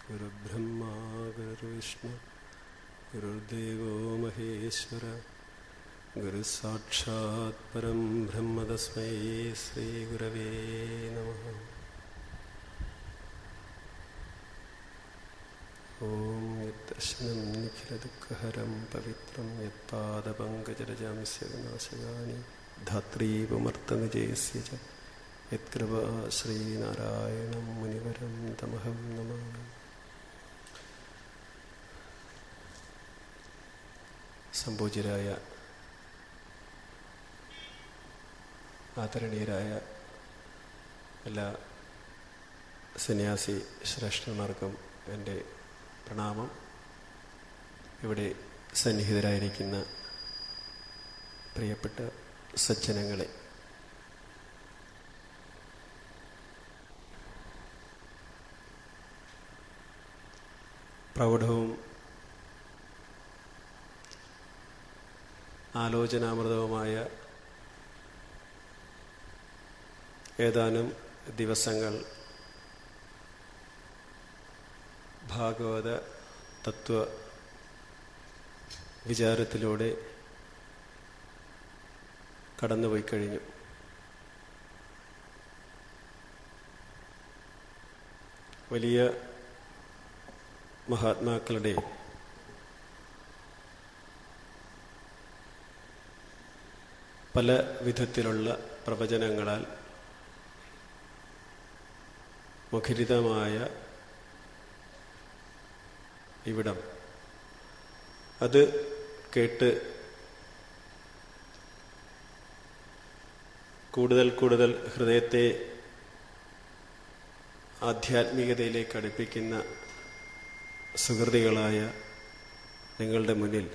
ഗുരുബ്രഹ്മാ ഗുരുർവിഷ്ണു ഗുരുർദേവോ മഹേശ്വര ഗുരുസാക്ഷാത് പരം ബ്രഹ്മ തസ്മൈ ശ്രീ ഗുരവേ നമഃ. ഓം യദ്ദർശനം നിഖിലദുഃഖഹരം പവിത്രം യത്പാദപങ്കജരജാം സ്യനാശകാനി ധാത്രീപമർത്തനിജയസ്യ ച യത്കൃപാ ശ്രീനാരായണം മുനിവരം തമഹം നമാമി. സംപൂജ്യരായ ആദരണീയരായ എല്ലാ സന്യാസി ശ്രേഷ്ഠന്മാർക്കും എൻ്റെ പ്രണാമം. ഇവിടെ സന്നിഹിതരായിരിക്കുന്ന പ്രിയപ്പെട്ട സജ്ജനങ്ങളെ, പ്രൗഢവും ആലോചനാമൃതവുമായ ഏതാനും ദിവസങ്ങൾ ഭാഗവത തത്വ വിചാരത്തിലൂടെ കടന്നുപോയി കഴിഞ്ഞു. വലിയ മഹാത്മാക്കളുടെ പല വിധത്തിലുള്ള പ്രവചനങ്ങളാൽ മുഖരിതമായ ഇവിടം അത് കേട്ട് കൂടുതൽ കൂടുതൽ ഹൃദയത്തെ ആധ്യാത്മികതയിലേക്ക് അടുപ്പിക്കുന്ന സുഹൃതികളായ നിങ്ങളുടെ മുന്നിൽ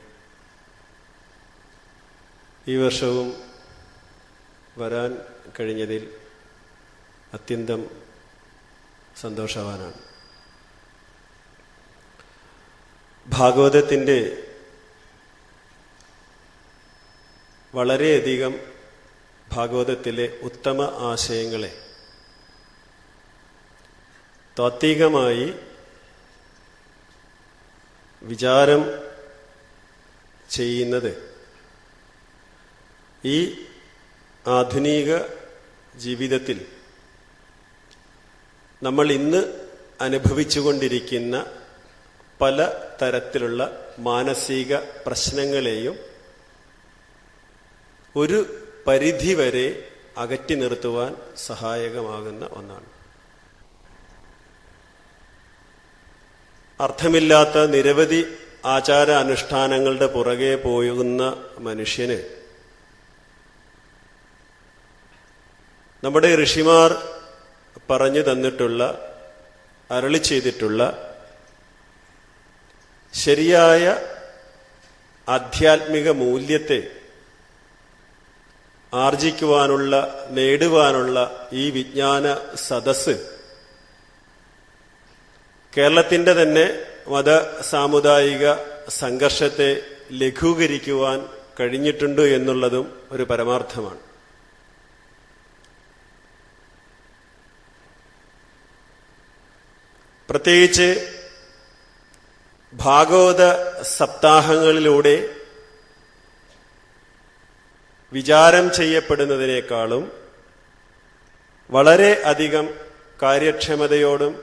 ഈ വർഷവും വരാൻ കഴിഞ്ഞതിൽ അത്യന്തം സന്തോഷവാനാണ്. ഭാഗവതത്തിൻ്റെ വളരെയധികം ഭാഗവതത്തിലെ ഉത്തമ ആശയങ്ങളെ താത്വികമായി വിചാരം ചെയ്യുന്നത് ഈ ആധുനിക ജീവിതത്തിൽ നമ്മൾ ഇന്ന് അനുഭവിച്ചുകൊണ്ടിരിക്കുന്ന പല തരത്തിലുള്ള മാനസിക പ്രശ്നങ്ങളെയും ഒരു പരിധിവരെ അകറ്റി നിർത്തുവാൻ സഹായകമാകുന്ന ഒന്നാണ്. അർത്ഥമില്ലാത്ത നിരവധി ആചാര അനുഷ്ഠാനങ്ങളുടെ പുറകെ പോകുന്ന മനുഷ്യന് നമ്മുടെ ഋഷിമാർ പറഞ്ഞു തന്നിട്ടുള്ള, അരുളി ചെയ്തിട്ടുള്ള ശരിയായ ആധ്യാത്മിക മൂല്യത്തെ ആർജിക്കുവാനുള്ള, നേടുവാനുള്ള ഈ വിജ്ഞാന സദസ്സ് കേരളത്തിന്റെ തന്നെ മത സാമുദായിക സംഘർഷത്തെ ലഘൂകരിക്കുവാൻ കഴിഞ്ഞിട്ടുണ്ട് എന്നുള്ളതും ഒരു പരമാർത്ഥമാണ്. പ്രത്യേകിച്ച് ഭാഗവത സപ്താഹങ്ങളിലൂടെ വിചാരം ചെയ്യപ്പെടുന്നതിനേക്കാളും വളരെ അധികം കാര്യക്ഷമതയോടും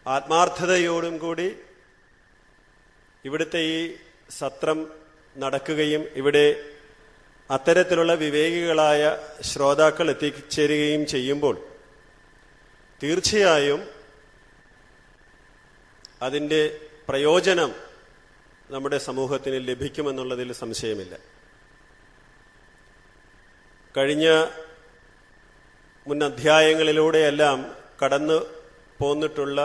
ആത്മാർത്ഥതയോടും കൂടി ഇവിടുത്തെ ഈ സത്രം നടക്കുകയും ഇവിടെ അത്തരത്തിലുള്ള വിവേകികളായ ശ്രോതാക്കൾ എത്തിച്ചേരുകയും ചെയ്യുമ്പോൾ തീർച്ചയായും അതിൻ്റെ പ്രയോജനം നമ്മുടെ സമൂഹത്തിന് ലഭിക്കുമെന്നുള്ളതിൽ സംശയമില്ല. കഴിഞ്ഞ മുൻ അധ്യായങ്ങളിലൂടെയെല്ലാം കടന്നു പോന്നിട്ടുള്ള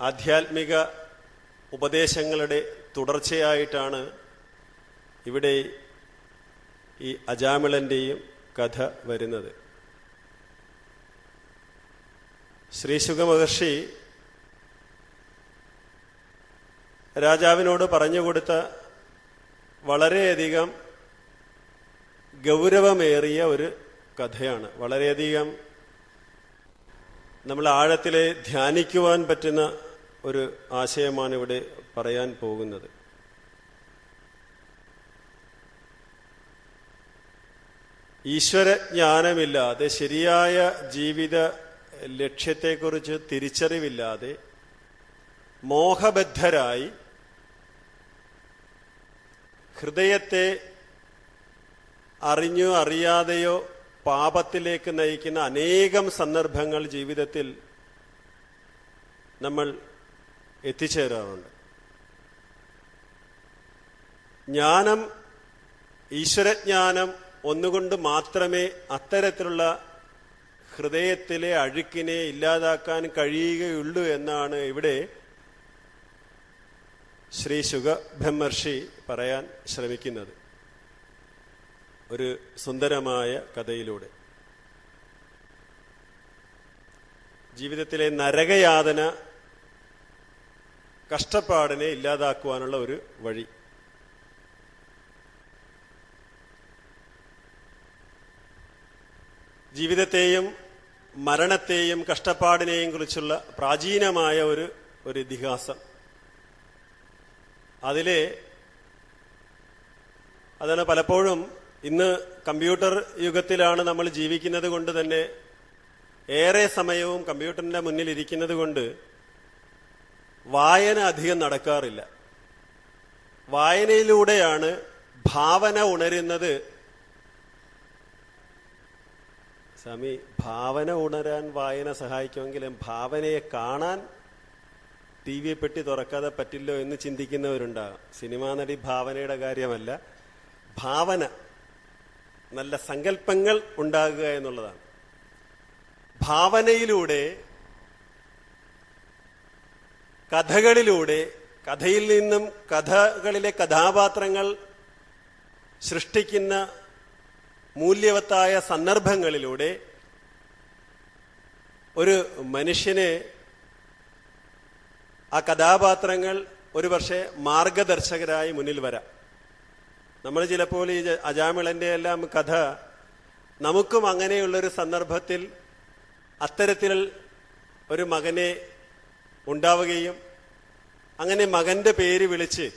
ആധ്യാത്മിക ഉപദേശങ്ങളുടെ തുടർച്ചയായിട്ടാണ് ഇവിടെ ഈ അജാമിളന്റെയും കഥ വരുന്നത്. ശ്രീശുക മഹർഷി രാജാവിനോട് പറഞ്ഞുകൊടുത്ത വളരെയധികം ഗൗരവമേറിയ ഒരു കഥയാണ്. വളരെയധികം നമ്മൾ ആഴത്തിലെ ധ്യാനിക്കുവാൻ പറ്റുന്ന ഒരു ആശയമാണ് ഇവിടെ പറയാൻ പോകുന്നത്. ഈശ്വരജ്ഞാനമില്ലാതെ, ശരിയായ ജീവിത ലക്ഷ്യത്തെക്കുറിച്ച് തിരിച്ചറിവില്ലാതെ, മോഹബദ്ധരായി ഹൃദയത്തെ അറിഞ്ഞോ അറിയാതെയോ പാപത്തിലേക്ക് നയിക്കുന്ന അനേകം സന്ദർഭങ്ങൾ ജീവിതത്തിൽ നമ്മൾ എത്തിച്ചേരാറുണ്ട്. ജ്ഞാനം, ഈശ്വരജ്ഞാനം ഒന്നുകൊണ്ട് മാത്രമേ അത്തരത്തിലുള്ള ഹൃദയത്തിലെ അഴുക്കിനെ ഇല്ലാതാക്കാൻ കഴിയുകയുള്ളൂ എന്നാണ് ഇവിടെ ശ്രീ ശുക ബ്രഹ്മർഷി പറയാൻ ശ്രമിക്കുന്നത് ഒരു സുന്ദരമായ കഥയിലൂടെ. ജീവിതത്തിലെ നരകയാതന, കഷ്ടപ്പാടിനെ ഇല്ലാതാക്കുവാനുള്ള ഒരു വഴി. ജീവിതത്തെയും മരണത്തെയും കഷ്ടപ്പാടിനെയും കുറിച്ചുള്ള പ്രാചീനമായ ഒരു ഇതിഹാസം. അതാണ് പലപ്പോഴും ഇന്ന് കമ്പ്യൂട്ടർ യുഗത്തിലാണ് നമ്മൾ ജീവിക്കുന്നത് കൊണ്ട് തന്നെ ഏറെ സമയവും കമ്പ്യൂട്ടറിന്റെ മുന്നിൽ ഇരിക്കുന്നത് കൊണ്ട് വായന അധികം നടക്കാറില്ല. വായനയിലൂടെയാണ് ഭാവന ഉണരുന്നത്. സ്വാമി, ഭാവന ഉണരാൻ വായന സഹായിക്കുമെങ്കിലും ഭാവനയെ കാണാൻ TV പെട്ടി തുറക്കാതെ പറ്റില്ലോ എന്ന് ചിന്തിക്കുന്നവരുണ്ടാകും. സിനിമാ നടി ഭാവനയുടെ കാര്യമല്ല, ഭാവന, നല്ല സങ്കല്പങ്ങൾ ഉണ്ടാകുക എന്നുള്ളതാണ്. ഭാവനയിലൂടെ, കഥകളിലൂടെ, കഥയിൽ നിന്നും കഥകളിലെ കഥാപാത്രങ്ങൾ സൃഷ്ടിക്കുന്ന മൂല്യവത്തായ സന്ദർഭങ്ങളിലൂടെ ഒരു മനുഷ്യനെ ആ കഥാപാത്രങ്ങൾ ഒരുപക്ഷെ മാർഗദർശകരായി മുന്നിൽ വരാം. നമ്മൾ ചിലപ്പോൾ ഈ അജാമിളന്റെ എല്ലാം കഥ നമുക്കും അങ്ങനെയുള്ളൊരു സന്ദർഭത്തിൽ അത്തരത്തിൽ ഒരു മകനെ ഉണ്ടാവുകയും അങ്ങനെ മകന്റെ പേര് വിളിച്ച്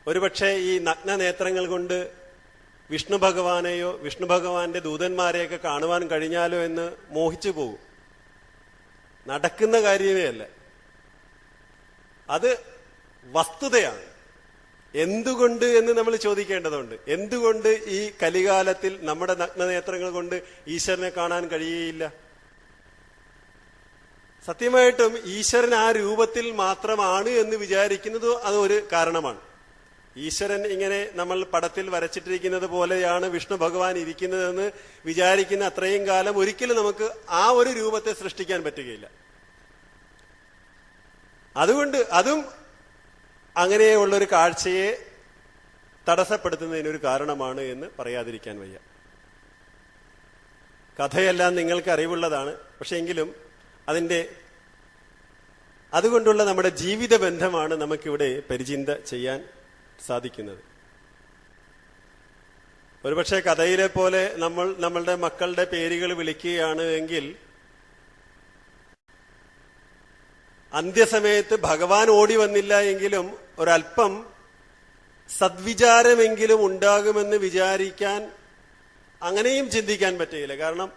ഒരുപക്ഷെ ഈ നഗ്നനേത്രങ്ങൾ കൊണ്ട് വിഷ്ണു ഭഗവാനെയോ വിഷ്ണു ഭഗവാന്റെ ദൂതന്മാരെയൊക്കെ കാണുവാൻ കഴിഞ്ഞാലോ എന്ന് മോഹിച്ചു പോകും. നടക്കുന്ന കാര്യമേ അല്ല, അത് വസ്തുതയാണ്. എന്തുകൊണ്ട് എന്ന് നമ്മൾ ചോദിക്കേണ്ടതുണ്ട്. എന്തുകൊണ്ട് ഈ കലികാലത്തിൽ നമ്മുടെ നഗ്നനേത്രങ്ങൾ കൊണ്ട് ഈശ്വരനെ കാണാൻ കഴിയുകയില്ല? സത്യമായിട്ടും ഈശ്വരൻ ആ രൂപത്തിൽ മാത്രമാണ് എന്ന് വിചാരിക്കുന്നത് അത് ഒരു കാരണമാണ്. ഈശ്വരൻ ഇങ്ങനെ നമ്മൾ പടത്തിൽ വരച്ചിട്ടിരിക്കുന്നത് പോലെയാണ് വിഷ്ണു ഭഗവാൻ ഇരിക്കുന്നതെന്ന് വിചാരിക്കുന്ന അത്രയും കാലം ഒരിക്കലും നമുക്ക് ആ ഒരു രൂപത്തെ സൃഷ്ടിക്കാൻ പറ്റുകയില്ല. അതുകൊണ്ട് അതും അങ്ങനെയുള്ളൊരു കാഴ്ചയെ തടസ്സപ്പെടുത്തുന്നതിനൊരു കാരണമാണ് എന്ന് പറയാതിരിക്കാൻ വയ്യ. കഥയെല്ലാം നിങ്ങൾക്ക് അറിവുള്ളതാണ്. പക്ഷെ എങ്കിലും അതുകൊണ്ടുള്ള നമ്മുടെ ജീവിത ബന്ധമാണ് നമുക്കിവിടെ പരിചിന്ത ചെയ്യാൻ സാധിക്കുന്നത്. ഒരുപക്ഷെ കഥയിലെ പോലെ നമ്മളുടെ മക്കളുടെ പേരുകൾ വിളിക്കുകയാണ് എങ്കിൽ അന്ത്യസമയത്ത് ഭഗവാൻ ഓടി വന്നില്ല എങ്കിലും ഒരല്പം സദ്വിചാരമെങ്കിലും ഉണ്ടാകുമെന്ന് വിചാരിക്കാൻ, അങ്ങനെയും ചിന്തിക്കാൻ പറ്റുകയില്ല. കാരണം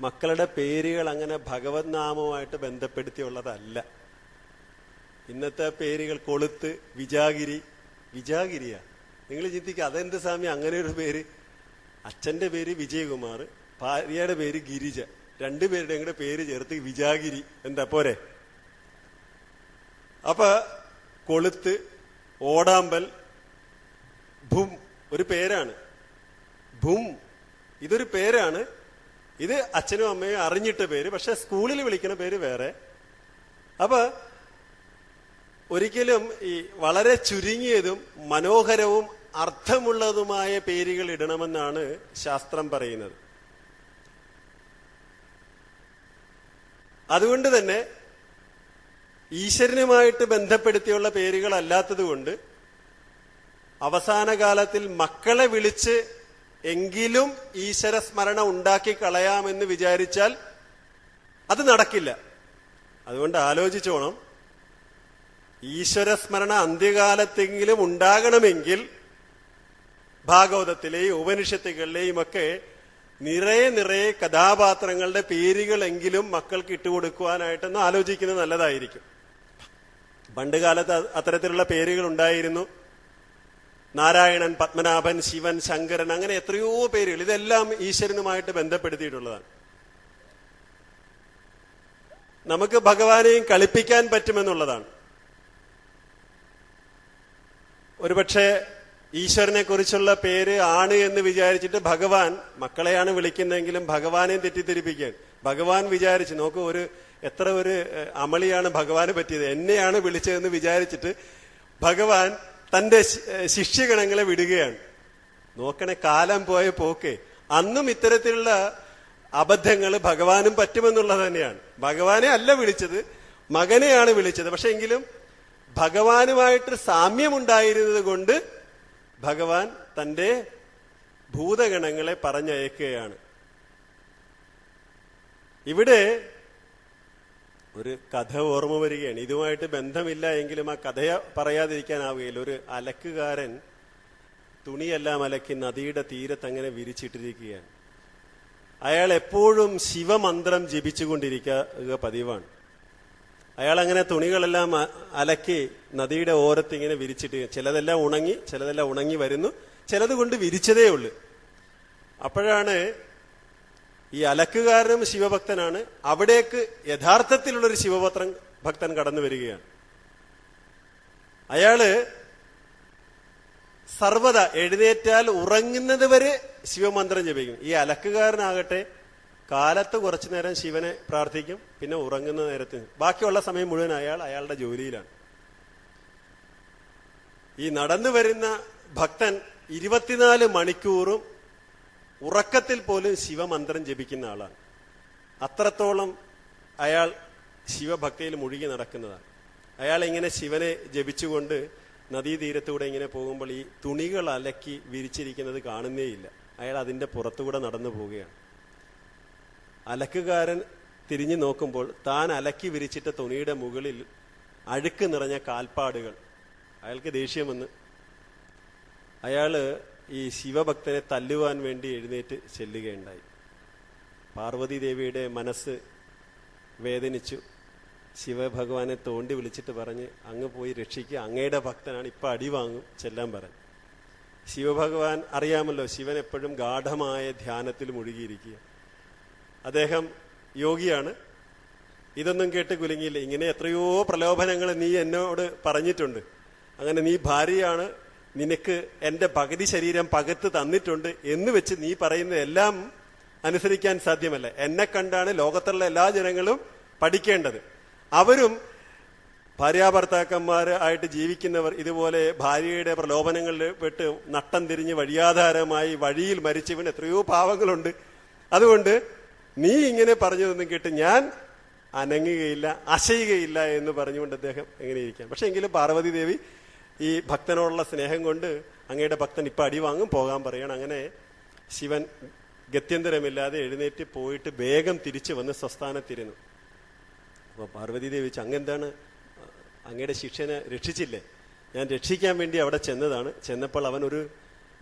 മക്കളുടെ പേരുകൾ അങ്ങനെ ഭഗവത് നാമവുമായിട്ട് ബന്ധപ്പെടുത്തിയുള്ളതല്ല. ഇന്നത്തെ പേരുകൾ കൊളുത്ത്, വിജാഗിരിയാ. നിങ്ങൾ ചിന്തിക്കുക, അതെന്ത് സ്വാമി അങ്ങനെ ഒരു പേര്? അച്ഛന്റെ പേര് വിജയകുമാർ, ഭാര്യയുടെ പേര് ഗിരിജ, രണ്ടുപേരുടെ കൂടെ പേര് ചേർത്ത് വിജാഗിരി. എന്താ പോരെ? അപ്പൊ കൊളുത്ത്, ഓടാമ്പൽ, ഭും ഒരു പേരാണ്. ഭും ഇതൊരു പേരാണ്. ഇത് അച്ഛനും അമ്മയും അറിഞ്ഞിട്ട പേര്, പക്ഷെ സ്കൂളിൽ വിളിക്കുന്ന പേര് വേറെ. അപ്പൊ ഒരിക്കലും ഈ വളരെ ചുരുങ്ങിയതും മനോഹരവും അർത്ഥമുള്ളതുമായ പേരുകൾ ഇടണമെന്നാണ് ശാസ്ത്രം പറയുന്നത്. അതുകൊണ്ട് തന്നെ ഈശ്വരനുമായിട്ട് ബന്ധപ്പെടുത്തിയുള്ള പേരുകൾ അല്ലാത്തതുകൊണ്ട് അവസാന കാലത്തിൽ മക്കളെ വിളിച്ച് എങ്കിലും ഈശ്വര സ്മരണ ഉണ്ടാക്കി കളയാമെന്ന് വിചാരിച്ചാൽ അത് നടക്കില്ല. അതുകൊണ്ട് ആലോചിച്ചോണം, ഈശ്വരസ്മരണ അന്ത്യകാലത്തെങ്കിലും ഉണ്ടാകണമെങ്കിൽ ഭാഗവതത്തിലെയും ഉപനിഷത്തുകളിലെയും ഒക്കെ നിറയെ കഥാപാത്രങ്ങളുടെ പേരുകളെങ്കിലും മക്കൾക്ക് ഇട്ടുകൊടുക്കുവാനായിട്ടൊന്ന് ആലോചിക്കുന്നത് നല്ലതായിരിക്കും. പണ്ട് കാലത്ത് അത്തരത്തിലുള്ള പേരുകൾ ഉണ്ടായിരുന്നു. നാരായണൻ, പത്മനാഭൻ, ശിവൻ, ശങ്കരൻ, അങ്ങനെ എത്രയോ പേരുകൾ. ഇതെല്ലാം ഈശ്വരനുമായിട്ട് ബന്ധപ്പെടുത്തിയിട്ടുള്ളതാണ്. നമുക്ക് ഭഗവാനെയും കളിപ്പിക്കാൻ പറ്റുമെന്നുള്ളതാണ്. ഒരുപക്ഷെ ഈശ്വരനെ കുറിച്ചുള്ള പേര് ആണ് എന്ന് വിചാരിച്ചിട്ട് ഭഗവാൻ, മക്കളെയാണ് വിളിക്കുന്നതെങ്കിലും ഭഗവാനെയും തെറ്റിദ്ധരിപ്പിക്കാൻ ഭഗവാൻ വിചാരിച്ചു നോക്കൂ, എത്ര ഒരു അമളിയാണ് ഭഗവാന് പറ്റിയത്, എന്നെയാണ് വിളിച്ചതെന്ന് വിചാരിച്ചിട്ട് ഭഗവാൻ തന്റെ ശിഷ്യഗണങ്ങളെ വിടുകയാണ്. നോക്കണേ, കാലം പോയ പോക്കെ. അന്നും ഇത്തരത്തിലുള്ള അബദ്ധങ്ങൾ ഭഗവാനും പറ്റുമെന്നുള്ളത് തന്നെയാണ്. ഭഗവാനെ അല്ല വിളിച്ചത്, മകനെയാണ് വിളിച്ചത്. പക്ഷെ എങ്കിലും ഭഗവാനുമായിട്ട് സാമ്യമുണ്ടായിരുന്നത് കൊണ്ട് ഭഗവാൻ തന്റെ ഭൂതഗണങ്ങളെ പറഞ്ഞയക്കുകയാണ്. ഇവിടെ ഒരു കഥ ഓർമ്മ വരികയാണ്. ഇതുമായിട്ട് ബന്ധമില്ല എങ്കിലും ആ കഥ പറയാതിരിക്കാനാവുകയില്ല. ഒരു അലക്കുകാരൻ തുണിയെല്ലാം അലക്കി നദിയുടെ തീരത്ത് അങ്ങനെ വിരിച്ചിട്ടിരിക്കുകയാണ്. അയാൾ എപ്പോഴും ശിവമന്ത്രം ജപിച്ചുകൊണ്ടിരിക്കുക പതിവാണ്. അയാൾ അങ്ങനെ തുണികളെല്ലാം അലക്കി നദിയുടെ ഓരത്ത് ഇങ്ങനെ വിരിച്ചിട്ട്, ചിലതെല്ലാം ഉണങ്ങി വരുന്നു, ചിലത് കൊണ്ട് വിരിച്ചതേ ഉള്ളു. അപ്പോഴാണ് ഈ അലക്കുകാരനും ശിവഭക്തനാണ്. അവിടേക്ക് യഥാർത്ഥത്തിലുള്ളൊരു ഭക്തൻ കടന്നു വരികയാണ്. അയാള് സർവ്വത എഴുന്നേറ്റാൽ ഉറങ്ങുന്നത് വരെ ശിവമന്ത്രം ജപിക്കും. ഈ അലക്കുകാരനാകട്ടെ കാലത്ത് കുറച്ചു നേരം ശിവനെ പ്രാർത്ഥിക്കും, പിന്നെ ഉറങ്ങുന്ന നേരത്ത് ബാക്കിയുള്ള സമയം മുഴുവൻ അയാളുടെ ജോലിയിലാണ്. ഈ നടന്നു വരുന്ന ഭക്തൻ 24 മണിക്കൂറും ഉറക്കത്തിൽ പോലും ശിവമന്ത്രം ജപിക്കുന്ന ആളാണ്. അത്രത്തോളം അയാൾ ശിവഭക്തിയിൽ മുഴുകി നടക്കുന്നതാണ്. അയാൾ ഇങ്ങനെ ശിവനെ ജപിച്ചുകൊണ്ട് നദീതീരത്തൂടെ ഇങ്ങനെ പോകുമ്പോൾ ഈ തുണികൾ അലക്കി വിരിച്ചിരിക്കുന്നത് കാണുന്നേയില്ല. അയാൾ അതിന്റെ പുറത്തുകൂടെ നടന്നു പോവുകയാണ്. അലക്കുകാരൻ തിരിഞ്ഞു നോക്കുമ്പോൾ താൻ അലക്കി വിരിച്ചിട്ട തുണിയുടെ മുകളിൽ അഴുക്ക് നിറഞ്ഞ കാൽപ്പാടുകൾ. അയാൾക്ക് ദേഷ്യം വന്ന് അയാള് ഈ ശിവഭക്തനെ തല്ലുവാൻ വേണ്ടി എഴുന്നേറ്റ് ചെല്ലുകയുണ്ടായി. പാർവതി ദേവിയുടെ മനസ്സ് വേദനിച്ചു. ശിവഭഗവാനെ തോണ്ടി വിളിച്ചിട്ട് പറഞ്ഞ്, അങ്ങ് പോയി രക്ഷിക്കുക, അങ്ങയുടെ ഭക്തനാണ്, ഇപ്പൊ അടി വാങ്ങും, ചെല്ലാൻ പറഞ്ഞു. ശിവഭഗവാൻ അറിയാമല്ലോ, ശിവൻ എപ്പോഴും ഗാഠമായ ധ്യാനത്തിൽ മുഴുകിയിരിക്കുക. അദ്ദേഹം യോഗിയാണ്. ഇതൊന്നും കേട്ട് കുലുങ്ങിയില്ല. ഇങ്ങനെ എത്രയോ പ്രലോഭനങ്ങൾ നീ എന്നോട് പറഞ്ഞിട്ടുണ്ട്, അങ്ങനെ നീ ഭാര്യയാണ്, നിനക്ക് എന്റെ പകുതി ശരീരം പകത്ത് തന്നിട്ടുണ്ട് എന്ന് വെച്ച് നീ പറയുന്ന എല്ലാം അനുസരിക്കാൻ സാധ്യമല്ല. എന്നെ കണ്ടാണ് ലോകത്തുള്ള എല്ലാ ജനങ്ങളും പഠിക്കേണ്ടത്. അവരും ഭാര്യാഭർത്താക്കന്മാർ ആയിട്ട് ജീവിക്കുന്നവർ ഇതുപോലെ ഭാര്യയുടെ പ്രലോഭനങ്ങളിൽ പെട്ട് നട്ടം തിരിഞ്ഞ് വഴിയാധാരമായി വഴിയിൽ മരിച്ചു വീണ് എത്രയോ പാവങ്ങളുണ്ട്. അതുകൊണ്ട് നീ ഇങ്ങനെ പറഞ്ഞതൊന്നും കേട്ട് ഞാൻ അനങ്ങുകയില്ല, അശയുകയില്ല എന്ന് പറഞ്ഞുകൊണ്ട് അദ്ദേഹം എങ്ങനെ ഇരിക്കാം. പക്ഷെ എങ്കിലും പാർവതി ദേവി ഈ ഭക്തനോടുള്ള സ്നേഹം കൊണ്ട് അങ്ങയുടെ ഭക്തൻ ഇപ്പൊ അടി വാങ്ങും, പോകാൻ പറയണം. അങ്ങനെ ശിവൻ ഗത്യന്തരമില്ലാതെ എഴുന്നേറ്റ് പോയിട്ട് വേഗം തിരിച്ചു വന്ന് സ്വസ്ഥാനത്തിരുന്നു. അപ്പൊ പാർവതി ദേവി ചോദിച്ചു, അങ്ങെന്താണ്, അങ്ങയുടെ ശിഷ്യനെ രക്ഷിച്ചില്ലേ? ഞാൻ രക്ഷിക്കാൻ വേണ്ടി അവിടെ ചെന്നതാണ്. ചെന്നപ്പോൾ അവൻ ഒരു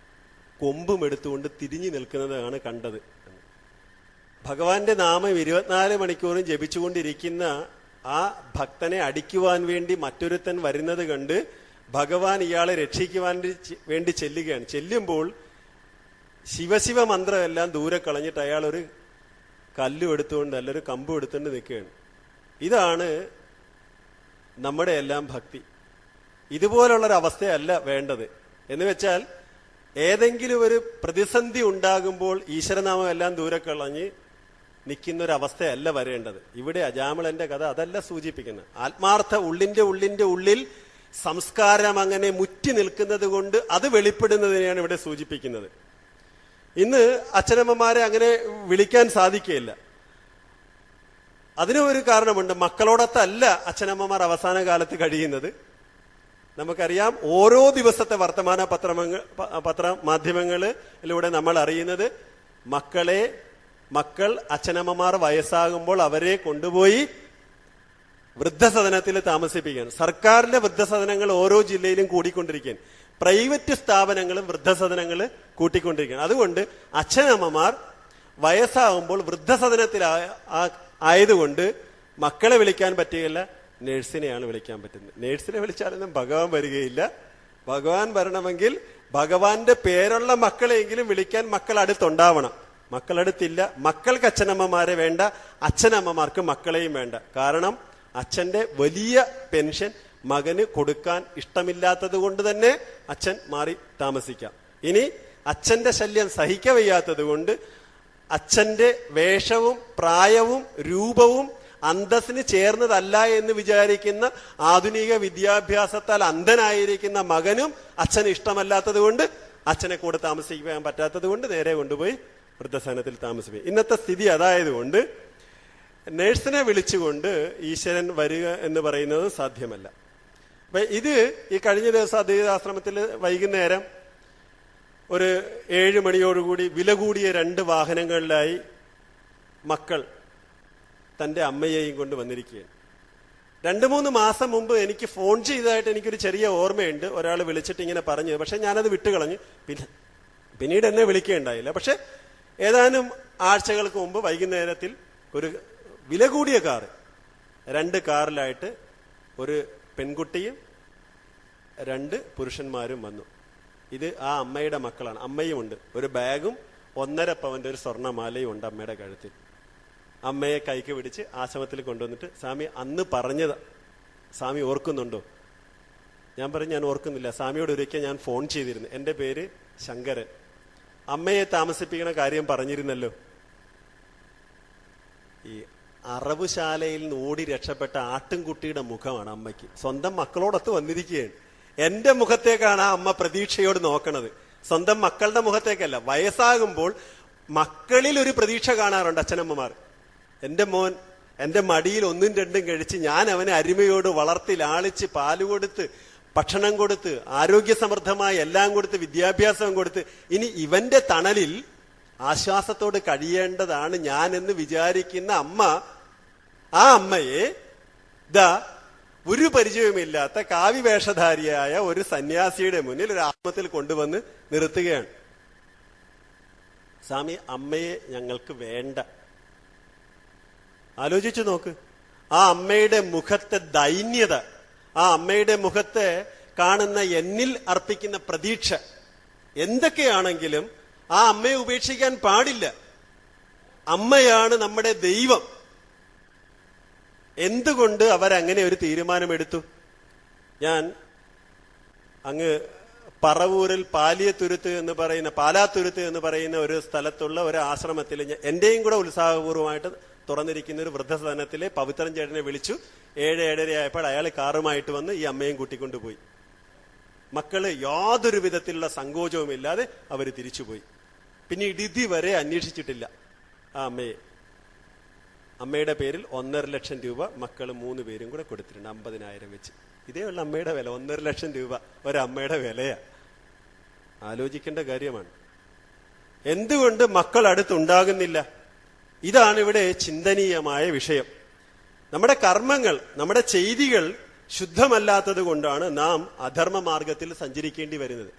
കൊമ്പും എടുത്തുകൊണ്ട് തിരിഞ്ഞു നിൽക്കുന്നതാണ് കണ്ടത്. ഭഗവാന്റെ നാമം 24 മണിക്കൂറും ജപിച്ചുകൊണ്ടിരിക്കുന്ന ആ ഭക്തനെ അടിക്കുവാൻ വേണ്ടി മറ്റൊരുത്തൻ വരുന്നത് കണ്ട് ഭഗവാൻ ഇയാളെ രക്ഷിക്കുവാൻ വേണ്ടി ചെല്ലുകയാണ്. ചെല്ലുമ്പോൾ ശിവശിവ മന്ത്രമെല്ലാം ദൂരെ കളഞ്ഞിട്ട് അയാൾ ഒരു കല്ലും എടുത്തുകൊണ്ട് നല്ലൊരു കമ്പും എടുത്തുകൊണ്ട് നിൽക്കുകയാണ്. ഇതാണ് നമ്മുടെ എല്ലാം ഭക്തി. ഇതുപോലുള്ളൊരവസ്ഥയല്ല വേണ്ടത്. എന്ന് വെച്ചാൽ ഏതെങ്കിലും ഒരു പ്രതിസന്ധി ഉണ്ടാകുമ്പോൾ ഈശ്വരനാമം എല്ലാം ദൂരെ കളഞ്ഞ് നിൽക്കുന്നൊരവസ്ഥയല്ല വരേണ്ടത്. ഇവിടെ അജാമിളന്റെ കഥ അതല്ല സൂചിപ്പിക്കുന്നത്. ആത്മാർത്ഥ ഉള്ളിന്റെ ഉള്ളിൽ സംസ്കാരം അങ്ങനെ മുറ്റി നിൽക്കുന്നത് കൊണ്ട് അത് വെളിപ്പെടുന്നതിനെയാണ് ഇവിടെ സൂചിപ്പിക്കുന്നത്. ഇന്ന് അച്ഛനമ്മമാരെ അങ്ങനെ വിളിക്കാൻ സാധിക്കുകയില്ല. അതിനും ഒരു കാരണമുണ്ട്. മക്കളോടൊത്തല്ല അച്ഛനമ്മമാർ അവസാന കാലത്ത് കഴിയുന്നത്. നമുക്കറിയാം ഓരോ ദിവസത്തെ വർത്തമാന പത്രമാധ്യമങ്ങളിലൂടെ നമ്മൾ അറിയുന്നത് മക്കൾ അച്ഛനമ്മമാർ വയസ്സാകുമ്പോൾ അവരെ കൊണ്ടുപോയി വൃദ്ധസദനത്തിൽ താമസിപ്പിക്കുകയാണ്. സർക്കാരിന്റെ വൃദ്ധസദനങ്ങൾ ഓരോ ജില്ലയിലും കൂടിക്കൊണ്ടിരിക്കുകയാണ്. പ്രൈവറ്റ് സ്ഥാപനങ്ങളും വൃദ്ധസദനങ്ങൾ കൂട്ടിക്കൊണ്ടിരിക്കുകയാണ്. അതുകൊണ്ട് അച്ഛനമ്മമാർ വയസ്സാകുമ്പോൾ വൃദ്ധസദനത്തിൽ ആയതുകൊണ്ട് മക്കളെ വിളിക്കാൻ പറ്റുകയില്ല, നേഴ്സിനെയാണ് വിളിക്കാൻ പറ്റുന്നത്. നേഴ്സിനെ വിളിച്ചാലൊന്നും ഭഗവാൻ വരികയില്ല. ഭഗവാൻ വരണമെങ്കിൽ ഭഗവാന്റെ പേരുള്ള മക്കളെങ്കിലും വിളിക്കാൻ മക്കൾ അടുത്തുണ്ടാവണം. മക്കളടുത്തില്ല. മക്കൾക്ക് അച്ഛനമ്മമാരെ വേണ്ട, അച്ഛനമ്മമാർക്ക് മക്കളെയും വേണ്ട. കാരണം അച്ഛന്റെ വലിയ പെൻഷൻ മകന് കൊടുക്കാൻ ഇഷ്ടമില്ലാത്തത് കൊണ്ട് തന്നെ അച്ഛൻ മാറി താമസിക്കാം. ഇനി അച്ഛന്റെ ശല്യം സഹിക്കവയ്യാത്തത് കൊണ്ട് അച്ഛന്റെ വേഷവും പ്രായവും രൂപവും അന്തസ്സിന് ചേർന്നതല്ല എന്ന് വിചാരിക്കുന്ന ആധുനിക വിദ്യാഭ്യാസത്താൽ അന്ധനായിരിക്കുന്ന മകനും അച്ഛന് ഇഷ്ടമല്ലാത്തത് കൊണ്ട് അച്ഛനെ കൂടെ താമസിക്കാൻ പറ്റാത്തത് കൊണ്ട് നേരെ കൊണ്ടുപോയി വൃദ്ധസദനത്തിൽ താമസിപ്പിക്കും. ഇന്നത്തെ സ്ഥിതി അതായതുകൊണ്ട് നേഴ്സിനെ വിളിച്ചുകൊണ്ട് ഈശ്വരൻ വരിക എന്ന് പറയുന്നത് സാധ്യമല്ല. അപ്പൊ ഇത് ഈ കഴിഞ്ഞ ദിവസം അദ്വൈതാശ്രമത്തിൽ വൈകുന്നേരം ഒരു 7 മണിയോടുകൂടി വില കൂടിയ 2 വാഹനങ്ങളിലായി മക്കൾ തൻ്റെ അമ്മയെയും കൊണ്ട് വന്നിരിക്കുകയാണ്. 2-3 മാസം മുമ്പ് എനിക്ക് ഫോൺ ചെയ്തതായിട്ട് എനിക്കൊരു ചെറിയ ഓർമ്മയുണ്ട്. ഒരാൾ വിളിച്ചിട്ട് ഇങ്ങനെ പറഞ്ഞത്. പക്ഷെ ഞാനത് വിട്ടുകളഞ്ഞു. പിന്നീട് എന്നെ വിളിക്കുകയുണ്ടായില്ല. പക്ഷെ ഏതാനും ആഴ്ചകൾക്ക് മുമ്പ് വൈകുന്നേരത്തിൽ ഒരു വില കൂടിയ കാറ് 2 കാറിലായിട്ട് ഒരു പെൺകുട്ടിയും 2 പുരുഷന്മാരും വന്നു. ഇത് ആ അമ്മയുടെ മക്കളാണ്. അമ്മയും ഉണ്ട്. ഒരു ബാഗും 1.5 പവന്റെ ഒരു സ്വർണ്ണമാലയും ഉണ്ട് അമ്മയുടെ കഴുത്തിൽ. അമ്മയെ കൈക്ക് പിടിച്ച് ആശ്രമത്തിൽ കൊണ്ടുവന്നിട്ട്, സ്വാമി അന്ന് പറഞ്ഞത് സ്വാമി ഓർക്കുന്നുണ്ടോ? ഞാൻ പറഞ്ഞു ഞാൻ ഓർക്കുന്നില്ല. സ്വാമിയോട് ഒരിക്കൽ ഞാൻ ഫോൺ ചെയ്തിരുന്നു. എൻ്റെ പേര് ശങ്കരൻ. അമ്മയെ താമസിപ്പിക്കണ കാര്യം പറഞ്ഞിരുന്നല്ലോ. ഈ അറവുശാലയിൽ നിന്ന് ഓടി രക്ഷപ്പെട്ട ആട്ടിൻകുട്ടിയുടെ മുഖമാണ് അമ്മയ്ക്ക്. സ്വന്തം മക്കളോടൊത്ത് വന്നിരിക്കുകയാണ്. എന്റെ മുഖത്തേക്കാണ് ആ അമ്മ പ്രതീക്ഷയോട് നോക്കണത്, സ്വന്തം മക്കളുടെ മുഖത്തേക്കല്ല. വയസ്സാകുമ്പോൾ മക്കളിൽ ഒരു പ്രതീക്ഷ കാണാറുണ്ട് അച്ഛനമ്മമാർ. എന്റെ മോൻ എന്റെ മടിയിൽ 1ഉം 2ഉം കഴിച്ച് ഞാൻ അവനെ അരിമയോട് വളർത്തി ലാളിച്ച് പാല് കൊടുത്ത് ഭക്ഷണം കൊടുത്ത് ആരോഗ്യസമൃദ്ധമായി എല്ലാം കൊടുത്ത് വിദ്യാഭ്യാസം കൊടുത്ത് ഇനി ഇവന്റെ തണലിൽ ആശ്വാസത്തോട് കഴിയേണ്ടതാണ് ഞാൻ എന്ന് വിചാരിക്കുന്ന അമ്മ, ആ അമ്മയെ ദാ ഒരു പരിചയവുമില്ലാത്ത കാവ്യവേഷധാരിയായ ഒരു സന്യാസിയുടെ മുന്നിൽ ഒരു ആശ്രമത്തിൽ കൊണ്ടുവന്ന് നിർത്തുകയാണ്. സ്വാമി അമ്മയെ ഞങ്ങൾക്ക് വേണ്ട. ആലോചിച്ചു നോക്ക്. ആ അമ്മയുടെ മുഖത്തെ ദൈന്യത, ആ അമ്മയുടെ മുഖത്തെ കാണുന്ന എന്നിൽ അർപ്പിക്കുന്ന പ്രതീക്ഷ. എന്തൊക്കെയാണെങ്കിലും ആ അമ്മയെ ഉപേക്ഷിക്കാൻ പാടില്ല. അമ്മയാണ് നമ്മുടെ ദൈവം. എന്തുകൊണ്ട് അവരങ്ങനെ ഒരു തീരുമാനമെടുത്തു? ഞാൻ അങ്ങ് പറവൂരിൽ പാലാത്തുരുത്ത് എന്ന് പറയുന്ന ഒരു സ്ഥലത്തുള്ള ഒരു ആശ്രമത്തിൽ എന്റെയും കൂടെ ഉത്സാഹപൂർവ്വമായിട്ട് തുറന്നിരിക്കുന്ന ഒരു വൃദ്ധസദനത്തിലെ പവിത്രൻ ചേട്ടനെ വിളിച്ചു. 7-7:30 ആയപ്പോൾ അയാൾ കാറുമായിട്ട് വന്ന് ഈ അമ്മയും കൂട്ടിക്കൊണ്ടുപോയി. മക്കള് യാതൊരു വിധത്തിലുള്ള സങ്കോചവും ഇല്ലാതെ അവര് തിരിച്ചുപോയി. പിന്നീട് ഇതുവരെ അന്വേഷിച്ചിട്ടില്ല ആ അമ്മയെ. അമ്മയുടെ പേരിൽ 1.5 ലക്ഷം രൂപ മക്കള് 3 പേരും കൂടെ കൊടുത്തിട്ടുണ്ട്, 50,000 വെച്ച്. ഇതേ ഉള്ള അമ്മയുടെ വില 1.5 ലക്ഷം രൂപ ഒരമ്മയുടെ വിലയാ. ആലോചിക്കേണ്ട കാര്യമാണ്. എന്തുകൊണ്ട് മക്കൾ അടുത്തുണ്ടാകുന്നില്ല? ഇതാണ് ഇവിടെ ചിന്തനീയമായ വിഷയം. നമ്മുടെ കർമ്മങ്ങൾ, നമ്മുടെ ചെയ്തികൾ ശുദ്ധമല്ലാത്തത് കൊണ്ടാണ് നാം അധർമ്മ മാർഗത്തിൽ സഞ്ചരിക്കേണ്ടി വരുന്നത്.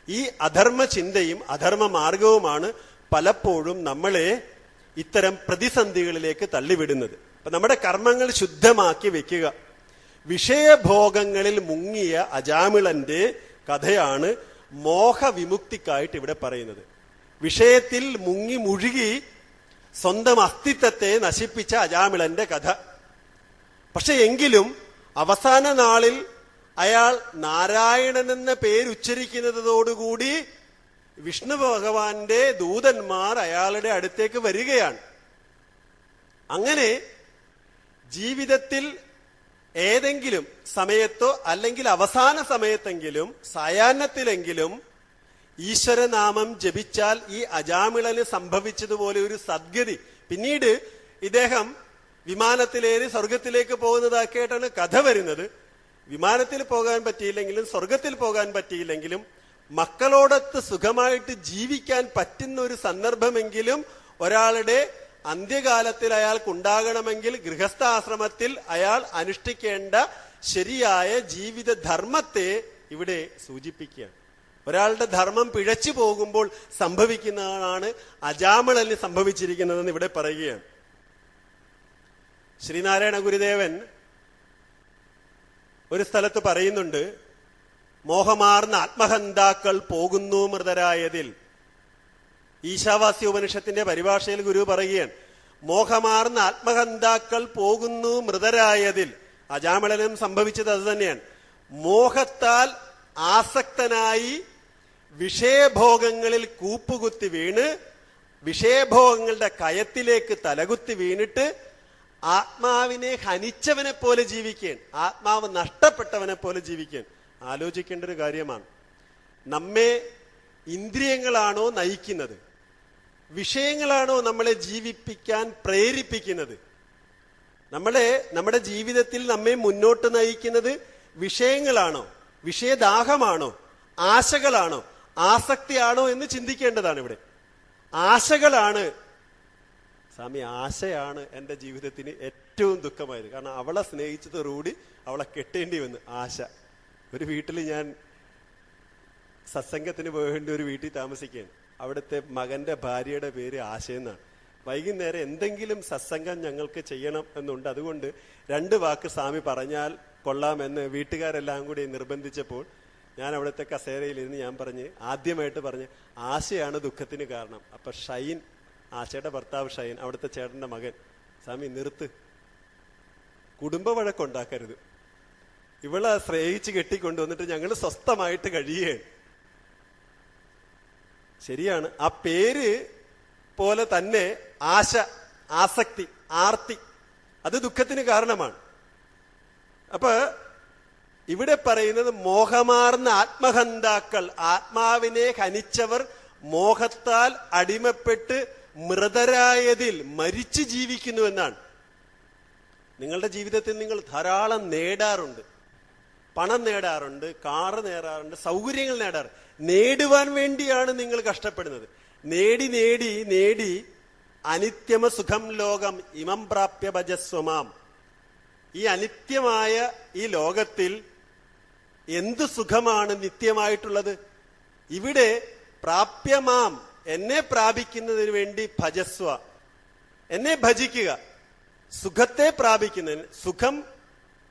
ഈ അധർമ്മ ചിന്തയും അധർമ്മ മാർഗവുമാണ് പലപ്പോഴും നമ്മളെ ഇത്തരം പ്രതിസന്ധികളിലേക്ക് തള്ളിവിടുന്നത്. അപ്പൊ നമ്മുടെ കർമ്മങ്ങൾ ശുദ്ധമാക്കി വെക്കുക. വിഷയഭോഗങ്ങളിൽ മുങ്ങിയ അജാമിളന്റെ കഥയാണ് മോഹവിമുക്തിക്കായിട്ട് ഇവിടെ പറയുന്നത്. വിഷയത്തിൽ മുഴുകി സ്വന്തം അസ്തിത്വത്തെ നശിപ്പിച്ച അജാമിളന്റെ കഥ. പക്ഷെ എങ്കിലും അവസാന നാളിൽ അയാൾ നാരായണൻ എന്ന പേരുച്ചരിക്കുന്നതോടുകൂടി വിഷ്ണു ഭഗവാന്റെ ദൂതന്മാർ അയാളുടെ അടുത്തേക്ക് വരികയാണ്. അങ്ങനെ ജീവിതത്തിൽ ഏതെങ്കിലും സമയത്തോ അല്ലെങ്കിൽ അവസാന സമയത്തെങ്കിലും സായാഹ്നത്തിലെങ്കിലും ഈശ്വരനാമം ജപിച്ചാൽ ഈ അജാമിളന് സംഭവിച്ചതുപോലെ ഒരു സദ്ഗതി. പിന്നീട് ഇദ്ദേഹം വിമാനത്തിലേറി സ്വർഗത്തിലേക്ക് പോകുന്നതാക്കിയിട്ടാണ് കഥ വരുന്നത്. വിമാനത്തിൽ പോകാൻ പറ്റിയില്ലെങ്കിലും സ്വർഗത്തിൽ പോകാൻ പറ്റിയില്ലെങ്കിലും മക്കളോടൊത്ത് സുഖമായിട്ട് ജീവിക്കാൻ പറ്റുന്ന ഒരു സന്ദർഭമെങ്കിലും ഒരാളുടെ അന്ത്യകാലത്തിൽ അയാൾക്കുണ്ടാകണമെങ്കിൽ ഗൃഹസ്ഥാശ്രമത്തിൽ അയാൾ അനുഷ്ഠിക്കേണ്ട ശരിയായ ജീവിത ധർമ്മത്തെ ഇവിടെ സൂചിപ്പിക്കുകയാണ്. ഒരാളുടെ ധർമ്മം പിഴച്ചു പോകുമ്പോൾ സംഭവിക്കുന്നതാണ് അജാമിളന് സംഭവിച്ചിരിക്കുന്നതെന്ന് ഇവിടെ പറയുകയാണ്. ശ്രീനാരായണ ഗുരുദേവൻ ഒരു സ്ഥലത്ത് പറയുന്നുണ്ട്, മോഹമാർന്ന ആത്മഹന്താക്കൾ പോകുന്നു മൃതരായതിൽ. ഈശാവാസ്യ ഉപനിഷത്തിന്റെ പരിഭാഷയിൽ ഗുരു പറയുകയാണ്, മോഹമാർന്ന ആത്മഹന്താക്കൾ പോകുന്നു മൃതരായതിൽ. അജാമിളനും സംഭവിച്ചത് അത് തന്നെയാണ്. മോഹത്താൽ ആസക്തനായി വിഷയഭോഗങ്ങളിൽ കൂപ്പുകുത്തി വീണ് വിഷയഭോഗങ്ങളുടെ കയത്തിലേക്ക് തലകുത്തി വീണിട്ട് ആത്മാവിനെ ഹനിച്ചവനെ പോലെ ജീവിക്കുകയാണ്, ആത്മാവ് നഷ്ടപ്പെട്ടവനെ പോലെ ജീവിക്കുകയാണ്. ആലോചിക്കേണ്ട ഒരു കാര്യമാണ്. നമ്മെ ഇന്ദ്രിയങ്ങളാണോ നയിക്കുന്നത്, വിഷയങ്ങളാണോ നമ്മളെ ജീവിപ്പിക്കാൻ പ്രേരിപ്പിക്കുന്നത്? നമ്മുടെ ജീവിതത്തിൽ നമ്മെ മുന്നോട്ട് നയിക്കുന്നത് വിഷയങ്ങളാണോ, വിഷയദാഹമാണോ, ആശകളാണോ, ആസക്തിയാണോ എന്ന് ചിന്തിക്കേണ്ടതാണ് ഇവിടെ. ആശകളാണ് സ്വാമി, ആശയാണ് എൻ്റെ ജീവിതത്തിന് ഏറ്റവും ദുഃഖമായത്. കാരണം അവളെ സ്നേഹിച്ചതോടുകൂടി അവളെ കെട്ടേണ്ടി വന്നു. ആശ. ഒരു വീട്ടിൽ ഞാൻ സത്സംഗത്തിന് പോകേണ്ട ഒരു വീട്ടിൽ താമസിക്കുകയാണ്. അവിടുത്തെ മകന്റെ ഭാര്യയുടെ പേര് ആശയെന്നാണ്. വൈകുന്നേരം എന്തെങ്കിലും സത്സംഗം ഞങ്ങൾക്ക് ചെയ്യണം എന്നുണ്ട്, അതുകൊണ്ട് 2 വാക്ക് സ്വാമി പറഞ്ഞാൽ കൊള്ളാമെന്ന് വീട്ടുകാരെല്ലാം കൂടി നിർബന്ധിച്ചപ്പോൾ ഞാൻ അവിടുത്തെ കസേരയിലിരുന്ന് ഞാൻ ആദ്യമായിട്ട് പറഞ്ഞ് ആശയാണ് ദുഃഖത്തിന് കാരണം. അപ്പൊ ഷൈൻ, ആശയുടെ ഭർത്താവ് ഷൈൻ, അവിടുത്തെ ചേട്ടന്റെ മകൻ, സ്വാമി നിർത്ത്, കുടുംബ വഴക്കുണ്ടാക്കരുത്, ഇവളെ സ്നേഹിച്ച് കെട്ടിക്കൊണ്ടുവന്നിട്ട് ഞങ്ങൾ സ്വസ്ഥമായിട്ട് കഴിയുകയാണ്. ശരിയാണ്, ആ പേര് പോലെ തന്നെ ആശ, ആസക്തി, ആർത്തി, അത് ദുഃഖത്തിന് കാരണമാണ്. അപ്പൊ ഇവിടെ പറയുന്നത് മോഹമാർന്ന ആത്മഹന്താക്കൾ, ആത്മാവിനെ ഹനിച്ചവർ മോഹത്താൽ അടിമപ്പെട്ട് മൃതരായതിൽ മരിച്ചു ജീവിക്കുന്നു എന്നാണ്. നിങ്ങളുടെ ജീവിതത്തിൽ നിങ്ങൾ ധാരാളം നേടാറുണ്ട്, പണം നേടാറുണ്ട്, കാറ് നേടാറുണ്ട്, സൗകര്യങ്ങൾ നേടാറുണ്ട്. നേടുവാൻ വേണ്ടിയാണ് നിങ്ങൾ കഷ്ടപ്പെടുന്നത്. നേടി നേടി നേടി അനിത്യമ സുഖം ലോകം ഇമം പ്രാപ്യ ഭജസ്വമാം. ഈ അനിത്യമായ ഈ ലോകത്തിൽ എന്ത് സുഖമാണ് നിത്യമായിട്ടുള്ളത്? ഇവിടെ പ്രാപ്യമാം, എന്നെ പ്രാപിക്കുന്നതിന് വേണ്ടി ഭജസ്വ, എന്നെ ഭജിക്കുക. സുഖത്തെ പ്രാപിക്കുന്നതിന്, സുഖം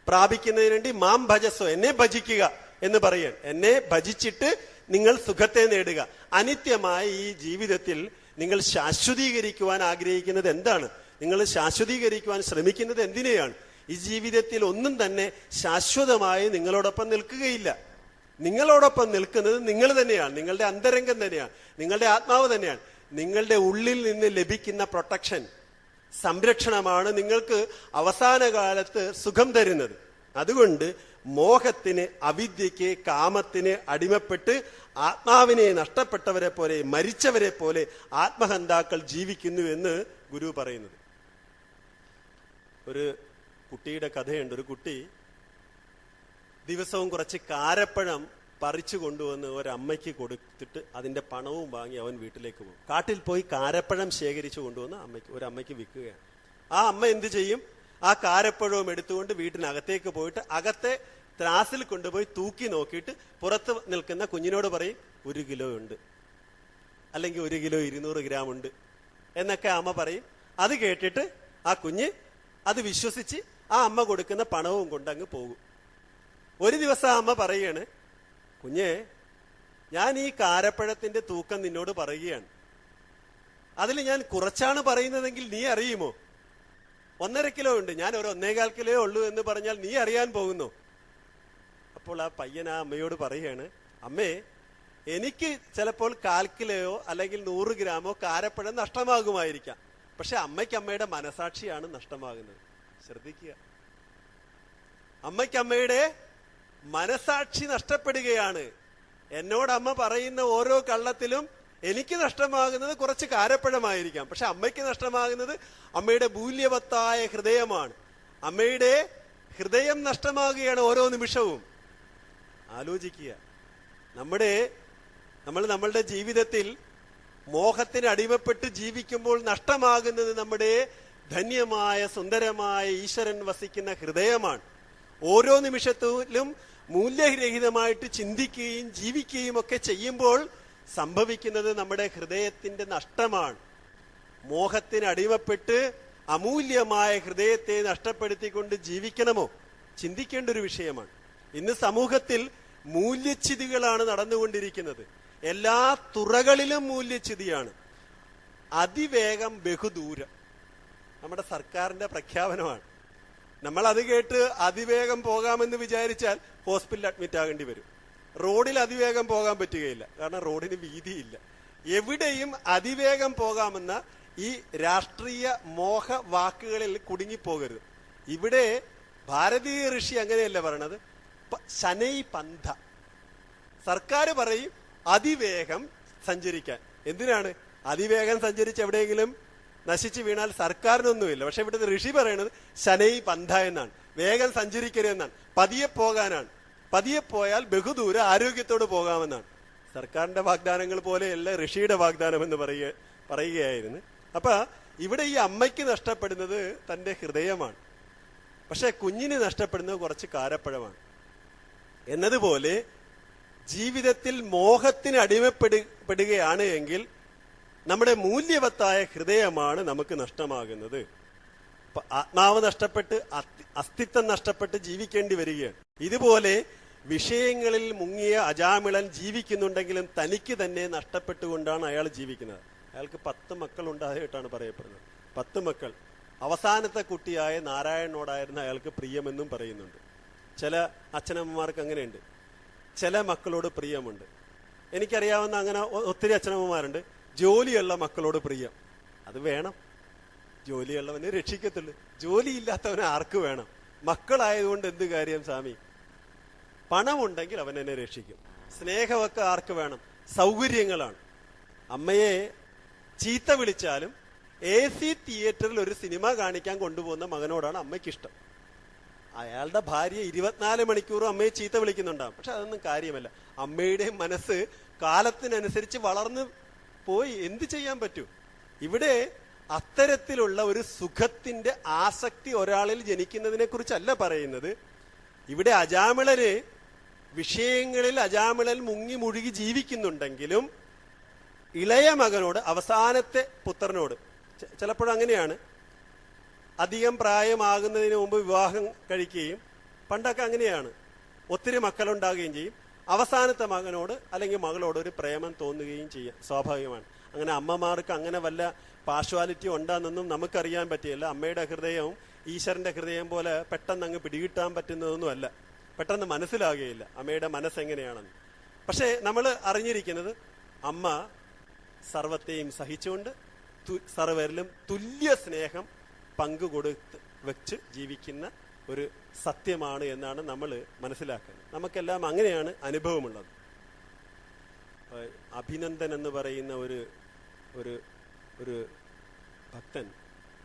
പ്രാപിക്കുന്നതിന് വേണ്ടി മാം ഭജസ്വ, എന്നെ ഭജിക്കുക എന്ന് പറയാൻ. എന്നെ ഭജിച്ചിട്ട് നിങ്ങൾ സുഖത്തെ നേടുക. അനിത്യമായ ഈ ജീവിതത്തിൽ നിങ്ങൾ ശാശ്വതീകരിക്കുവാൻ ആഗ്രഹിക്കുന്നത് എന്താണ്? നിങ്ങൾ ശാശ്വതീകരിക്കുവാൻ ശ്രമിക്കുന്നത് എന്തിനെയാണ്? ഈ ജീവിതത്തിൽ ഒന്നും തന്നെ ശാശ്വതമായി നിങ്ങളോടൊപ്പം നിൽക്കുകയില്ല. നിങ്ങളോടൊപ്പം നിൽക്കുന്നത് നിങ്ങൾ തന്നെയാണ്, നിങ്ങളുടെ അന്തരംഗം തന്നെയാണ്, നിങ്ങളുടെ ആത്മാവ് തന്നെയാണ്. നിങ്ങളുടെ ഉള്ളിൽ നിന്ന് ലഭിക്കുന്ന പ്രൊട്ടക്ഷൻ, സംരക്ഷണമാണ് നിങ്ങൾക്ക് അവസാന കാലത്ത് സുഖം തരുന്നത്. അതുകൊണ്ട് മോഹത്തിന്, അവിദ്യയ്ക്ക്, കാമത്തിന് അടിമപ്പെട്ട് ആത്മാവിനെ നഷ്ടപ്പെട്ടവരെ പോലെ, മരിച്ചവരെ പോലെ ആത്മഹന്താക്കൾ ജീവിക്കുന്നു എന്ന് ഗുരു പറയുന്നത്. ഒരു കുട്ടിയുടെ കഥയുണ്ട്. ഒരു കുട്ടി ദിവസവും കുറച്ച് കാരപ്പഴം പറിച്ചു കൊണ്ടുവന്ന് ഒരമ്മയ്ക്ക് കൊടുത്തിട്ട് അതിന്റെ പണവും വാങ്ങി അവൻ വീട്ടിലേക്ക് പോകും. കാട്ടിൽ പോയി കാരപ്പഴം ശേഖരിച്ചു കൊണ്ടുവന്ന് ഒരമ്മയ്ക്ക് വിൽക്കുകയാണ്. ആ അമ്മ എന്ത് ചെയ്യും? ആ കാരപ്പഴവും എടുത്തുകൊണ്ട് വീട്ടിനകത്തേക്ക് പോയിട്ട് അകത്തെ ത്രാസിൽ കൊണ്ടുപോയി തൂക്കി നോക്കിയിട്ട് പുറത്ത് നിൽക്കുന്ന കുഞ്ഞിനോട് പറയും 1 കിലോ ഉണ്ട്, അല്ലെങ്കിൽ 1 കിലോ 200 ഗ്രാം ഉണ്ട് എന്നൊക്കെ അമ്മ പറയും. അത് കേട്ടിട്ട് ആ കുഞ്ഞ് അത് വിശ്വസിച്ച് ആ അമ്മ കൊടുക്കുന്ന പണവും കൊണ്ടങ്ങ് പോകും. ഒരു ദിവസം ആ അമ്മ പറയാണ്, കുഞ്ഞെ, ഞാൻ ഈ കാരപ്പഴത്തിന്റെ തൂക്കം നിന്നോട് പറയുകയാണ്, അതിൽ ഞാൻ കുറച്ചാണ് പറയുന്നതെങ്കിൽ നീ അറിയുമോ? 1.5 കിലോ ഉണ്ട്, ഞാൻ ഒരു 1.25 കിലോ ഉള്ളൂ എന്ന് പറഞ്ഞാൽ നീ അറിയാൻ പോകുന്നു. അപ്പോൾ ആ പയ്യൻ ആ അമ്മയോട് പറയാണ്, അമ്മേ, എനിക്ക് ചിലപ്പോൾ 1/4 കിലോയോ അല്ലെങ്കിൽ 100 ഗ്രാമോ കാരപ്പഴം നഷ്ടമാകുമായിരിക്കാം, പക്ഷെ അമ്മയ്ക്ക് അമ്മയുടെ മനസാക്ഷിയാണ് നഷ്ടമാകുന്നത്. ശ്രദ്ധിക്കുക, അമ്മയ്ക്ക് അമ്മയുടെ മനസാക്ഷി നഷ്ടപ്പെടുകയാണ്. എന്നോട് അമ്മ പറയുന്ന ഓരോ കള്ളത്തിലും എനിക്ക് നഷ്ടമാകുന്നത് കുറച്ച് കാരപ്പഴമായിരിക്കാം, പക്ഷെ അമ്മയ്ക്ക് നഷ്ടമാകുന്നത് അമ്മയുടെ മൂല്യവത്തായ ഹൃദയമാണ്. അമ്മയുടെ ഹൃദയം നഷ്ടമാകുകയാണ് ഓരോ നിമിഷവും. ആലോചിക്കുക, നമ്മളുടെ ജീവിതത്തിൽ മോഹത്തിന് അടിമപ്പെട്ട് ജീവിക്കുമ്പോൾ നഷ്ടമാകുന്നത് നമ്മുടെ ധന്യമായ സുന്ദരമായ ഈശ്വരൻ വസിക്കുന്ന ഹൃദയമാണ്. ഓരോ നിമിഷത്തിലും മൂല്യരഹിതമായിട്ട് ചിന്തിക്കുകയും ജീവിക്കുകയും ഒക്കെ ചെയ്യുമ്പോൾ സംഭവിക്കുന്നത് നമ്മുടെ ഹൃദയത്തിന്റെ നഷ്ടമാണ്. മോഹത്തിന് അടിമപ്പെട്ട് അമൂല്യമായ ഹൃദയത്തെ നഷ്ടപ്പെടുത്തിക്കൊണ്ട് ജീവിക്കണമോ? ചിന്തിക്കേണ്ട ഒരു വിഷയമാണ്. ഇന്ന് സമൂഹത്തിൽ മൂല്യച്യുതികളാണ് നടന്നുകൊണ്ടിരിക്കുന്നത്. എല്ലാ തുറകളിലും മൂല്യച്യുതിയാണ്. അതിവേഗം ബഹുദൂരം നമ്മുടെ സർക്കാരിന്റെ പ്രഖ്യാപനമാണ്. നമ്മൾ അത് കേട്ട് അതിവേഗം പോകാമെന്ന് വിചാരിച്ചാൽ ഹോസ്പിറ്റലിൽ അഡ്മിറ്റ് ആകേണ്ടി വരും. റോഡിൽ അതിവേഗം പോകാൻ പറ്റുകയില്ല, കാരണം റോഡിന് വീതിയില്ല. എവിടെയും അതിവേഗം പോകാമെന്ന ഈ രാഷ്ട്രീയ മോഹ വാക്കുകളിൽ കുടുങ്ങിപ്പോകരുത്. ഇവിടെ ഭാരതീയ ഋഷി അങ്ങനെയല്ല പറയണത്, ശനൈ പന്ഥ. സർക്കാർ പറയും അതിവേഗം സഞ്ചരിക്കാൻ. എന്തിനാണ്? അതിവേഗം സഞ്ചരിച്ച് എവിടെയെങ്കിലും നശിച്ചു വീണാൽ സർക്കാരിനൊന്നുമില്ല. പക്ഷെ ഇവിടുത്തെ ഋഷി പറയുന്നത് ശനൈ പന്ഥ എന്നാണ്, വേഗം സഞ്ചരിക്കരുതെന്നാണ്, പതിയെ പോകാനാണ്. പതിയെ പോയാൽ ബഹുദൂരം ആരോഗ്യത്തോട് പോകാമെന്നാണ്. സർക്കാരിന്റെ വാഗ്ദാനങ്ങൾ പോലെയല്ല ഋഷിയുടെ വാഗ്ദാനം എന്ന് പറയുകയായിരുന്നു. അപ്പൊ ഇവിടെ ഈ അമ്മയ്ക്ക് നഷ്ടപ്പെടുന്നത് തന്റെ ഹൃദയമാണ്, പക്ഷെ കുഞ്ഞിന് നഷ്ടപ്പെടുന്നത് കുറച്ച് കാരപ്പഴമാണ്. എന്നതുപോലെ ജീവിതത്തിൽ മോഹത്തിന് അടിമപ്പെടുകയാണ് എങ്കിൽ നമ്മുടെ മൂല്യവത്തായ ഹൃദയമാണ് നമുക്ക് നഷ്ടമാകുന്നത്. ആത്മാവ് നഷ്ടപ്പെട്ട് അസ്തിത്വം നഷ്ടപ്പെട്ട് ജീവിക്കേണ്ടി വരികയാണ്. ഇതുപോലെ വിഷയങ്ങളിൽ മുങ്ങിയ അജാമിളൻ ജീവിക്കുന്നുണ്ടെങ്കിലും തനിക്ക് തന്നെ നഷ്ടപ്പെട്ടുകൊണ്ടാണ് അയാൾ ജീവിക്കുന്നത്. അയാൾക്ക് 10 മക്കൾ ഉണ്ടായിട്ടാണ് പറയപ്പെടുന്നത്. 10 മക്കൾ. അവസാനത്തെ കുട്ടിയായ നാരായണനോടായിരുന്നു അയാൾക്ക് പ്രിയമെന്നും പറയുന്നുണ്ട്. ചില അച്ഛനമ്മമാർക്ക് അങ്ങനെയുണ്ട്, ചില മക്കളോട് പ്രിയമുണ്ട്. എനിക്കറിയാവുന്ന അങ്ങനെ ഒത്തിരി അച്ഛനമ്മമാരുണ്ട്. ജോലിയുള്ള മക്കളോട് പ്രിയം. അത് വേണം, ജോലിയുള്ളവനെ രക്ഷിക്കത്തുള്ളൂ. ജോലിയില്ലാത്തവനെ ആർക്ക് വേണം? മക്കളായതുകൊണ്ട് എന്ത് കാര്യം സ്വാമി? പണമുണ്ടെങ്കിൽ അവൻ എന്നെ രക്ഷിക്കും. സ്നേഹമൊക്കെ ആർക്ക് വേണം? സൗകര്യങ്ങളാണ്. അമ്മയെ ചീത്ത വിളിച്ചാലും AC തിയേറ്ററിൽ ഒരു സിനിമ കാണിക്കാൻ കൊണ്ടുപോകുന്ന മകനോടാണ് അമ്മയ്ക്കിഷ്ടം. അയാളുടെ ഭാര്യ 24 മണിക്കൂറും അമ്മയെ ചീത്ത വിളിക്കുന്നുണ്ടാവും, പക്ഷെ അതൊന്നും കാര്യമല്ല. അമ്മയുടെ മനസ്സ് കാലത്തിനനുസരിച്ച് വളർന്നു പോയി. എന്ത് ചെയ്യാൻ പറ്റൂ? ഇവിടെ അത്തരത്തിലുള്ള ഒരു സുഖത്തിന്റെ ആസക്തി ഒരാളിൽ ജനിക്കുന്നതിനെ കുറിച്ചല്ല പറയുന്നത്. ഇവിടെ അജാമിളന് വിഷയങ്ങളിൽ അജാമിളൻ മുങ്ങി മുഴുകി ജീവിക്കുന്നുണ്ടെങ്കിലും ഇളയ മകനോട്, അവസാനത്തെ പുത്രനോട്, ചിലപ്പോഴങ്ങനെയാണ്, അധികം പ്രായമാകുന്നതിന് മുമ്പ് വിവാഹം കഴിക്കുകയും, പണ്ടൊക്കെ അങ്ങനെയാണ്, ഒത്തിരി മക്കളുണ്ടാകുകയും ചെയ്യും. അവസാനത്തെ മകനോട് അല്ലെങ്കിൽ മകളോട് ഒരു പ്രേമം തോന്നുകയും ചെയ്യാം, സ്വാഭാവികമാണ്. അങ്ങനെ അമ്മമാർക്ക് അങ്ങനെ വല്ല പാർഷ്വാലിറ്റി ഉണ്ടാകുന്നൊന്നും നമുക്കറിയാൻ പറ്റില്ല. അമ്മയുടെ ഹൃദയവും ഈശ്വരന്റെ ഹൃദയം പോലെ പെട്ടെന്ന് അങ്ങ് പിടികിട്ടാൻ പറ്റുന്നതൊന്നുമല്ല, പെട്ടെന്ന് മനസ്സിലാകുകയില്ല അമ്മയുടെ മനസ്സെങ്ങനെയാണെന്ന്. പക്ഷെ നമ്മൾ അറിഞ്ഞിരിക്കുന്നത് അമ്മ സർവത്തെയും സഹിച്ചുകൊണ്ട് സർവരിലും തുല്യ സ്നേഹം പങ്കുകൊടുത്ത് വെച്ച് ജീവിക്കുന്ന ഒരു സത്യമാണ് എന്നാണ് നമ്മൾ മനസ്സിലാക്കുന്നത്. നമുക്കെല്ലാം അങ്ങനെയാണ് അനുഭവമുള്ളത്. അഭിനന്ദൻ എന്ന് പറയുന്ന ഒരു ഒരു ഭക്തൻ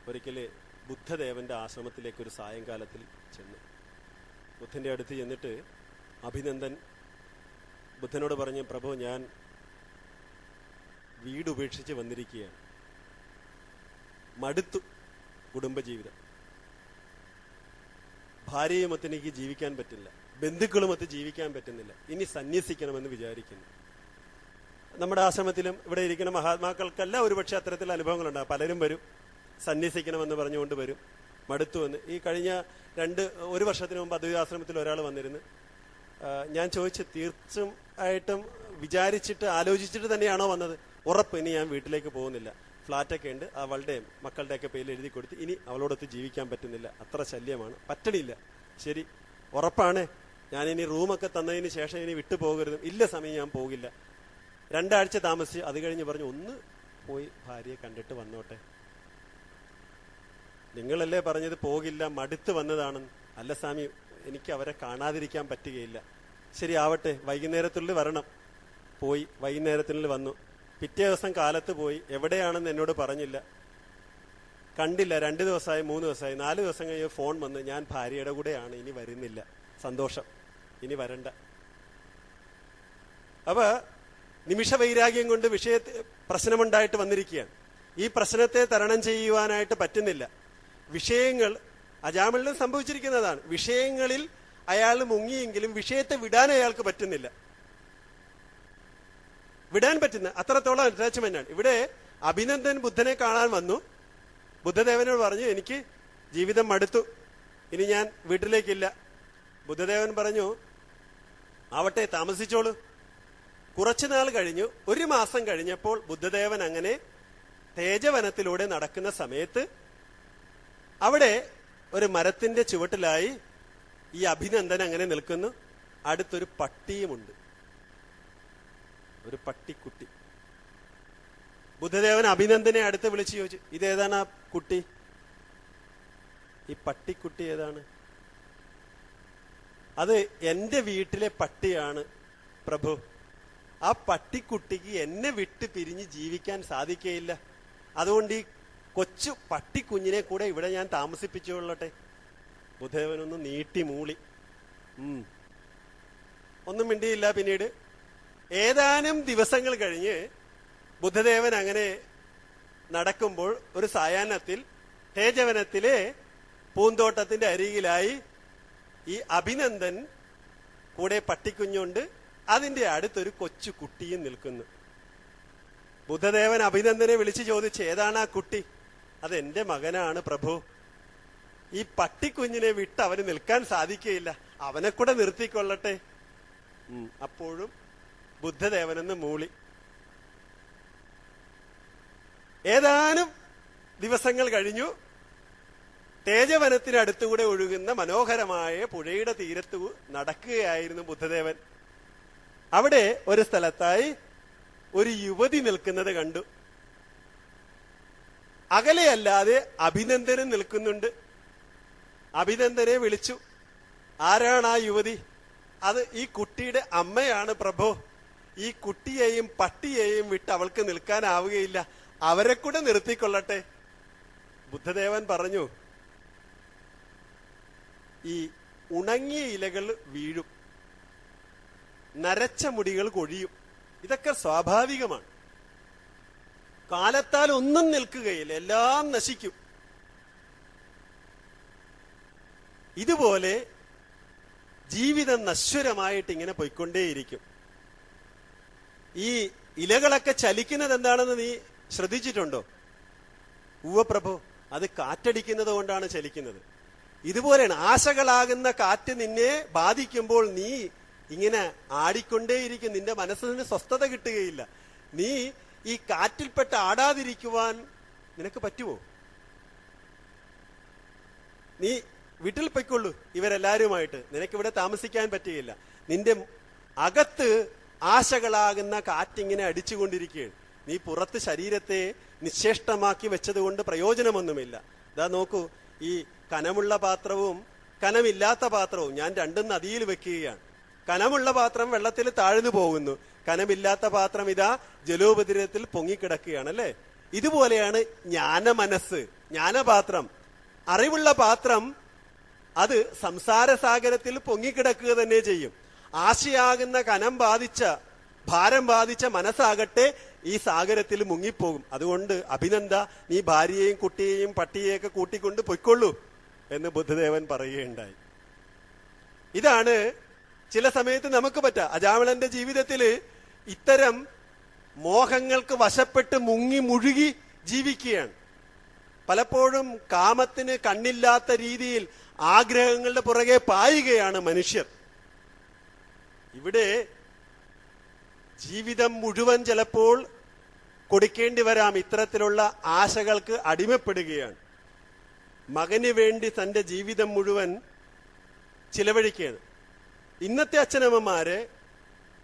ഒരിക്കല് ബുദ്ധദേവന്റെ ആശ്രമത്തിലേക്ക് ഒരു സായങ്കാലത്തിൽ ചെന്നു. ബുദ്ധന്റെ അടുത്ത് ചെന്നിട്ട് അഭിനന്ദൻ ബുദ്ധനോട് പറഞ്ഞു, പ്രഭു, ഞാൻ വീട് ഉപേക്ഷിച്ച് വന്നിരിക്കുകയാണ്, മടുത്തു കുടുംബജീവിതം, ഭാര്യയുമൊത്ത് എനിക്ക് ജീവിക്കാൻ പറ്റില്ല, ബന്ധുക്കളുമൊത്ത് ജീവിക്കാൻ പറ്റുന്നില്ല, ഇനി സന്യസിക്കണമെന്ന് വിചാരിക്കുന്നു. നമ്മുടെ ആശ്രമത്തിലും ഇവിടെ ഇരിക്കുന്ന മഹാത്മാക്കൾക്കെല്ലാം ഒരുപക്ഷെ അത്തരത്തിലുള്ള അനുഭവങ്ങളുണ്ടാകും. പലരും വരും, സന്യസിക്കണമെന്ന് പറഞ്ഞുകൊണ്ട് വരും, മടുത്തുവെന്ന്. ഈ കഴിഞ്ഞ ഒരു വർഷത്തിന് മുമ്പ് അദ്വൈതാശ്രമത്തിൽ ഒരാൾ വന്നിരുന്നു. ഞാൻ ചോദിച്ചു, തീർച്ചയായിട്ടും വിചാരിച്ചിട്ട് ആലോചിച്ചിട്ട് തന്നെയാണോ വന്നത്? ഉറപ്പ്, ഇനി ഞാൻ വീട്ടിലേക്ക് പോകുന്നില്ല, ഫ്ലാറ്റൊക്കെ ഉണ്ട്, അവളുടെയും മക്കളുടെയൊക്കെ പേരിൽ എഴുതി കൊടുത്ത് ഇനി അവളോടൊത്ത് ജീവിക്കാൻ പറ്റുന്നില്ല, അത്ര ശല്യമാണ്, പറ്റണില്ല. ശരി, ഉറപ്പാണ്, ഞാനിനി റൂമൊക്കെ തന്നതിന് ശേഷം ഇനി വിട്ടു പോകരുത്. ഇല്ല സമയം, ഞാൻ പോകില്ല. 2 ആഴ്ച താമസിച്ച് അത് കഴിഞ്ഞ് പറഞ്ഞു, ഒന്ന് പോയി ഭാര്യയെ കണ്ടിട്ട് വന്നോട്ടെ. നിങ്ങളല്ലേ പറഞ്ഞത് പോകില്ല, മടുത്ത് വന്നതാണെന്ന്. അല്ല സ്വാമി, എനിക്ക് അവരെ കാണാതിരിക്കാൻ പറ്റുകയില്ല. ശരി, ആവട്ടെ, വൈകുന്നേരത്തിനുള്ളിൽ വരണം. പോയി വൈകുന്നേരത്തിനുള്ളിൽ വന്നു. പിറ്റേ ദിവസം കാലത്ത് പോയി. എവിടെയാണെന്ന് എന്നോട് പറഞ്ഞില്ല. കണ്ടില്ല, 2 ദിവസമായി, 3 ദിവസമായി, 4 ദിവസം കഴിഞ്ഞ് ഫോൺ വന്ന്, ഞാൻ ഭാര്യയുടെ കൂടെയാണ്, ഇനി വരുന്നില്ല, സന്തോഷം, ഇനി വരണ്ട. അപ്പൊ നിമിഷ വൈരാഗ്യം കൊണ്ട് പ്രശ്നമുണ്ടായിട്ട് വന്നിരിക്കുകയാണ്. ഈ പ്രശ്നത്തെ തരണം ചെയ്യുവാനായിട്ട് പറ്റുന്നില്ല. വിഷയങ്ങൾ അജാമിളിന് സംഭവിച്ചിരിക്കുന്നതാണ്. വിഷയങ്ങളിൽ അയാൾ മുങ്ങിയെങ്കിലും വിഷയത്തെ വിടാൻ അയാൾക്ക് പറ്റുന്നില്ല. വിടാൻ പറ്റുന്ന അത്രത്തോളം അറ്റാച്ച്മെന്റ് ആണ്. ഇവിടെ അഭിനന്ദൻ ബുദ്ധനെ കാണാൻ വന്നു. ബുദ്ധദേവനോട് പറഞ്ഞു, എനിക്ക് ജീവിതം മടുത്തു, ഇനി ഞാൻ വീട്ടിലേക്കില്ല. ബുദ്ധദേവൻ പറഞ്ഞു, ആവട്ടെ, താമസിച്ചോളൂ. കുറച്ചുനാൾ കഴിഞ്ഞു, 1 മാസം കഴിഞ്ഞപ്പോൾ ബുദ്ധദേവൻ അങ്ങനെ തേജവനത്തിലൂടെ നടക്കുന്ന സമയത്ത് അവിടെ ഒരു മരത്തിന്റെ ചുവട്ടിലായി ഈ അഭിനന്ദൻ അങ്ങനെ നിൽക്കുന്നു. അടുത്തൊരു പട്ടിയുമുണ്ട്, ഒരു പട്ടിക്കുട്ടി. ബുദ്ധദേവൻ അഭിനന്ദനെ അടുത്ത് വിളിച്ചു ചോദിച്ചു, ഇതേതാണ് ആ കുട്ടി? ഈ പട്ടിക്കുട്ടി ഏതാണ്? അത് എന്റെ വീട്ടിലെ പട്ടിയാണ് പ്രഭു. ആ പട്ടിക്കുട്ടിക്ക് എന്നെ വിട്ട് പിരിഞ്ഞ് ജീവിക്കാൻ സാധിക്കയില്ല. അതുകൊണ്ട് ഈ കൊച്ചു പട്ടിക്കുഞ്ഞിനെ കൂടെ ഇവിടെ ഞാൻ താമസിപ്പിച്ചുകൊള്ളട്ടെ. ബുദ്ധദേവനൊന്ന് നീട്ടി മൂളി, ഒന്നും മിണ്ടിയില്ല. പിന്നീട് ഏതാനും ദിവസങ്ങൾ കഴിഞ്ഞ് ബുദ്ധദേവൻ അങ്ങനെ നടക്കുമ്പോൾ ഒരു സായാഹ്നത്തിൽ തേജവനത്തിലെ പൂന്തോട്ടത്തിന്റെ അരികിലായി ഈ അഭിനന്ദൻ കൂടെ പട്ടിക്കുഞ്ഞുണ്ട്, അതിന്റെ അടുത്തൊരു കൊച്ചു കുട്ടിയും നിൽക്കുന്നു. ബുദ്ധദേവൻ അഭിനന്ദനെ വിളിച്ചു ചോദിച്ചു, ഏതാണ് ആ കുട്ടി? അതെന്റെ മകനാണ് പ്രഭു. ഈ പട്ടിക്കുഞ്ഞിനെ വിട്ട് അവന് നിൽക്കാൻ സാധിക്കുകയില്ല, അവനെ കൂടെ നിർത്തിക്കൊള്ളട്ടെ. അപ്പോഴും ബുദ്ധദേവനെന്ന് മൂളി. ഏതാനും ദിവസങ്ങൾ കഴിഞ്ഞു. തേജവനത്തിനടുത്തുകൂടെ ഒഴുകുന്ന മനോഹരമായ പുഴയുടെ തീരത്ത് നടക്കുകയായിരുന്നു ബുദ്ധദേവൻ. അവിടെ ഒരു സ്ഥലത്തായി ഒരു യുവതി നിൽക്കുന്നത് കണ്ടു. അകലെയല്ലാതെ അഭിനന്ദനും നിൽക്കുന്നുണ്ട്. അഭിനന്ദനെ വിളിച്ചു, ആരാണ് ആ യുവതി? അത് ഈ കുട്ടിയുടെ അമ്മയാണ് പ്രഭു. ഈ കുട്ടിയെയും പട്ടിയെയും വിട്ട് അവൾക്ക് നിൽക്കാനാവുകയില്ല, അവരെ കൂടെ നിർത്തിക്കൊള്ളട്ടെ. ബുദ്ധദേവൻ പറഞ്ഞു, ഈ ഉണങ്ങിയ ഇലകൾ വീഴും, നരച്ച മുടികൾ കൊഴിയും, ഇതൊക്കെ സ്വാഭാവികമാണ്. കാലത്താൽ ഒന്നും നിൽക്കുകയില്ല, എല്ലാം നശിക്കും. ഇതുപോലെ ജീവിതം നശ്വരമായിട്ട് ഇങ്ങനെ പോയിക്കൊണ്ടേയിരിക്കും. ഈ ഇലകളൊക്കെ ചലിക്കുന്നത് എന്താണെന്ന് നീ ശ്രദ്ധിച്ചിട്ടുണ്ടോ? ഉവ്വ പ്രഭു, അത് കാറ്റടിക്കുന്നത് കൊണ്ടാണ് ചലിക്കുന്നത്. ഇതുപോലെയാണ് ആശകളാകുന്ന കാറ്റ് നിന്നെ ബാധിക്കുമ്പോൾ നീ ഇങ്ങനെ ആടിക്കൊണ്ടേയിരിക്കും, നിന്റെ മനസ്സിന് സ്വസ്ഥത കിട്ടുകയില്ല. നീ ഈ കാറ്റിൽപ്പെട്ട് ആടാതിരിക്കുവാൻ നിനക്ക് പറ്റുമോ? നീ വീട്ടിൽ പൊയ്ക്കൊള്ളൂ ഇവരെല്ലാരുമായിട്ട്, നിനക്കിവിടെ താമസിക്കാൻ പറ്റുകയില്ല. നിന്റെ അകത്ത് ആശകളാകുന്ന കാറ്റിങ്ങനെ അടിച്ചുകൊണ്ടിരിക്കുകയാണ്. നീ പുറത്ത് ശരീരത്തെ നിശ്ചേഷ്ടമാക്കി വെച്ചത് കൊണ്ട് പ്രയോജനമൊന്നുമില്ല. ഇതാ നോക്കൂ, ഈ കനമുള്ള പാത്രവും കനമില്ലാത്ത പാത്രവും ഞാൻ രണ്ടും നദിയിൽ വെക്കുകയാണ്. കനമുള്ള പാത്രം വെള്ളത്തിൽ താഴ്ന്നു പോകുന്നു, കനമില്ലാത്ത പാത്രം ഇതാ ജലോപതിരത്തിൽ പൊങ്ങിക്കിടക്കുകയാണ്, അല്ലേ? ഇതുപോലെയാണ് ജ്ഞാനമനസ്സ്, ജ്ഞാനപാത്രം, അറിവുള്ള പാത്രം. അത് സംസാരസാഗരത്തിൽ പൊങ്ങിക്കിടക്കുക തന്നെ ചെയ്യും. ആശയാകുന്ന കനം ബാധിച്ച, ഭാരം ബാധിച്ച മനസ്സാകട്ടെ ഈ സാഗരത്തിൽ മുങ്ങിപ്പോകും. അതുകൊണ്ട് അഭിനന്ദ, നീ ഭാര്യയെയും കുട്ടിയെയും പട്ടിയെയൊക്കെ കൂട്ടിക്കൊണ്ട് പൊയ്ക്കൊള്ളൂ എന്ന് ബുദ്ധദേവൻ പറയുകയുണ്ടായി. ഇതാണ് ചില സമയത്ത് നമുക്ക് പറ്റുക. അജാമിളന്റെ ജീവിതത്തില് ഇത്തരം മോഹങ്ങൾക്ക് വശപ്പെട്ട് മുങ്ങി മുഴുകി ജീവിക്കുകയാണ്. പലപ്പോഴും കാമത്തിന് കണ്ണില്ലാത്ത രീതിയിൽ ആഗ്രഹങ്ങളുടെ പുറകെ പായുകയാണ് മനുഷ്യർ. ഇവിടെ ജീവിതം മുഴുവൻ ചിലപ്പോൾ കൊടുക്കേണ്ടി വരാം, ഇത്തരത്തിലുള്ള ആശകൾക്ക് അടിമപ്പെടുകയാണ്. മകന് വേണ്ടി തന്റെ ജീവിതം മുഴുവൻ ചിലവഴിക്കുകയാണ്. ഇന്നത്തെ അച്ഛനമ്മമാര്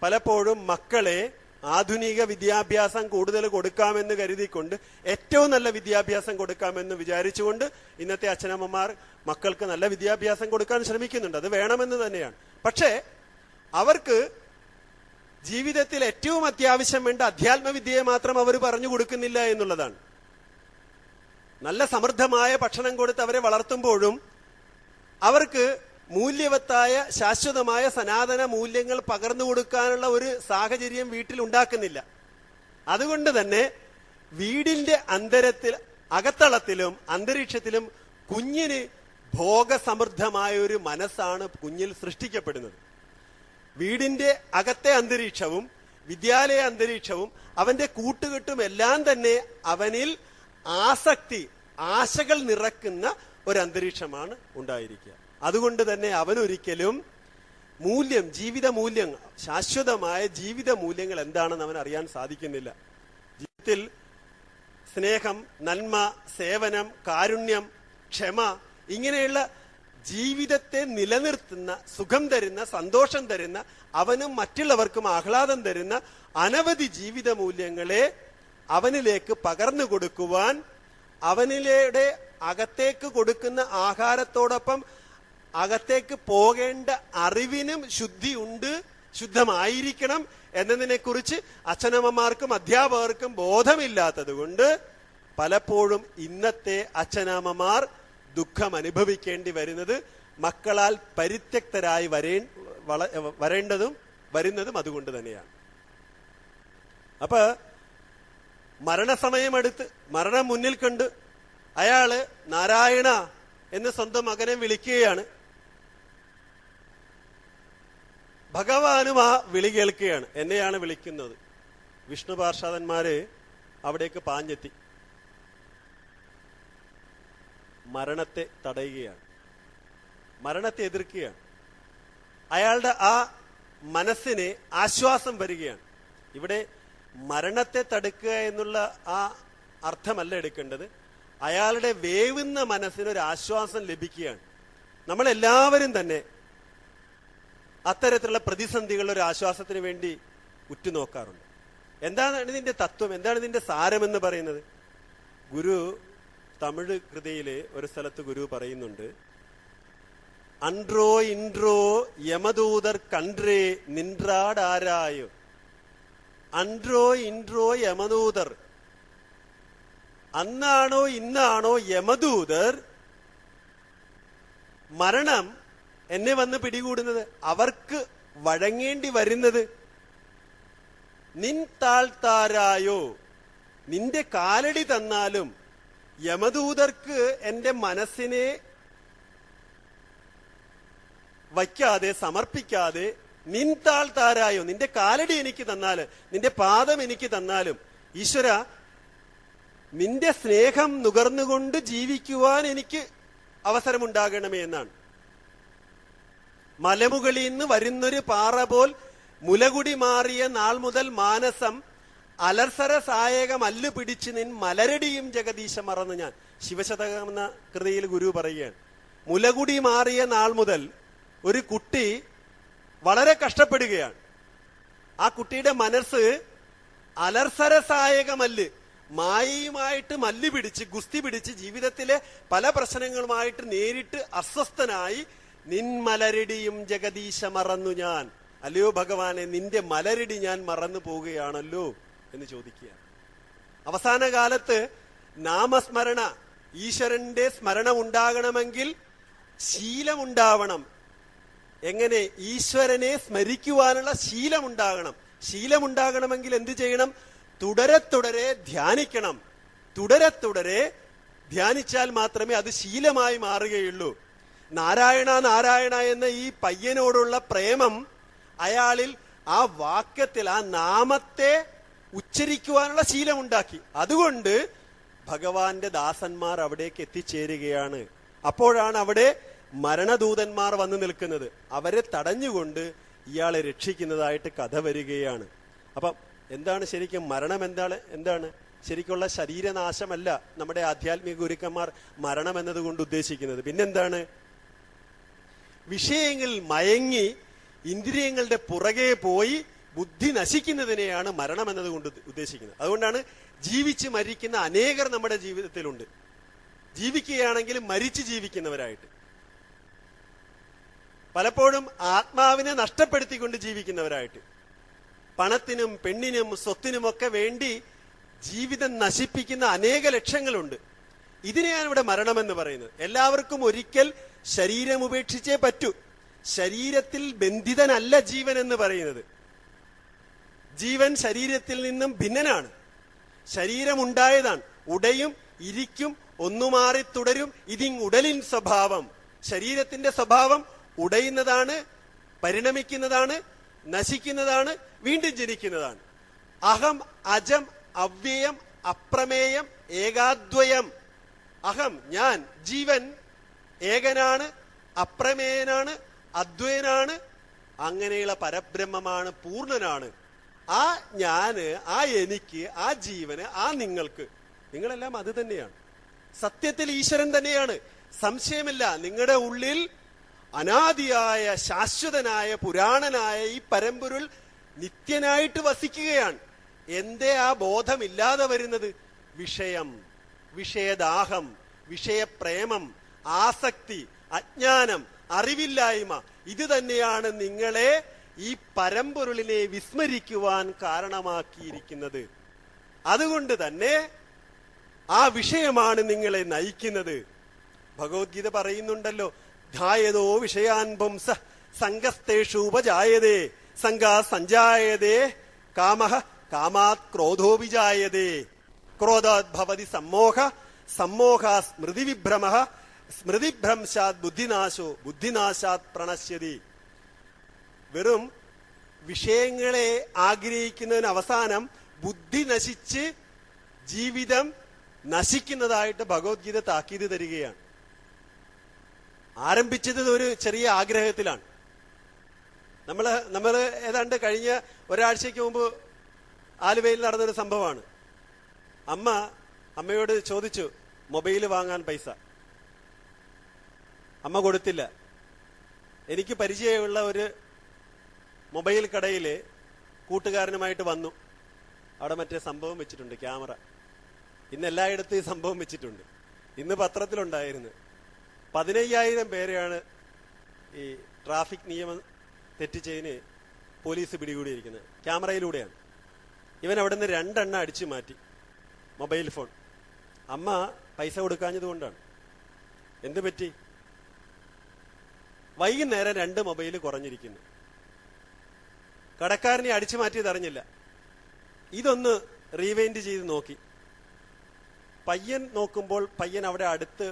പലപ്പോഴും മക്കളെ ആധുനിക വിദ്യാഭ്യാസം കൂടുതൽ കൊടുക്കാമെന്ന് കരുതിക്കൊണ്ട്, ഏറ്റവും നല്ല വിദ്യാഭ്യാസം കൊടുക്കാമെന്ന് വിചാരിച്ചുകൊണ്ട് ഇന്നത്തെ അച്ഛനമ്മമാർ മക്കൾക്ക് നല്ല വിദ്യാഭ്യാസം കൊടുക്കാൻ ശ്രമിക്കുന്നുണ്ട്. അത് വേണമെന്ന് തന്നെയാണ്. പക്ഷേ അവർക്ക് ജീവിതത്തിൽ ഏറ്റവും അത്യാവശ്യം വേണ്ട അധ്യാത്മവിദ്യയെ മാത്രം അവർ പറഞ്ഞു കൊടുക്കുന്നില്ല എന്നുള്ളതാണ്. നല്ല സമൃദ്ധമായ ഭക്ഷണം കൊടുത്ത് അവരെ വളർത്തുമ്പോഴും അവർക്ക് മൂല്യവത്തായ ശാശ്വതമായ സനാതന മൂല്യങ്ങൾ പകർന്നു കൊടുക്കാനുള്ള ഒരു സാഹചര്യം വീട്ടിൽ ഉണ്ടാക്കുന്നില്ല. അതുകൊണ്ട് തന്നെ വീടിന്റെ അകത്തളത്തിലും അന്തരീക്ഷത്തിലും കുഞ്ഞിന് ഭോഗസമൃദ്ധമായ ഒരു മനസ്സാണ് കുഞ്ഞിൽ സൃഷ്ടിക്കപ്പെടുന്നത്. വീടിന്റെ അകത്തെ അന്തരീക്ഷവും വിദ്യാലയ അന്തരീക്ഷവും അവന്റെ കൂട്ടുകെട്ടും എല്ലാം തന്നെ അവനിൽ ആശകൾ നിറക്കുന്ന ഒരു അന്തരീക്ഷമാണ് ഉണ്ടായിരിക്കുക. അതുകൊണ്ട് തന്നെ അവനൊരിക്കലും ജീവിത മൂല്യങ്ങൾ, ശാശ്വതമായ ജീവിത മൂല്യങ്ങൾ എന്താണെന്ന് അവൻ അറിയാൻ സാധിക്കുന്നില്ല. ജീവിതത്തിൽ സ്നേഹം, നന്മ, സേവനം, കാരുണ്യം, ക്ഷമ ഇങ്ങനെയുള്ള ജീവിതത്തെ നിലനിർത്തുന്ന, സുഖം തരുന്ന, സന്തോഷം തരുന്ന, അവനും മറ്റുള്ളവർക്കും ആഹ്ലാദം തരുന്ന അനവധി ജീവിത മൂല്യങ്ങളെ അവനിലേക്ക് പകർന്നു കൊടുക്കുവാൻ അവനിലൂടെ അകത്തേക്ക് കൊടുക്കുന്ന ആഹാരത്തോടൊപ്പം അകത്തേക്ക് പോകേണ്ട അറിവിനും ശുദ്ധിയുണ്ട്, ശുദ്ധമായിരിക്കണം എന്നതിനെ കുറിച്ച് അച്ഛനമ്മമാർക്കും അധ്യാപകർക്കും ബോധമില്ലാത്തത് കൊണ്ട് പലപ്പോഴും ഇന്നത്തെ അച്ഛനമ്മമാർ ദുഃഖം അനുഭവിക്കേണ്ടി വരുന്നത് മക്കളാൽ പരിത്യക്തരായി വരുന്നതും അതുകൊണ്ട് തന്നെയാണ്. അപ്പൊ മരണസമയമടുത്ത് മരണം മുന്നിൽ കണ്ട് അയാള് നാരായണ എന്ന് സ്വന്തം മകനെ വിളിക്കുകയാണ്. ഭഗവാനും ആ വിളി കേൾക്കുകയാണ്. എന്നെയാണ് വിളിക്കുന്നത്. വിഷ്ണു പാർഷദന്മാര് അവിടേക്ക് പാഞ്ഞെത്തി മരണത്തെ തടയുകയാണ്, മരണത്തെ എതിർക്കുകയാണ്. അയാളുടെ ആ മനസ്സിന് ആശ്വാസം വരികയാണ്. ഇവിടെ മരണത്തെ തടുക്കുക എന്നുള്ള ആ അർത്ഥമല്ല എടുക്കേണ്ടത്. അയാളുടെ വേവുന്ന മനസ്സിനൊരു ആശ്വാസം ലഭിക്കുകയാണ്. നമ്മളെല്ലാവരും തന്നെ അത്തരത്തിലുള്ള പ്രതിസന്ധികളുടെ ഒരു ആശ്വാസത്തിന് വേണ്ടി ഉറ്റുനോക്കാറുണ്ട്. എന്താണ് ഇതിന്റെ തത്വം, എന്താണ് ഇതിന്റെ സാരമെന്ന് പറയുന്നത്? ഗുരു തമിഴ് കൃതിയില് ഒരു സ്ഥലത്ത് ഗുരു പറയുന്നുണ്ട്, അൻട്രോ ഇൻട്രോ യമദൂതർ കൺട്രേ നിൻറാടാരായോ. അൻട്രോ ഇൻട്രോ യമദൂതർ, അന്നാണോ ഇന്നാണോ യമദൂതർ മരണം എന്നെ വന്ന് പിടികൂടുന്നത്, അവർക്ക് വഴങ്ങേണ്ടി വരുന്നത്, നിൻ താഴ്ത്താരായോ, നിന്റെ കാലടി തന്നാലും യമദൂതർക്ക് എന്റെ മനസ്സിനെ വയ്ക്കാതെ സമർപ്പിക്കാതെ, നിൻ താഴ്ത്താരായോ, നിന്റെ കാലടി എനിക്ക് തന്നാലും നിന്റെ പാദം എനിക്ക് തന്നാലും ഈശ്വര നിന്റെ സ്നേഹം നുകർന്നുകൊണ്ട് ജീവിക്കുവാൻ എനിക്ക് അവസരമുണ്ടാകണമേ എന്നാണ്. മലമുകളിൽ നിന്ന് വരുന്നൊരു പാറ പോൽ മുലകുടി മാറിയ നാൾ മുതൽ മാനസം അലർസര സായകമല്ലു പിടിച്ച് നിൻ മലരടിയും ജഗദീശ മറന്ന് ഞാൻ. ശിവശതകം എന്ന കൃതിയിൽ ഗുരു പറയുകയാണ്, മുലകുടി മാറിയ നാൾ മുതൽ ഒരു കുട്ടി വളരെ കഷ്ടപ്പെടുകയാണ്. ആ കുട്ടിയുടെ മനസ്സ് അലർസര സായകമല്ല്, മായയുമായിട്ട് മല്ല് പിടിച്ച് ഗുസ്തി പിടിച്ച് ജീവിതത്തിലെ പല പ്രശ്നങ്ങളുമായിട്ട് നേരിട്ട് അസ്വസ്ഥനായി നിൻ മലരടിയും ജഗദീശ മറന്നു ഞാൻ. അല്ലയോ ഭഗവാനെ, നിന്റെ മലരടി ഞാൻ മറന്നു പോവുകയാണല്ലോ എന്ന് ചോദിക്കുകയാണ്. അവസാന കാലത്ത് നാമസ്മരണ, ഈശ്വരന്റെ സ്മരണ ഉണ്ടാകണമെങ്കിൽ ശീലമുണ്ടാവണം. എങ്ങനെ? ഈശ്വരനെ സ്മരിക്കുവാനുള്ള ശീലമുണ്ടാകണം. ശീലമുണ്ടാകണമെങ്കിൽ എന്ത് ചെയ്യണം? തുടരെ ധ്യാനിക്കണം. തുടരെ ധ്യാനിച്ചാൽ മാത്രമേ അത് ശീലമായി മാറുകയുള്ളൂ. നാരായണ നാരായണ എന്ന ഈ പയ്യനോടുള്ള പ്രേമം അയാളിൽ ആ വാക്യത്തിൽ ആ നാമത്തെ ഉച്ചരിക്കുവാനുള്ള ശീലമുണ്ടാക്കി. അതുകൊണ്ട് ഭഗവാന്റെ ദാസന്മാർ അവിടേക്ക് എത്തിച്ചേരുകയാണ്. അപ്പോഴാണ് അവിടെ മരണദൂതന്മാർ വന്നു നിൽക്കുന്നത്. അവരെ തടഞ്ഞുകൊണ്ട് ഇയാളെ രക്ഷിക്കുന്നതായിട്ട് കഥ വരികയാണ്. അപ്പം എന്താണ് ശരിക്കും മരണം? എന്താണ് ശരിക്കുള്ള ശരീരനാശമല്ല നമ്മുടെ ആധ്യാത്മിക ഗുരുക്കന്മാർ മരണം എന്നതുകൊണ്ട് ഉദ്ദേശിക്കുന്നത്. പിന്നെന്താണ്? വിഷയങ്ങളിൽ മയങ്ങി ഇന്ദ്രിയങ്ങളുടെ പുറകെ പോയി ബുദ്ധി നശിക്കുന്നതിനെയാണ് മരണം എന്നതുകൊണ്ട് ഉദ്ദേശിക്കുന്നത്. അതുകൊണ്ടാണ് ജീവിച്ച് മരിക്കുന്ന അനേകർ നമ്മുടെ ജീവിതത്തിലുണ്ട്. ജീവിക്കുകയാണെങ്കിലും മരിച്ചു ജീവിക്കുന്നവരായിട്ട്, പലപ്പോഴും ആത്മാവിനെ നഷ്ടപ്പെടുത്തിക്കൊണ്ട് ജീവിക്കുന്നവരായിട്ട്, പണത്തിനും പെണ്ണിനും സ്വത്തിനുമൊക്കെ വേണ്ടി ജീവിതം നശിപ്പിക്കുന്ന അനേക ലക്ഷ്യങ്ങളുണ്ട്. ഇതിനെയാണ് ഇവിടെ മരണമെന്ന് പറയുന്നത്. എല്ലാവർക്കും ഒരിക്കൽ ശരീരം ഉപേക്ഷിച്ചേ പറ്റൂ. ശരീരത്തിൽ ബന്ധിതനല്ല ജീവൻ എന്ന് പറയുന്നത്. ജീവൻ ശരീരത്തിൽ നിന്നും ഭിന്നനാണ്. ശരീരമുണ്ടായതാണ്, ഉടയും ഇരിക്കും, ഒന്നുമാറി തുടരും, ഇതിങ്ങുടലിൻ സ്വഭാവം. ശരീരത്തിന്റെ സ്വഭാവം ഉടയുന്നതാണ്, പരിണമിക്കുന്നതാണ്, നശിക്കുന്നതാണ്, വീണ്ടും ജനിക്കുന്നതാണ്. അഹം അജം അവ്യയം അപ്രമേയം ഏകാദ്വയം. അഹം ഞാൻ, ജീവൻ ഏകനാണ്, അപ്രമേയനാണ്, അദ്വയനാണ്, അങ്ങനെയുള്ള പരബ്രഹ്മമാണ്, പൂർണ്ണനാണ്. ആ ഞാന്, ആ എനിക്ക്, ആ ജീവന്, ആ നിങ്ങൾക്ക്, നിങ്ങളെല്ലാം അത് തന്നെയാണ്. സത്യത്തിൽ ഈശ്വരൻ തന്നെയാണ്, സംശയമില്ല. നിങ്ങളുടെ ഉള്ളിൽ അനാദിയായ ശാശ്വതനായ പുരാണനായ ഈ പരമ്പൊരുൾ നിത്യനായിട്ട് വസിക്കുകയാണ്. എന്തേ ആ ബോധമില്ലാതെ വരുന്നത്? വിഷയം, വിഷയദാഹം, വിഷയപ്രേമം, ആസക്തി, അജ്ഞാനം, അറിവില്ലായ്മ. ഇത് തന്നെയാണ് നിങ്ങളെ ഈ പരമ്പൊരുളിനെ വിസ്മരിക്കുവാൻ കാരണമാക്കിയിരിക്കുന്നത്. അതുകൊണ്ട് തന്നെ ആ വിഷയമാണ് നിങ്ങളെ നയിക്കുന്നത്. ഭഗവത്ഗീത പറയുന്നുണ്ടല്ലോ, ധായതോ വിഷയാൻ പുംസ സംഗസ്തേഷു ഉപജായതേ സംഗാ സഞ്ജായതേ കാമഃ കാമാത് ക്രോധോ വിജായതേ ക്രോധാത് ഭവതി സമ്മോഹ സമ്മോഹാത് സ്മൃതിവിഭ്രമഃ സ്മൃതിഭ്രംശാത് ബുദ്ധിനാശോ ബുദ്ധിനാശാത് പ്രണശ്യതി. വെറും വിഷയങ്ങളെ ആഗ്രഹിക്കുന്നതിന് അവസാനം ബുദ്ധി നശിച്ച് ജീവിതം നശിക്കുന്നതായിട്ട് ഭഗവത്ഗീത താക്കീത് തരികയാണ്. ആരംഭിച്ചത് ഒരു ചെറിയ ആഗ്രഹത്തിലാണ്. നമ്മള് ഏതാണ്ട് കഴിഞ്ഞ ഒരാഴ്ചയ്ക്ക് മുമ്പ് ആലുവയിൽ നടന്നൊരു സംഭവമാണ്. അമ്മയോട് ചോദിച്ചു മൊബൈൽ വാങ്ങാൻ പൈസ. അമ്മ കൊടുത്തില്ല. എനിക്ക് പരിചയമുള്ള ഒരു മൊബൈൽ കടയില് കൂട്ടുകാരനുമായിട്ട് വന്നു. അവിടെ മറ്റേ സംഭവം വെച്ചിട്ടുണ്ട്, ക്യാമറ. ഇന്ന് എല്ലായിടത്തും ഈ സംഭവം വെച്ചിട്ടുണ്ട്. ഇന്ന് പത്രത്തിലുണ്ടായിരുന്നു. 15,000 പേരെയാണ് ഈ ട്രാഫിക് നിയമം തെറ്റിച്ചതിന് പോലീസ് പിടികൂടിയിരിക്കുന്നത്. ക്യാമറയിലൂടെയാണ്. ഇവൻ അവിടെ നിന്ന് 2 എണ്ണം അടിച്ചു മാറ്റി മൊബൈൽ ഫോൺ. അമ്മ പൈസ കൊടുക്കാഞ്ഞതുകൊണ്ടാണ്. എന്ത് പറ്റി? വൈകുന്നേരം 2 മൊബൈൽ കുറഞ്ഞിരിക്കുന്നു. കടക്കാരനെ അടിച്ചു മാറ്റിയത് അറിഞ്ഞില്ല. ഇതൊന്ന് റീവൈൻഡ് ചെയ്ത് നോക്കി. പയ്യൻ നോക്കുമ്പോൾ പയ്യൻ അവിടെ അടുത്ത്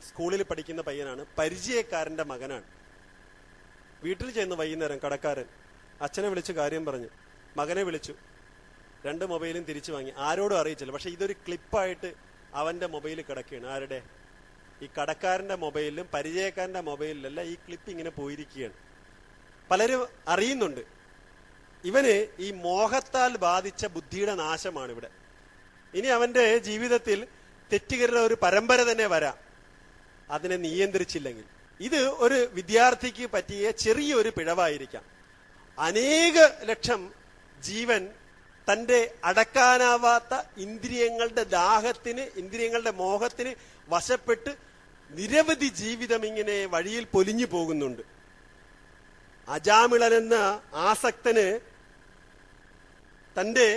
സ്കൂളിൽ പഠിക്കുന്ന പയ്യനാണ്, പരിചയക്കാരന്റെ മകനാണ്. വീട്ടിൽ ചെന്ന് വൈകുന്നേരം കടക്കാരൻ അച്ഛനെ വിളിച്ച് കാര്യം പറഞ്ഞു. മകനെ വിളിച്ചു. 2 മൊബൈലും തിരിച്ചു വാങ്ങി. ആരോടും അറിയിച്ചില്ല. പക്ഷെ ഇതൊരു ക്ലിപ്പായിട്ട് അവന്റെ മൊബൈൽ കിടക്കുകയാണ്. ആരുടെ? ഈ കടക്കാരന്റെ മൊബൈലിലും പരിചയക്കാരന്റെ മൊബൈലിലല്ല ഈ ക്ലിപ്പ് ഇങ്ങനെ പോയിരിക്കുകയാണ്. പലരും അറിയുന്നുണ്ട്. ഇവന് ഈ മോഹത്താൽ ബാധിച്ച ബുദ്ധിയുടെ നാശമാണ് ഇവിടെ. ഇനി അവന്റെ ജീവിതത്തിൽ തെറ്റുകളുടെ ഒരു പരമ്പര തന്നെ വരാം, അതിനെ നിയന്ത്രിച്ചില്ലെങ്കിൽ. ഇത് ഒരു വിദ്യാർത്ഥിക്ക് പറ്റിയ ചെറിയൊരു പിഴവായിരിക്കാം. അനേക ലക്ഷം ജീവൻ തന്റെ അടക്കാനാവാത്ത ഇന്ദ്രിയങ്ങളുടെ ദാഹത്തിന്, ഇന്ദ്രിയങ്ങളുടെ മോഹത്തിന് വശപ്പെട്ട് നിരവധി ജീവിതം ഇങ്ങനെ വഴിയിൽ പൊലിഞ്ഞു പോകുന്നുണ്ട്. അജാമിളൻ എന്ന ആസക്തന് തന്റെ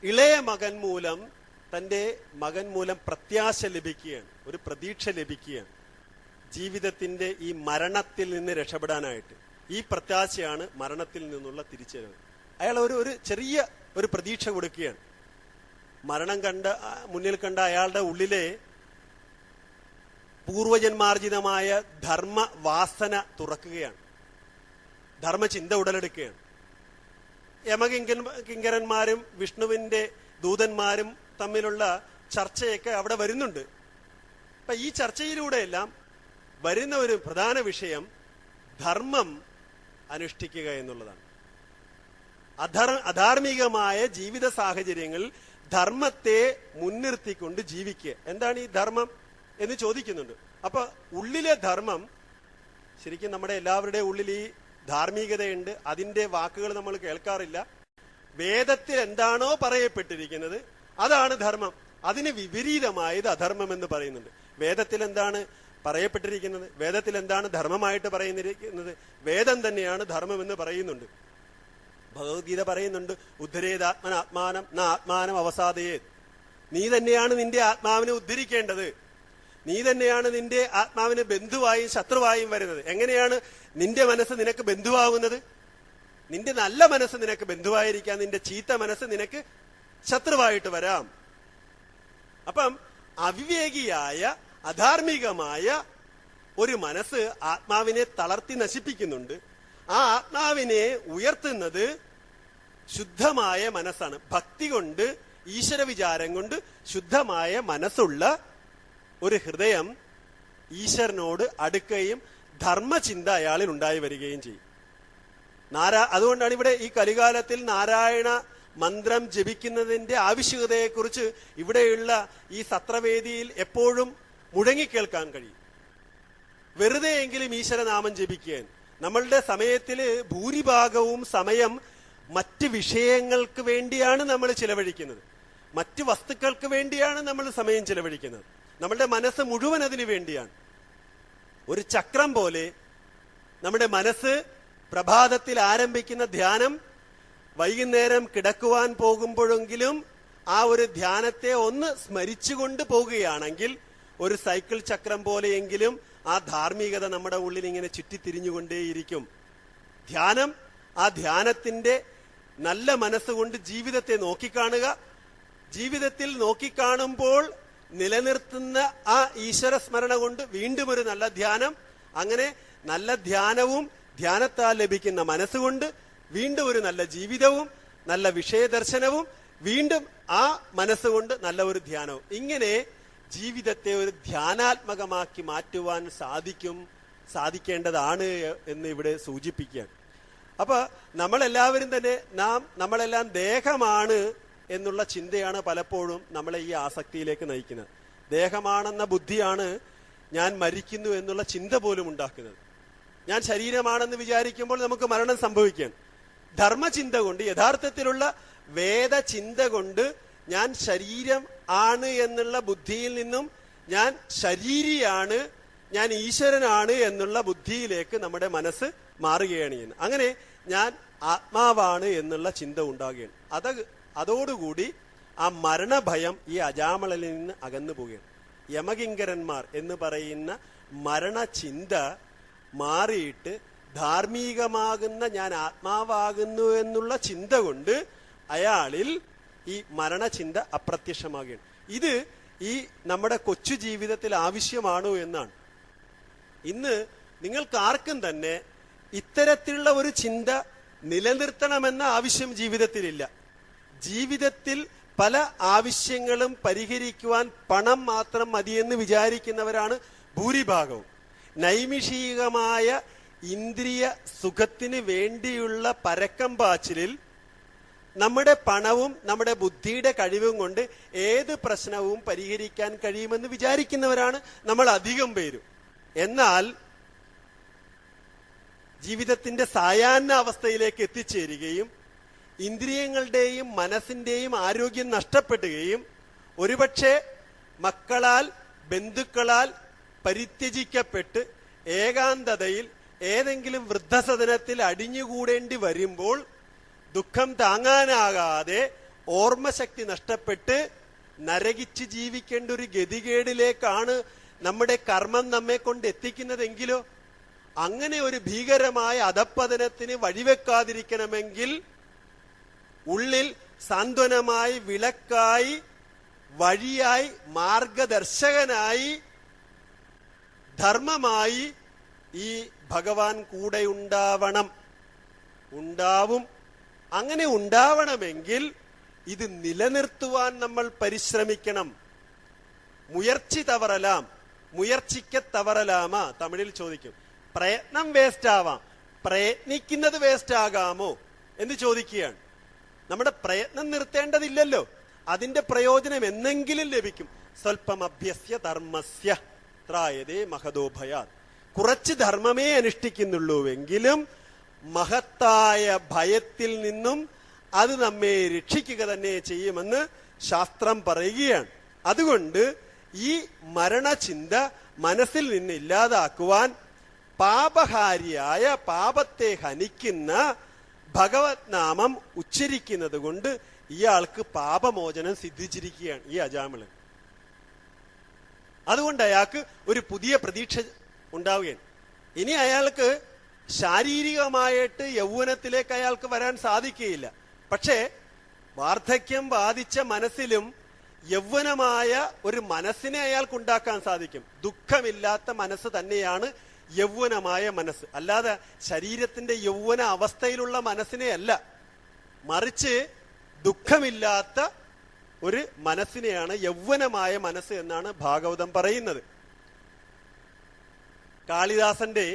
ഇളയ മകൻ മൂലം പ്രത്യാശ ലഭിക്കുകയാണ്, ഒരു പ്രതീക്ഷ ലഭിക്കുകയാണ് ജീവിതത്തിന്റെ ഈ മരണത്തിൽ നിന്ന് രക്ഷപ്പെടാനായിട്ട്. ഈ പ്രത്യാശയാണ് മരണത്തിൽ നിന്നുള്ള തിരിച്ചറിവ്. അയാൾ ഒരു ചെറിയ ഒരു പ്രതീക്ഷ കൊടുക്കുകയാണ്. മരണം മുന്നിൽ കണ്ട അയാളുടെ ഉള്ളിലെ പൂർവജന്മാർജിതമായ ധർമ്മ വാസന തുറക്കുകയാണ്. ധർമ്മചിന്ത ഉടലെടുക്കുകയാണ്. യമകിങ്കരന്മാരും വിഷ്ണുവിന്റെ ദൂതന്മാരും തമ്മിലുള്ള ചർച്ചയൊക്കെ അവിടെ വരുന്നുണ്ട്. അപ്പൊ ഈ ചർച്ചയിലൂടെയെല്ലാം വരുന്ന ഒരു പ്രധാന വിഷയം ധർമ്മം അനുഷ്ഠിക്കുക എന്നുള്ളതാണ്. അധാർമികമായ ജീവിത സാഹചര്യങ്ങളിൽ ധർമ്മത്തെ മുൻനിർത്തിക്കൊണ്ട് ജീവിക്കുക. എന്താണ് ഈ ധർമ്മം എന്ന് ചോദിക്കുന്നുണ്ട്. അപ്പൊ ഉള്ളിലെ ധർമ്മം, ശരിക്കും നമ്മുടെ എല്ലാവരുടെയും ഉള്ളിൽ ഈ ധാർമ്മികതയുണ്ട്. അതിന്റെ വാക്കുകൾ നമ്മൾ കേൾക്കാറില്ല. വേദത്തിൽ എന്താണോ പറയപ്പെട്ടിരിക്കുന്നത് അതാണ് ധർമ്മം. അതിന് വിപരീതമായത് അധർമ്മം എന്ന് പറയുന്നുണ്ട്. വേദത്തിൽ എന്താണ് പറയപ്പെട്ടിരിക്കുന്നത്, വേദത്തിൽ എന്താണ് ധർമ്മമായിട്ട് പറയുന്നിരിക്കുന്നത്, വേദം തന്നെയാണ് ധർമ്മം എന്ന് പറയുന്നുണ്ട്. ഭഗവത്ഗീത പറയുന്നുണ്ട്, ഉദ്ധരേതാത്മനാത്മാനം ന ആത്മാനം അവസാദയേ. നീ തന്നെയാണ് നിന്റെ ആത്മാവിനെ ഉദ്ധരിക്കേണ്ടത്. നീ തന്നെയാണ് നിന്റെ ആത്മാവിന് ബന്ധുവായും ശത്രുവായും വരുന്നത്. എങ്ങനെയാണ് നിന്റെ മനസ്സ് നിനക്ക് ബന്ധുവാകുന്നത്? നിന്റെ നല്ല മനസ്സ് നിനക്ക് ബന്ധുവായിരിക്കാം, നിന്റെ ചീത്ത മനസ്സ് നിനക്ക് ശത്രുവായിട്ട് വരാം. അപ്പം അവിവേകിയായ അധാർമികമായ ഒരു മനസ്സ് ആത്മാവിനെ തളർത്തി നശിപ്പിക്കുന്നുണ്ട്. ആ ആത്മാവിനെ ഉയർത്തുന്നത് ശുദ്ധമായ മനസ്സാണ്. ഭക്തി കൊണ്ട്, ഈശ്വര വിചാരം കൊണ്ട് ശുദ്ധമായ മനസ്സുള്ള ഒരു ഹൃദയം ഈശ്വരനോട് അടുക്കുകയും ധർമ്മചിന്ത അയാളിൽ ഉണ്ടായി വരികയും ചെയ്യും. അതുകൊണ്ടാണ് ഇവിടെ ഈ കലികാലത്തിൽ നാരായണ മന്ത്രം ജപിക്കുന്നതിന്റെ ആവശ്യകതയെക്കുറിച്ച് ഇവിടെയുള്ള ഈ സത്രവേദിയിൽ എപ്പോഴും മുഴങ്ങിക്കേൾക്കാൻ കഴിയും. വെറുതെയെങ്കിലും ഈശ്വരനാമം ജപിക്കാൻ. നമ്മളുടെ സമയത്തില് ഭൂരിഭാഗവും സമയം മറ്റ് വിഷയങ്ങൾക്ക് വേണ്ടിയാണ് നമ്മൾ ചിലവഴിക്കുന്നത്, മറ്റ് വസ്തുക്കൾക്ക് വേണ്ടിയാണ് നമ്മൾ സമയം ചിലവഴിക്കുന്നത്. നമ്മളുടെ മനസ്സ് മുഴുവൻ അതിനു വേണ്ടിയാണ്. ഒരു ചക്രം പോലെ നമ്മുടെ മനസ്സ് പ്രഭാതത്തിൽ ആരംഭിക്കുന്ന ധ്യാനം വൈകുന്നേരം കിടക്കുവാൻ പോകുമ്പോഴെങ്കിലും ആ ഒരു ധ്യാനത്തെ ഒന്ന് സ്മരിച്ചുകൊണ്ട് പോകുകയാണെങ്കിൽ ഒരു സൈക്കിൾ ചക്രം പോലെയെങ്കിലും ആ ധാർമ്മികത നമ്മുടെ ഉള്ളിൽ ഇങ്ങനെ ചുറ്റിത്തിരിഞ്ഞുകൊണ്ടേയിരിക്കും. ധ്യാനം, ആ ധ്യാനത്തിന്റെ നല്ല മനസ്സുകൊണ്ട് ജീവിതത്തെ നോക്കിക്കാണുക. ജീവിതത്തിൽ നോക്കിക്കാണുമ്പോൾ നിലനിർത്തുന്ന ആ ഈശ്വര സ്മരണ കൊണ്ട് വീണ്ടും ഒരു നല്ല ധ്യാനം. അങ്ങനെ നല്ല ധ്യാനവും ധ്യാനത്താൽ ലഭിക്കുന്ന മനസ്സുകൊണ്ട് വീണ്ടും ഒരു നല്ല ജീവിതവും നല്ല വിഷയദർശനവും വീണ്ടും ആ മനസ്സുകൊണ്ട് നല്ല ഒരു ധ്യാനവും. ഇങ്ങനെ ജീവിതത്തെ ഒരു ധ്യാനാത്മകമാക്കി മാറ്റുവാൻ സാധിക്കേണ്ടതാണ് എന്ന് ഇവിടെ സൂചിപ്പിക്കുകയാണ്. അപ്പൊ നമ്മളെല്ലാവരും തന്നെ നമ്മളെല്ലാം ദേഹമാണ് എന്നുള്ള ചിന്തയാണ് പലപ്പോഴും നമ്മളെ ഈ ആസക്തിയിലേക്ക് നയിക്കുന്നത്. ദേഹമാണെന്ന ബുദ്ധിയാണ് ഞാൻ മരിക്കുന്നു എന്നുള്ള ചിന്ത പോലും ഉണ്ടാക്കുന്നത്. ഞാൻ ശരീരമാണെന്ന് വിചാരിക്കുമ്പോൾ നമുക്ക് മരണം സംഭവിക്കുകയാണ്. ധർമ്മചിന്ത കൊണ്ട്, യഥാർത്ഥത്തിലുള്ള വേദചിന്ത കൊണ്ട് ഞാൻ ശരീരം ആണ് എന്നുള്ള ബുദ്ധിയിൽ നിന്നും ഞാൻ ശരീരിയാണ്, ഞാൻ ഈശ്വരനാണ് എന്നുള്ള ബുദ്ധിയിലേക്ക് നമ്മുടെ മനസ്സ് മാറുകയാണ് ചെയ്യുന്നത്. അങ്ങനെ ഞാൻ ആത്മാവാണ് എന്നുള്ള ചിന്ത ഉണ്ടാകുകയാണ്. അതോടുകൂടി ആ മരണഭയം ഈ അജാമളനിൽ നിന്ന് അകന്നു പോവുകയാണ്. യമകിങ്കരന്മാർ എന്ന് പറയുന്ന മരണചിന്ത മാറിയിട്ട് ധാർമ്മികമാകുന്ന ഞാൻ ആത്മാവാകുന്നു എന്നുള്ള ചിന്ത കൊണ്ട് അയാളിൽ ഈ മരണചിന്ത അപ്രത്യക്ഷമാകുകയാണ്. ഇത് ഈ നമ്മുടെ കൊച്ചു ജീവിതത്തിൽ ആവശ്യമാണോ എന്നാണ്. ഇന്ന് നിങ്ങൾക്കാർക്കും തന്നെ ഇത്തരത്തിലുള്ള ഒരു ചിന്ത നിലനിർത്തണമെന്ന ആവശ്യം ജീവിതത്തിലില്ല. ജീവിതത്തിൽ പല ആവശ്യങ്ങളും പരിഹരിക്കുവാൻ പണം മാത്രം മതിയെന്ന് വിചാരിക്കുന്നവരാണ് ഭൂരിഭാഗവും. നൈമിഷികമായ ഇന്ദ്രിയ സുഖത്തിന് വേണ്ടിയുള്ള പരക്കം പാച്ചിലിൽ നമ്മുടെ പണവും നമ്മുടെ ബുദ്ധിയുടെ കഴിവും കൊണ്ട് ഏത് പ്രശ്നവും പരിഹരിക്കാൻ കഴിയുമെന്ന് വിചാരിക്കുന്നവരാണ് നമ്മൾ അധികം പേരും. എന്നാൽ ജീവിതത്തിന്റെ സായാഹ്ന അവസ്ഥയിലേക്ക് എത്തിച്ചേരുകയും ഇന്ദ്രിയങ്ങളുടെയും മനസ്സിന്റെയും ആരോഗ്യം നഷ്ടപ്പെടുകയും ഒരുപക്ഷെ മക്കളാൽ ബന്ധുക്കളാൽ പരിത്യജിക്കപ്പെട്ട് ഏകാന്തതയിൽ ഏതെങ്കിലും വൃദ്ധസദനത്തിൽ അടിഞ്ഞുകൂടേണ്ടി വരുമ്പോൾ ദുഃഖം താങ്ങാനാകാതെ ഓർമ്മശക്തി നഷ്ടപ്പെട്ട് നരകിച്ച് ജീവിക്കേണ്ട ഒരു ഗതികേടിലേക്കാണ് നമ്മുടെ കർമ്മം നമ്മെ കൊണ്ട് എത്തിക്കുന്നതെങ്കിലോ അങ്ങനെ ഒരു ഭീകരമായ അധപ്പതനത്തിന് വഴിവെക്കാതിരിക്കണമെങ്കിൽ ഉള്ളിൽ സാന്ത്വനമായി, വിളക്കായി, വഴിയായി, മാർഗദർശകനായി, ധർമ്മമായി ഈ ഭഗവാൻ കൂടെ ഉണ്ടാവും. അങ്ങനെ ഉണ്ടാവണമെങ്കിൽ ഇത് നിലനിർത്തുവാൻ നമ്മൾ പരിശ്രമിക്കണം. മുയർച്ചി തവറലാം, മുയർച്ചിക്ക തവറലാമാ തമിഴിൽ ചോദിക്കും. പ്രയത്നം വേസ്റ്റ് ആവാം, പ്രയത്നിക്കുന്നത് വേസ്റ്റ് ആകാമോ എന്ന് ചോദിക്കുകയാണ്. നമ്മുടെ പ്രയത്നം നിർത്തേണ്ടതില്ലല്ലോ, അതിന്റെ പ്രയോജനം എന്നെങ്കിലും ലഭിക്കും. സ്വൽപ്പം അഭ്യസ്യ ധർമ്മസ്യ ത്രായതേ മഹദോഭയാ. കുറച്ച് ധർമ്മമേ അനുഷ്ഠിക്കുന്നുള്ളൂവെങ്കിലും മഹത്തായ ഭയത്തിൽ നിന്നും അത് നമ്മെ രക്ഷിക്കുക തന്നെ ചെയ്യുമെന്ന് ശാസ്ത്രം പറയുകയാണ്. അതുകൊണ്ട് ഈ മരണചിന്ത മനസ്സിൽ നിന്ന് ഇല്ലാതാക്കുവാൻ പാപഹാരിയായ, പാപത്തെ ഹനിക്കുന്ന ഭഗവത് നാമം ഉച്ചരിക്കുന്നത് കൊണ്ട് ഇയാൾക്ക് പാപമോചനം സിദ്ധിച്ചിരിക്കുകയാണ് ഈ അജാമിളൻ. അതുകൊണ്ട് അയാൾക്ക് ഒരു പുതിയ പ്രതീക്ഷ ഉണ്ടാവുകയാണ്. ഇനി അയാൾക്ക് ശാരീരികമായിട്ട് യൗവനത്തിലേക്ക് അയാൾക്ക് വരാൻ സാധിക്കുകയില്ല. പക്ഷേ വാർദ്ധക്യം ബാധിച്ച മനസ്സിലും യൗവനമായ ഒരു മനസ്സിനെ അയാൾക്ക് ഉണ്ടാക്കാൻ സാധിക്കും. ദുഃഖമില്ലാത്ത മനസ്സ് തന്നെയാണ് യൗവനമായ മനസ്സ്. അല്ലാതെ ശരീരത്തിന്റെ യൗവന അവസ്ഥയിലുള്ള മനസ്സിനെ അല്ല, മറിച്ച് ദുഃഖമില്ലാത്ത ഒരു മനസ്സിനെയാണ് യൗവനമായ മനസ്സ് എന്നാണ് ഭാഗവതം പറയുന്നത്. കാളിദാസന്റെ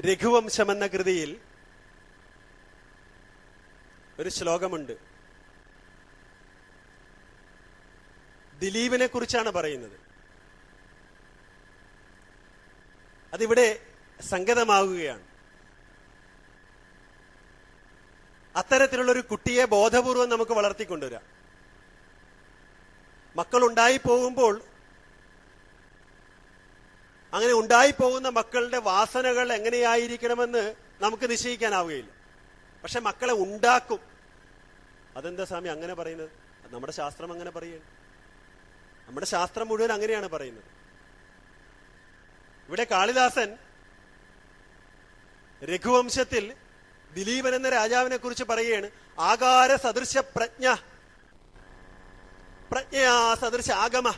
രഘുവംശം എന്ന കൃതിയിൽ ഒരു ശ്ലോകമുണ്ട്. ദിലീപിനെ കുറിച്ചാണ് പറയുന്നത്. അതിവിടെ സംഗതമാവുകയാണ്. അത്തരത്തിലുള്ള ഒരു കുട്ടിയെ ബോധപൂർവം നമുക്ക് വളർത്തിക്കൊണ്ടുവരാം. മക്കൾ ഉണ്ടായി പോകുമ്പോൾ അങ്ങനെ ഉണ്ടായിപ്പോകുന്ന മക്കളുടെ വാസനകൾ എങ്ങനെയായിരിക്കണമെന്ന് നമുക്ക് നിശ്ചയിക്കാനാവുകയില്ല. പക്ഷെ മക്കളെ ഉണ്ടാക്കും. അതെന്താ സ്വാമി അങ്ങനെ പറയുന്നത്? നമ്മുടെ ശാസ്ത്രം അങ്ങനെ പറയുകയാണ്. നമ്മുടെ ശാസ്ത്രം മുഴുവൻ അങ്ങനെയാണ് പറയുന്നത്. ഇവിടെ കാളിദാസൻ രഘുവംശത്തിൽ ദിലീപൻ എന്ന രാജാവിനെ കുറിച്ച് പറയുകയാണ്. ആകാര സദൃശ പ്രജ്ഞ, പ്രജ്ഞയാ സദൃശ ആഗമ,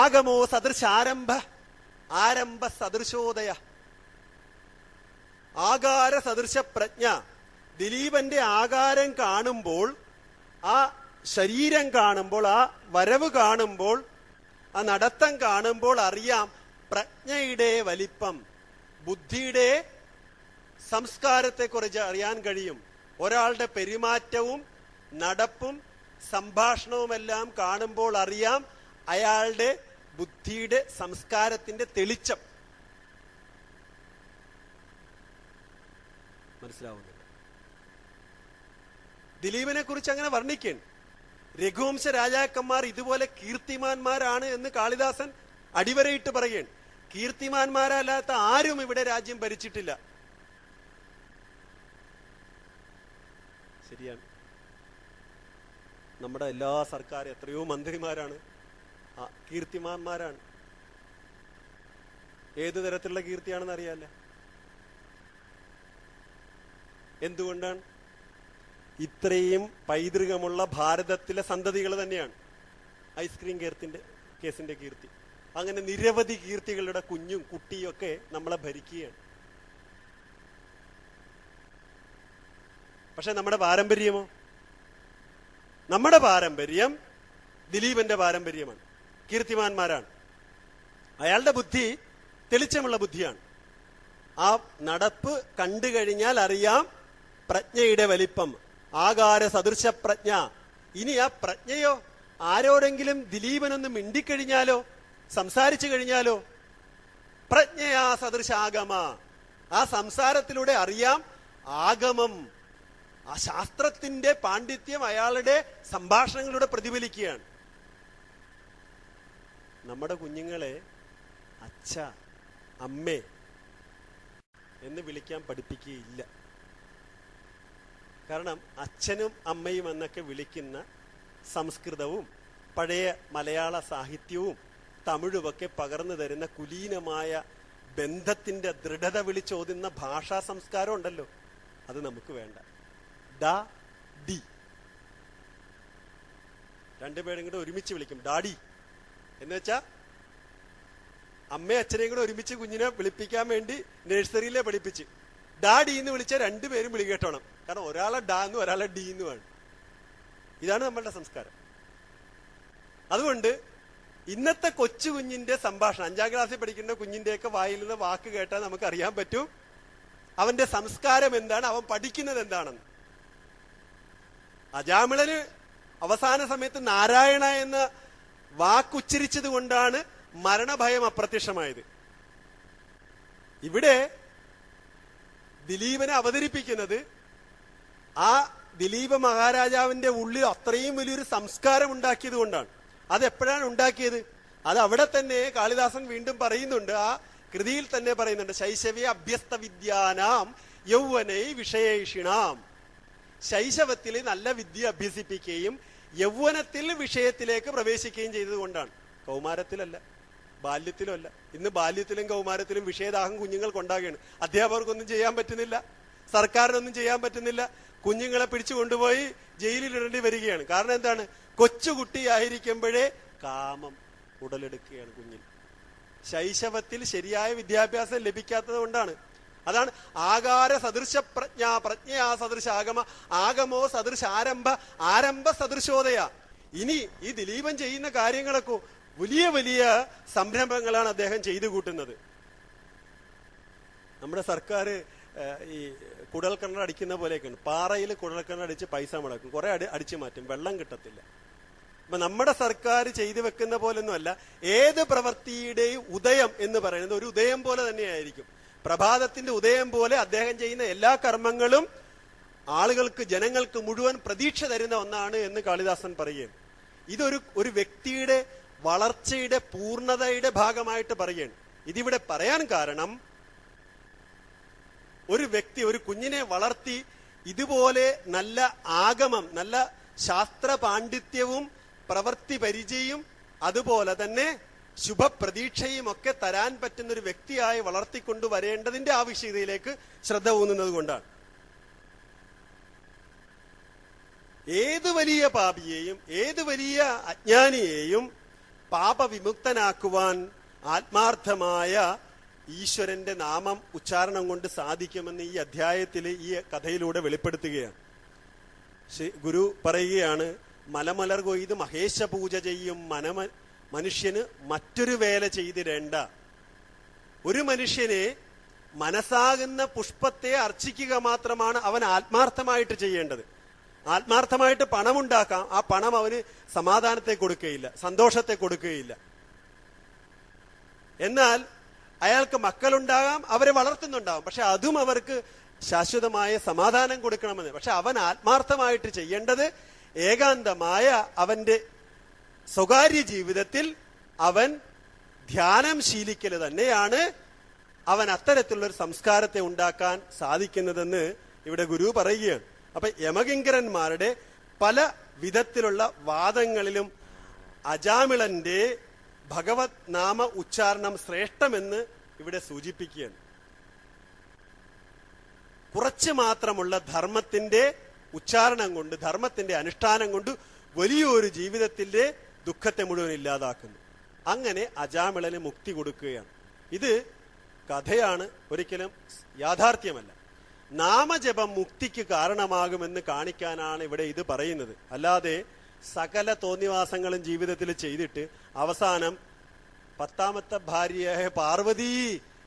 ആഗമോ സദൃശ ആരംഭ, ആരംഭ സദൃശോദയ. ആകാര സദൃശ പ്രജ്ഞ. ദിലീപന്റെ ആകാരം കാണുമ്പോൾ, ആ ശരീരം കാണുമ്പോൾ, ആ വരവ് കാണുമ്പോൾ, ആ നടത്തം കാണുമ്പോൾ അറിയാം പ്രജ്ഞയുടെ വലിപ്പം, ബുദ്ധിയുടെ സംസ്കാരത്തെക്കുറിച്ച് അറിയാൻ കഴിയും. ഒരാളുടെ പെരുമാറ്റവും നടപ്പും സംഭാഷണവുമെല്ലാം കാണുമ്പോൾ അറിയാം അയാളുടെ ബുദ്ധിയുടെ സംസ്കാരത്തിന്റെ തെളിച്ചം. മനസ്സിലാവുന്നില്ല? ദിലീപിനെ കുറിച്ച് അങ്ങനെ വർണ്ണിക്കണം. രഘുവംശ രാജാക്കന്മാർ ഇതുപോലെ കീർത്തിമാന്മാരാണ് എന്ന് കാളിദാസൻ അടിവരയിട്ട് പറയുകയാണ്. കീർത്തിമാന്മാരല്ലാത്ത ആരും ഇവിടെ രാജ്യം ഭരിച്ചിട്ടില്ല. ശരിയാണ്. നമ്മുടെ എല്ലാ സർക്കാർ എത്രയോ മന്ത്രിമാരാണ് കീർത്തിമാന്മാരാണ്. ഏതു തരത്തിലുള്ള കീർത്തിയാണെന്ന് അറിയാല്ല. എന്തുകൊണ്ടാണ്? ഇത്രയും പൈതൃകമുള്ള ഭാരതത്തിലെ സന്തതികൾ തന്നെയാണ് ഐസ്ക്രീം കേസിന്റെ കീർത്തി. അങ്ങനെ നിരവധി കീർത്തികളുടെ കുഞ്ഞും കുട്ടിയും ഒക്കെ നമ്മളെ ഭരിക്കുകയാണ്. പക്ഷെ നമ്മുടെ പാരമ്പര്യമോ? നമ്മുടെ പാരമ്പര്യം ദിലീപന്റെ പാരമ്പര്യമാണ്. കീർത്തിമാന്മാരാണ്. അയാളുടെ ബുദ്ധി തെളിച്ചമുള്ള ബുദ്ധിയാണ്. ആ നടപ്പ് കണ്ടു കഴിഞ്ഞാൽ അറിയാം പ്രജ്ഞയുടെ വലിപ്പം, ആകാര സദൃശ പ്രജ്ഞ. ഇനി ആ പ്രജ്ഞയോ ആരോടെങ്കിലും ദിലീപനൊന്ന് മിണ്ടിക്കഴിഞ്ഞാലോ സംസാരിച്ചു കഴിഞ്ഞാലോ പ്രജ്ഞയാ സദൃശ ആഗമ. ആ സംസാരത്തിലൂടെ അറിയാം ആഗമം, ആ ശാസ്ത്രത്തിന്റെ പാണ്ഡിത്യം അയാളുടെ സംഭാഷണങ്ങളിലൂടെ പ്രതിഫലിക്കുകയാണ്. നമ്മുടെ കുഞ്ഞുങ്ങളെ അച്ഛ, അമ്മേ എന്ന് വിളിക്കാൻ പഠിപ്പിക്കുകയില്ല. കാരണം അച്ഛനും അമ്മയും എന്നൊക്കെ വിളിക്കുന്ന സംസ്കൃതവും പഴയ മലയാള സാഹിത്യവും തമിഴുമൊക്കെ പകർന്നു തരുന്ന കുലീനമായ ബന്ധത്തിന്റെ ദൃഢത വിളിച്ചോതുന്ന ഭാഷാ സംസ്കാരം ഉണ്ടല്ലോ, അത് നമുക്ക് വേണ്ട. ഡാ ഡി, രണ്ടുപേരും കൂടെ ഒരുമിച്ച് വിളിക്കും ഡാഡി എന്ന് വെച്ചാ അമ്മയും അച്ഛനെയും കൂടെ ഒരുമിച്ച് കുഞ്ഞിനെ വിളിപ്പിക്കാൻ വേണ്ടി നഴ്സറിയിലെ പഠിപ്പിച്ച് ഡാഡി എന്ന് വിളിച്ചാൽ രണ്ടുപേരും വിളി കേട്ടോണം. കാരണം ഒരാളെ ഡാ എന്നും ഒരാളെ ഡി എന്നുമാണ്. ഇതാണ് നമ്മളുടെ സംസ്കാരം. അതുകൊണ്ട് ഇന്നത്തെ കൊച്ചു കുഞ്ഞിന്റെ സംഭാഷണം, 5ാം ക്ലാസ്സിൽ പഠിക്കുന്ന കുഞ്ഞിന്റെയൊക്കെ വായിൽ നിന്ന് വാക്ക് കേട്ടാൽ നമുക്ക് അറിയാൻ പറ്റും അവന്റെ സംസ്കാരം എന്താണ്, അവൻ പഠിക്കുന്നത് എന്താണെന്ന്. അജാമിളന് അവസാന സമയത്ത് നാരായണ എന്ന വാക്കുച്ചരിച്ചത് കൊണ്ടാണ് മരണഭയം അപ്രത്യക്ഷമായത്. ഇവിടെ ദിലീപനെ അവതരിപ്പിക്കുന്നത് ആ ദിലീപ മഹാരാജാവിന്റെ ഉള്ളിൽ അത്രയും വലിയൊരു സംസ്കാരം ഉണ്ടാക്കിയത് കൊണ്ടാണ്. അതെപ്പോഴാണ് ഉണ്ടാക്കിയത്? അത് അവിടെ തന്നെ കാളിദാസൻ വീണ്ടും പറയുന്നുണ്ട്. ആ കൃതിയിൽ തന്നെ പറയുന്നുണ്ട്, ശൈശവേ അഭ്യസ്ത വിദ്യാനാം യൗവനൈ വിഷയേഷിണാം. ശൈശവത്തിൽ നല്ല വിദ്യ അഭ്യസിപ്പിക്കുകയും യൗവനത്തിൽ വിഷയത്തിലേക്ക് പ്രവേശിക്കുകയും ചെയ്തതുകൊണ്ടാണ്. കൗമാരത്തിലല്ല, ബാല്യത്തിലും അല്ല. ഇന്ന് ബാല്യത്തിലും കൗമാരത്തിലും വിഷയദാഹം കുഞ്ഞുങ്ങൾക്കുണ്ടാകുകയാണ്. അധ്യാപകർക്കൊന്നും ചെയ്യാൻ പറ്റുന്നില്ല, സർക്കാരിനൊന്നും ചെയ്യാൻ പറ്റുന്നില്ല. കുഞ്ഞുങ്ങളെ പിടിച്ചു കൊണ്ടുപോയി ജയിലിലിടേണ്ടി വരികയാണ്. കാരണം എന്താണ്? കൊച്ചുകുട്ടിയായിരിക്കുമ്പോഴേ കാമം ഉടലെടുക്കുകയാണ് കുഞ്ഞിൽ. ശൈശവത്തിൽ ശരിയായ വിദ്യാഭ്യാസം ലഭിക്കാത്തത് കൊണ്ടാണ്. അതാണ് ആകാര സദൃശ പ്രജ്ഞ, പ്രജ്ഞയാ സദൃശ ആഗമ, ആഗമോ സദൃശ ആരംഭ, ആരംഭ സദൃശോദയ. ഇനി ഈ ദിലീപൻ ചെയ്യുന്ന കാര്യങ്ങളൊക്കെ വലിയ വലിയ സംരംഭങ്ങളാണ് അദ്ദേഹം ചെയ്തു കൂട്ടുന്നത്. നമ്മുടെ സർക്കാർ ഈ കുഴൽക്കിണർ അടിക്കുന്ന പോലെയൊക്കെയാണ്. പാറയിൽ കുഴൽക്കിണർ അടിച്ച് പൈസ മുടക്കും, കുറെ അടിച്ചു മാറ്റും, വെള്ളം കിട്ടത്തില്ല. അപ്പൊ നമ്മുടെ സർക്കാർ ചെയ്തു വെക്കുന്ന പോലൊന്നും അല്ല. ഏത് പ്രവൃത്തിയുടെയും ഉദയം എന്ന് പറയുന്നത് ഒരു ഉദയം പോലെ തന്നെയായിരിക്കും. പ്രഭാതത്തിന്റെ ഉദയം പോലെ അദ്ദേഹം ചെയ്യുന്ന എല്ലാ കർമ്മങ്ങളും ആളുകൾക്ക്, ജനങ്ങൾക്ക് മുഴുവൻ പ്രതീക്ഷ തരുന്ന ഒന്നാണ് എന്ന് കാളിദാസൻ പറയുകയാണ്. ഇതൊരു വ്യക്തിയുടെ വളർച്ചയുടെ പൂർണ്ണതയുടെ ഭാഗമായിട്ട് പറയുകയാണ്. ഇതിവിടെ പറയാൻ കാരണം, ഒരു വ്യക്തി ഒരു കുഞ്ഞിനെ വളർത്തി ഇതുപോലെ നല്ല ആഗമം, നല്ല ശാസ്ത്ര പാണ്ഡിത്യവും പ്രവൃത്തി പരിചയവും അതുപോലെ തന്നെ ശുഭപ്രതീക്ഷയും ഒക്കെ തരാൻ പറ്റുന്ന ഒരു വ്യക്തിയായി വളർത്തിക്കൊണ്ടുവരേണ്ടതിന്റെ ആവശ്യകതയിലേക്ക് ശ്രദ്ധ ഊന്നുന്നത് കൊണ്ടാണ്. ഏത് വലിയ പാപിയെയും ഏത് വലിയ അജ്ഞാനിയെയും പാപവിമുക്തനാക്കുവാൻ ആത്മാർത്ഥമായ ഈശ്വരന്റെ നാമം ഉച്ചാരണം കൊണ്ട് സാധിക്കുമെന്ന് ഈ അധ്യായത്തിൽ, ഈ കഥയിലൂടെ വെളിപ്പെടുത്തുകയാണ്. ഗുരു പറയുകയാണ്, മലമലർ കൊയ്ത് മഹേശ പൂജ ചെയ്യും മനുഷ്യന് മറ്റൊരു വേല ചെയ്തിരേണ്ട. ഒരു മനുഷ്യനെ മനസ്സാകുന്ന പുഷ്പത്തെ അർച്ചിക്കുക മാത്രമാണ് അവൻ ആത്മാർത്ഥമായിട്ട് ചെയ്യേണ്ടത്. ആത്മാർത്ഥമായിട്ട് പണമുണ്ടാക്കാം, ആ പണം അവന് സമാധാനത്തെ കൊടുക്കുകയില്ല, സന്തോഷത്തെ കൊടുക്കുകയില്ല. എന്നാൽ അയാൾക്ക് മക്കളുണ്ടാകാം, അവരെ വളർത്തുന്നുണ്ടാകും, പക്ഷെ അതും അവർക്ക് ശാശ്വതമായ സമാധാനം കൊടുക്കണമെന്ന്. പക്ഷെ അവൻ ആത്മാർത്ഥമായിട്ട് ചെയ്യേണ്ടത് ഏകാന്തമായ അവന്റെ സ്വകാര്യ ജീവിതത്തിൽ അവൻ ധ്യാനം ശീലിക്കൽ തന്നെയാണ് അവൻ അത്തരത്തിലുള്ളൊരു സംസ്കാരത്തെ ഉണ്ടാക്കാൻ സാധിക്കുന്നതെന്ന് ഇവിടെ ഗുരു പറയുകയാണ്. അപ്പൊ യമകിങ്കരന്മാരുടെ പല വിധത്തിലുള്ള വാദങ്ങളിലും അജാമിളന്റെ ഭഗവത് നാമ ഉച്ചാരണം ശ്രേഷ്ഠമെന്ന് ഇവിടെ സൂചിപ്പിക്കുകയാണ്. കുറച്ച് മാത്രമുള്ള ധർമ്മത്തിന്റെ ഉച്ചാരണം കൊണ്ട്, ധർമ്മത്തിന്റെ അനുഷ്ഠാനം കൊണ്ട് വലിയൊരു ജീവിതത്തിന്റെ ദുഃഖത്തെ മുഴുവൻ ഇല്ലാതാക്കുന്നു. അങ്ങനെ അജാമിളന് മുക്തി കൊടുക്കുകയാണ്. ഇത് കഥയാണ്, ഒരിക്കലും യാഥാർത്ഥ്യമല്ല. നാമജപം മുക്തിക്ക് കാരണമാകുമെന്ന് കാണിക്കാനാണ് ഇവിടെ ഇത് പറയുന്നത്. അല്ലാതെ സകല തോന്നിവാസങ്ങളും ജീവിതത്തിൽ ചെയ്തിട്ട് അവസാനം 10ാമത്തെ ഭാര്യയായ പാർവതി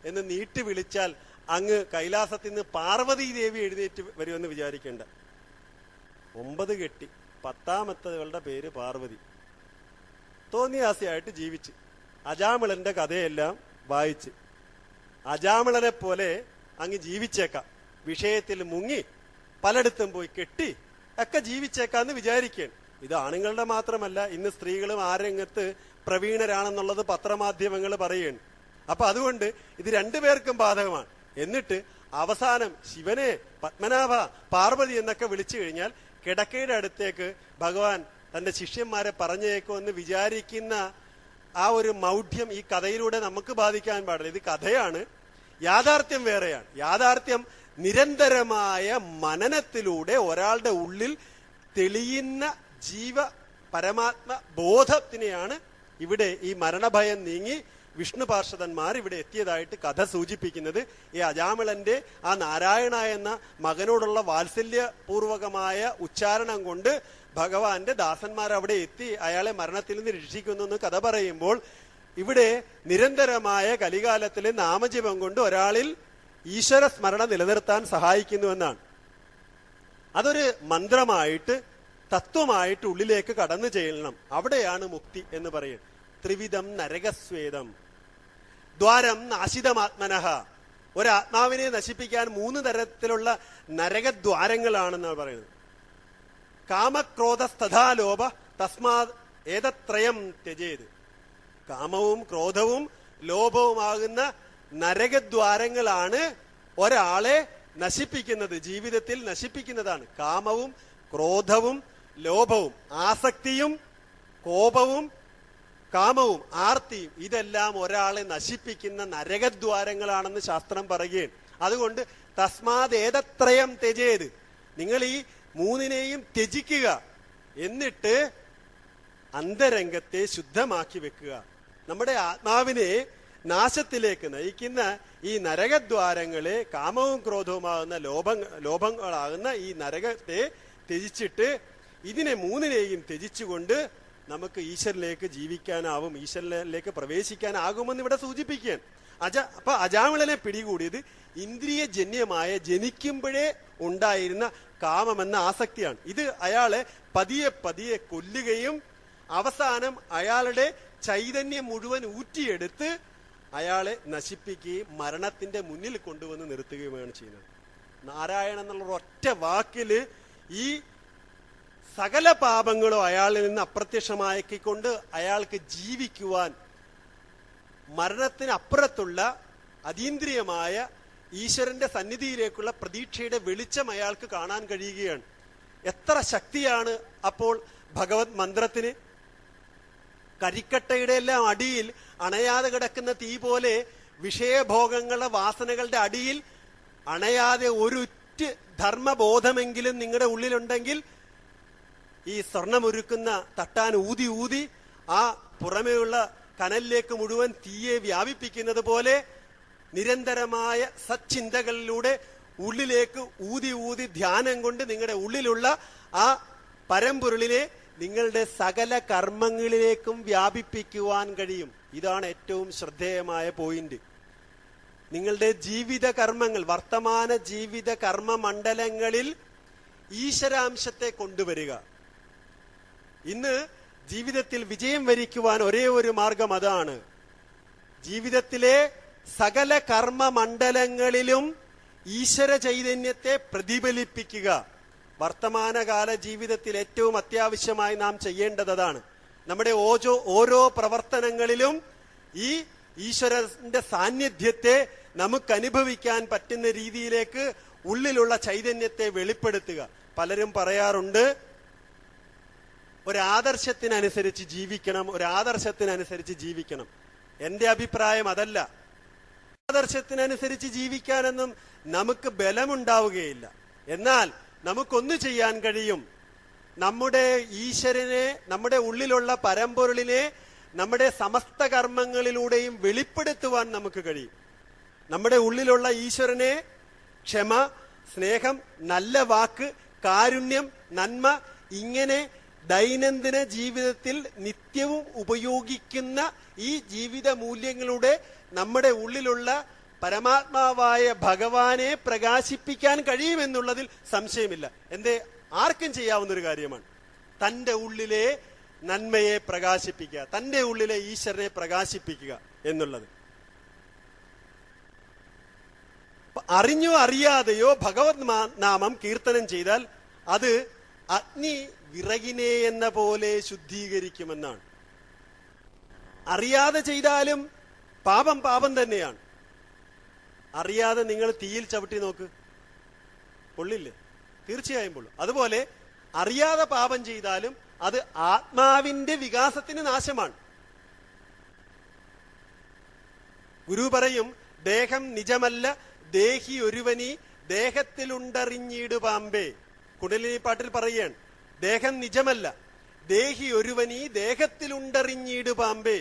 എന്ന് നീട്ടി വിളിച്ചാൽ അങ്ങ് കൈലാസത്തിൽ നിന്ന് പാർവതി ദേവി എഴുന്നേറ്റ് വരുമെന്ന് വിചാരിക്കേണ്ട. 9 കെട്ടി 10ാമത്തവളുടെ പേര് പാർവതി. തോന്നിയാസിയായിട്ട് ജീവിച്ച് അജാമിളന്റെ കഥയെല്ലാം വായിച്ച് അജാമിളനെ പോലെ അങ്ങ് ജീവിച്ചേക്കാം. വിഷയത്തിൽ മുങ്ങി പലയിടത്തും പോയി കെട്ടി ഒക്കെ ജീവിച്ചേക്കാന്ന് വിചാരിക്കുകയാണ്. ഇത് ആണുങ്ങളുടെ മാത്രമല്ല, ഇന്ന് സ്ത്രീകളും ആ രംഗത്ത് പ്രവീണരാണെന്നുള്ളത് പത്രമാധ്യമങ്ങൾ പറയുകയാണ്. അപ്പൊ അതുകൊണ്ട് ഇത് രണ്ടുപേർക്കും ബാധകമാണ്. എന്നിട്ട് അവസാനം ശിവനെ പത്മനാഭ പാർവതി എന്നൊക്കെ വിളിച്ചു കഴിഞ്ഞാൽ കിടക്കയുടെ അടുത്തേക്ക് ഭഗവാൻ തന്റെ ശിഷ്യന്മാരെ പറഞ്ഞേക്കുമെന്ന് വിചാരിക്കുന്ന ആ ഒരു മൗഢ്യം ഈ കഥയിലൂടെ നമുക്ക് ബാധിക്കാൻ പാടില്ല. ഇത് കഥയാണ്, യാഥാർത്ഥ്യം വേറെയാണ്. യാഥാർത്ഥ്യം നിരന്തരമായ മനനത്തിലൂടെ ഒരാളുടെ ഉള്ളിൽ തെളിയുന്ന ജീവ പരമാത്മ ബോധത്തിനെയാണ് ഇവിടെ ഈ മരണഭയം നീങ്ങി വിഷ്ണു പാർഷദന്മാർ ഇവിടെ എത്തിയതായിട്ട് കഥ സൂചിപ്പിക്കുന്നത്. ഈ അജാമിളന്റെ ആ നാരായണ എന്ന മകനോടുള്ള വാത്സല്യപൂർവകമായ ഉച്ചാരണം കൊണ്ട് ഭഗവാന്റെ ദാസന്മാർ അവിടെ എത്തി അയാളെ മരണത്തിൽ നിന്ന് രക്ഷിക്കുന്നു എന്ന് കഥ പറയുമ്പോൾ, ഇവിടെ നിരന്തരമായ കലികാലത്തിലെ നാമജപം കൊണ്ട് ഒരാളിൽ ഈശ്വര സ്മരണ നിലനിർത്താൻ സഹായിക്കുന്നുവെന്നാണ്. അതൊരു മന്ത്രമായിട്ട് തത്വമായിട്ട് ഉള്ളിലേക്ക് കടന്നു ചെല്ലണം. അവിടെയാണ് മുക്തി എന്ന് പറയുന്നത്. ത്രിവിധം നരകസ്വേദം ദ്വാരം നാശിതമാത്മനഃ. ഒരാത്മാവിനെ നശിപ്പിക്കാൻ 3 തരത്തിലുള്ള നരകദ്വാരങ്ങളാണെന്നാണ് പറയുന്നത്. കാമക്രോധസ്തഥാ ലോഭ തസ്മാത് ഏതത്രയം ത്യജേത്. കാമവും ക്രോധവും ലോഭവുമാകുന്ന നരകദ്വാരങ്ങളാണ് ഒരാളെ നശിപ്പിക്കുന്നത്, ജീവിതത്തിൽ നശിപ്പിക്കുന്നതാണ്. കാമവും ക്രോധവും ലോഭവും ആസക്തിയും കോപവും കാമവും ആർത്തിയും ഇതെല്ലാം ഒരാളെ നശിപ്പിക്കുന്ന നരകദ്വാരങ്ങളാണെന്ന് ശാസ്ത്രം പറയുകയാണ്. അതുകൊണ്ട് തസ്മാത് ഏതത്രയം ത്യജേത്, നിങ്ങൾ ഈ മൂന്നിനെയും ത്യജിക്കുക, എന്നിട്ട് അന്തരംഗത്തെ ശുദ്ധമാക്കി വെക്കുക. നമ്മുടെ ആത്മാവിനെ നാശത്തിലേക്ക് നയിക്കുന്ന ഈ നരകദ്വാരങ്ങളെ, കാമവും ക്രോധവുമാകുന്ന ലോഭങ്ങളാകുന്ന ഈ നരകത്തെ ത്യജിച്ചിട്ട് ഇതിനെ മൂന്നിനെയും ത്യജിച്ചുകൊണ്ട് നമുക്ക് ഈശ്വരനിലേക്ക് ജീവിക്കാനാവും, ഈശ്വരനിലേക്ക് പ്രവേശിക്കാനാകുമെന്ന് ഇവിടെ സൂചിപ്പിക്കാൻ. അപ്പൊ അജാമിളനെ പിടികൂടിയത് ഇന്ദ്രിയജന്യമായ ജനിക്കുമ്പോഴേ ഉണ്ടായിരുന്ന കാമമെന്ന ആസക്തിയാണ്. ഇത് അയാളെ പതിയെ പതിയെ കൊല്ലുകയും അവസാനം അയാളുടെ ചൈതന്യം മുഴുവൻ ഊറ്റിയെടുത്ത് അയാളെ നശിപ്പിക്കുകയും മരണത്തിന്റെ മുന്നിൽ കൊണ്ടുവന്ന് നിർത്തുകയുമാണ് ചെയ്യുന്നത്. നാരായണൻ എന്നുള്ള ഒറ്റ വാക്കില് ഈ സകല പാപങ്ങളും അയാളിൽ നിന്ന് അപ്രത്യക്ഷമാക്കിക്കൊണ്ട് അയാൾക്ക് ജീവിക്കുവാൻ മരണത്തിനപ്പുറത്തുള്ള അതീന്ദ്രിയമായ ഈശ്വരന്റെ സന്നിധിയിലേക്കുള്ള പ്രതീക്ഷയുടെ വെളിച്ചം അയാൾക്ക് കാണാൻ കഴിയുകയാണ്. എത്ര ശക്തിയാണ് അപ്പോൾ ഭഗവത് മന്ത്രത്തിന്! കരിക്കട്ടയുടെ എല്ലാം അടിയിൽ അണയാതെ കിടക്കുന്ന തീ പോലെ വിഷയഭോഗങ്ങളുടെ വാസനകളുടെ അടിയിൽ അണയാതെ ഒരുറ്റ് ധർമ്മബോധമെങ്കിലും നിങ്ങളുടെ ഉള്ളിലുണ്ടെങ്കിൽ ഈ സ്വർണമൊരുക്കുന്ന തട്ടാൻ ഊതി ഊതി ആ പുറമെയുള്ള കനലിലേക്ക് മുഴുവൻ തീയെ വ്യാപിപ്പിക്കുന്നത് പോലെ നിരന്തരമായ സച്ചിന്തകളിലൂടെ ഉള്ളിലേക്ക് ഊതി ഊതി ധ്യാനം കൊണ്ട് നിങ്ങളുടെ ഉള്ളിലുള്ള ആ പരമ്പൊരുളിനെ നിങ്ങളുടെ സകല കർമ്മങ്ങളിലേക്കും വ്യാപിപ്പിക്കുവാൻ കഴിയും. ഇതാണ് ഏറ്റവും ശ്രദ്ധേയമായ പോയിന്റ്. നിങ്ങളുടെ ജീവിത കർമ്മങ്ങൾ, വർത്തമാന ജീവിത കർമ്മ മണ്ഡലങ്ങളിൽ ഈശ്വരാംശത്തെ കൊണ്ടുവരിക. ഇന്ന് ജീവിതത്തിൽ വിജയം വരിക്കുവാൻ ഒരേ ഒരു മാർഗം അതാണ്. ജീവിതത്തിലെ സകല കർമ്മ മണ്ഡലങ്ങളിലും ഈശ്വര ചൈതന്യത്തെ പ്രതിഫലിപ്പിക്കുക. വർത്തമാനകാല ജീവിതത്തിൽ ഏറ്റവും അത്യാവശ്യമായി നാം ചെയ്യേണ്ടത് അതാണ്. നമ്മുടെ ഓരോ പ്രവർത്തനങ്ങളിലും ഈ ഈശ്വരന്റെ സാന്നിധ്യത്തെ നമുക്ക് അനുഭവിക്കാൻ പറ്റുന്ന രീതിയിലേക്ക് ഉള്ളിലുള്ള ചൈതന്യത്തെ വെളിപ്പെടുത്തുക. പലരും പറയാറുണ്ട്, ഒരാദർശത്തിനനുസരിച്ച് ജീവിക്കണം, ഒരാദർശത്തിനനുസരിച്ച് ജീവിക്കണം. എന്റെ അഭിപ്രായം അതല്ല. ആദർശത്തിനനുസരിച്ച് ജീവിക്കാനൊന്നും നമുക്ക് ബലമുണ്ടാവുകയില്ല. എന്നാൽ നമുക്കൊന്നു ചെയ്യാൻ കഴിയും. നമ്മുടെ ഈശ്വരനെ, നമ്മുടെ ഉള്ളിലുള്ള പരമ്പൊരുളിനെ നമ്മുടെ സമസ്ത കർമ്മങ്ങളിലൂടെയും വെളിപ്പെടുത്തുവാൻ നമുക്ക് കഴിയും. നമ്മുടെ ഉള്ളിലുള്ള ഈശ്വരനെ ക്ഷമ, സ്നേഹം, നല്ല വാക്ക്, കാരുണ്യം, നന്മ, ഇങ്ങനെ ദൈനംദിന ജീവിതത്തിൽ നിത്യവും ഉപയോഗിക്കുന്ന ഈ ജീവിത മൂല്യങ്ങളുടെ നമ്മുടെ ഉള്ളിലുള്ള പരമാത്മാവായ ഭഗവാനെ പ്രകാശിപ്പിക്കാൻ കഴിയുമെന്നുള്ളതിൽ സംശയമില്ല. എന്തേ, ആർക്കും ചെയ്യാവുന്ന ഒരു കാര്യമാണ്. തന്റെ ഉള്ളിലെ നന്മയെ പ്രകാശിപ്പിക്കുക, തന്റെ ഉള്ളിലെ ഈശ്വരനെ പ്രകാശിപ്പിക്കുക എന്നുള്ളത്. അറിഞ്ഞോ അറിയാതെയോ ഭഗവത് നാമം കീർത്തനം ചെയ്താൽ അത് അഗ്നി വിറകിനെ എന്ന പോലെ ശുദ്ധീകരിക്കുമെന്നാണ്. അറിയാതെ ചെയ്താലും പാപം പാപം തന്നെയാണ്. അറിയാതെ നിങ്ങൾ തീയിൽ ചവിട്ടി നോക്ക്, പൊള്ളില്ലേ? തീർച്ചയായും പൊള്ളും. അതുപോലെ അറിയാതെ പാപം ചെയ്താലും അത് ആത്മാവിന്റെ വികാസത്തിന് നാശമാണ്. ഗുരു പറയും, ദേഹം നിജമല്ല ദേഹി ഒരുവനി ദേഹത്തിലുണ്ടറിഞ്ഞിടു പാമ്പേ. കുണ്ടലിനി പാട്ടിൽ പറയുകയാണ്, ദേഹം നിജമല്ല ദേഹി ഒരുവനി ദേഹത്തിലുണ്ടറിഞ്ഞിടു പാമ്പേ.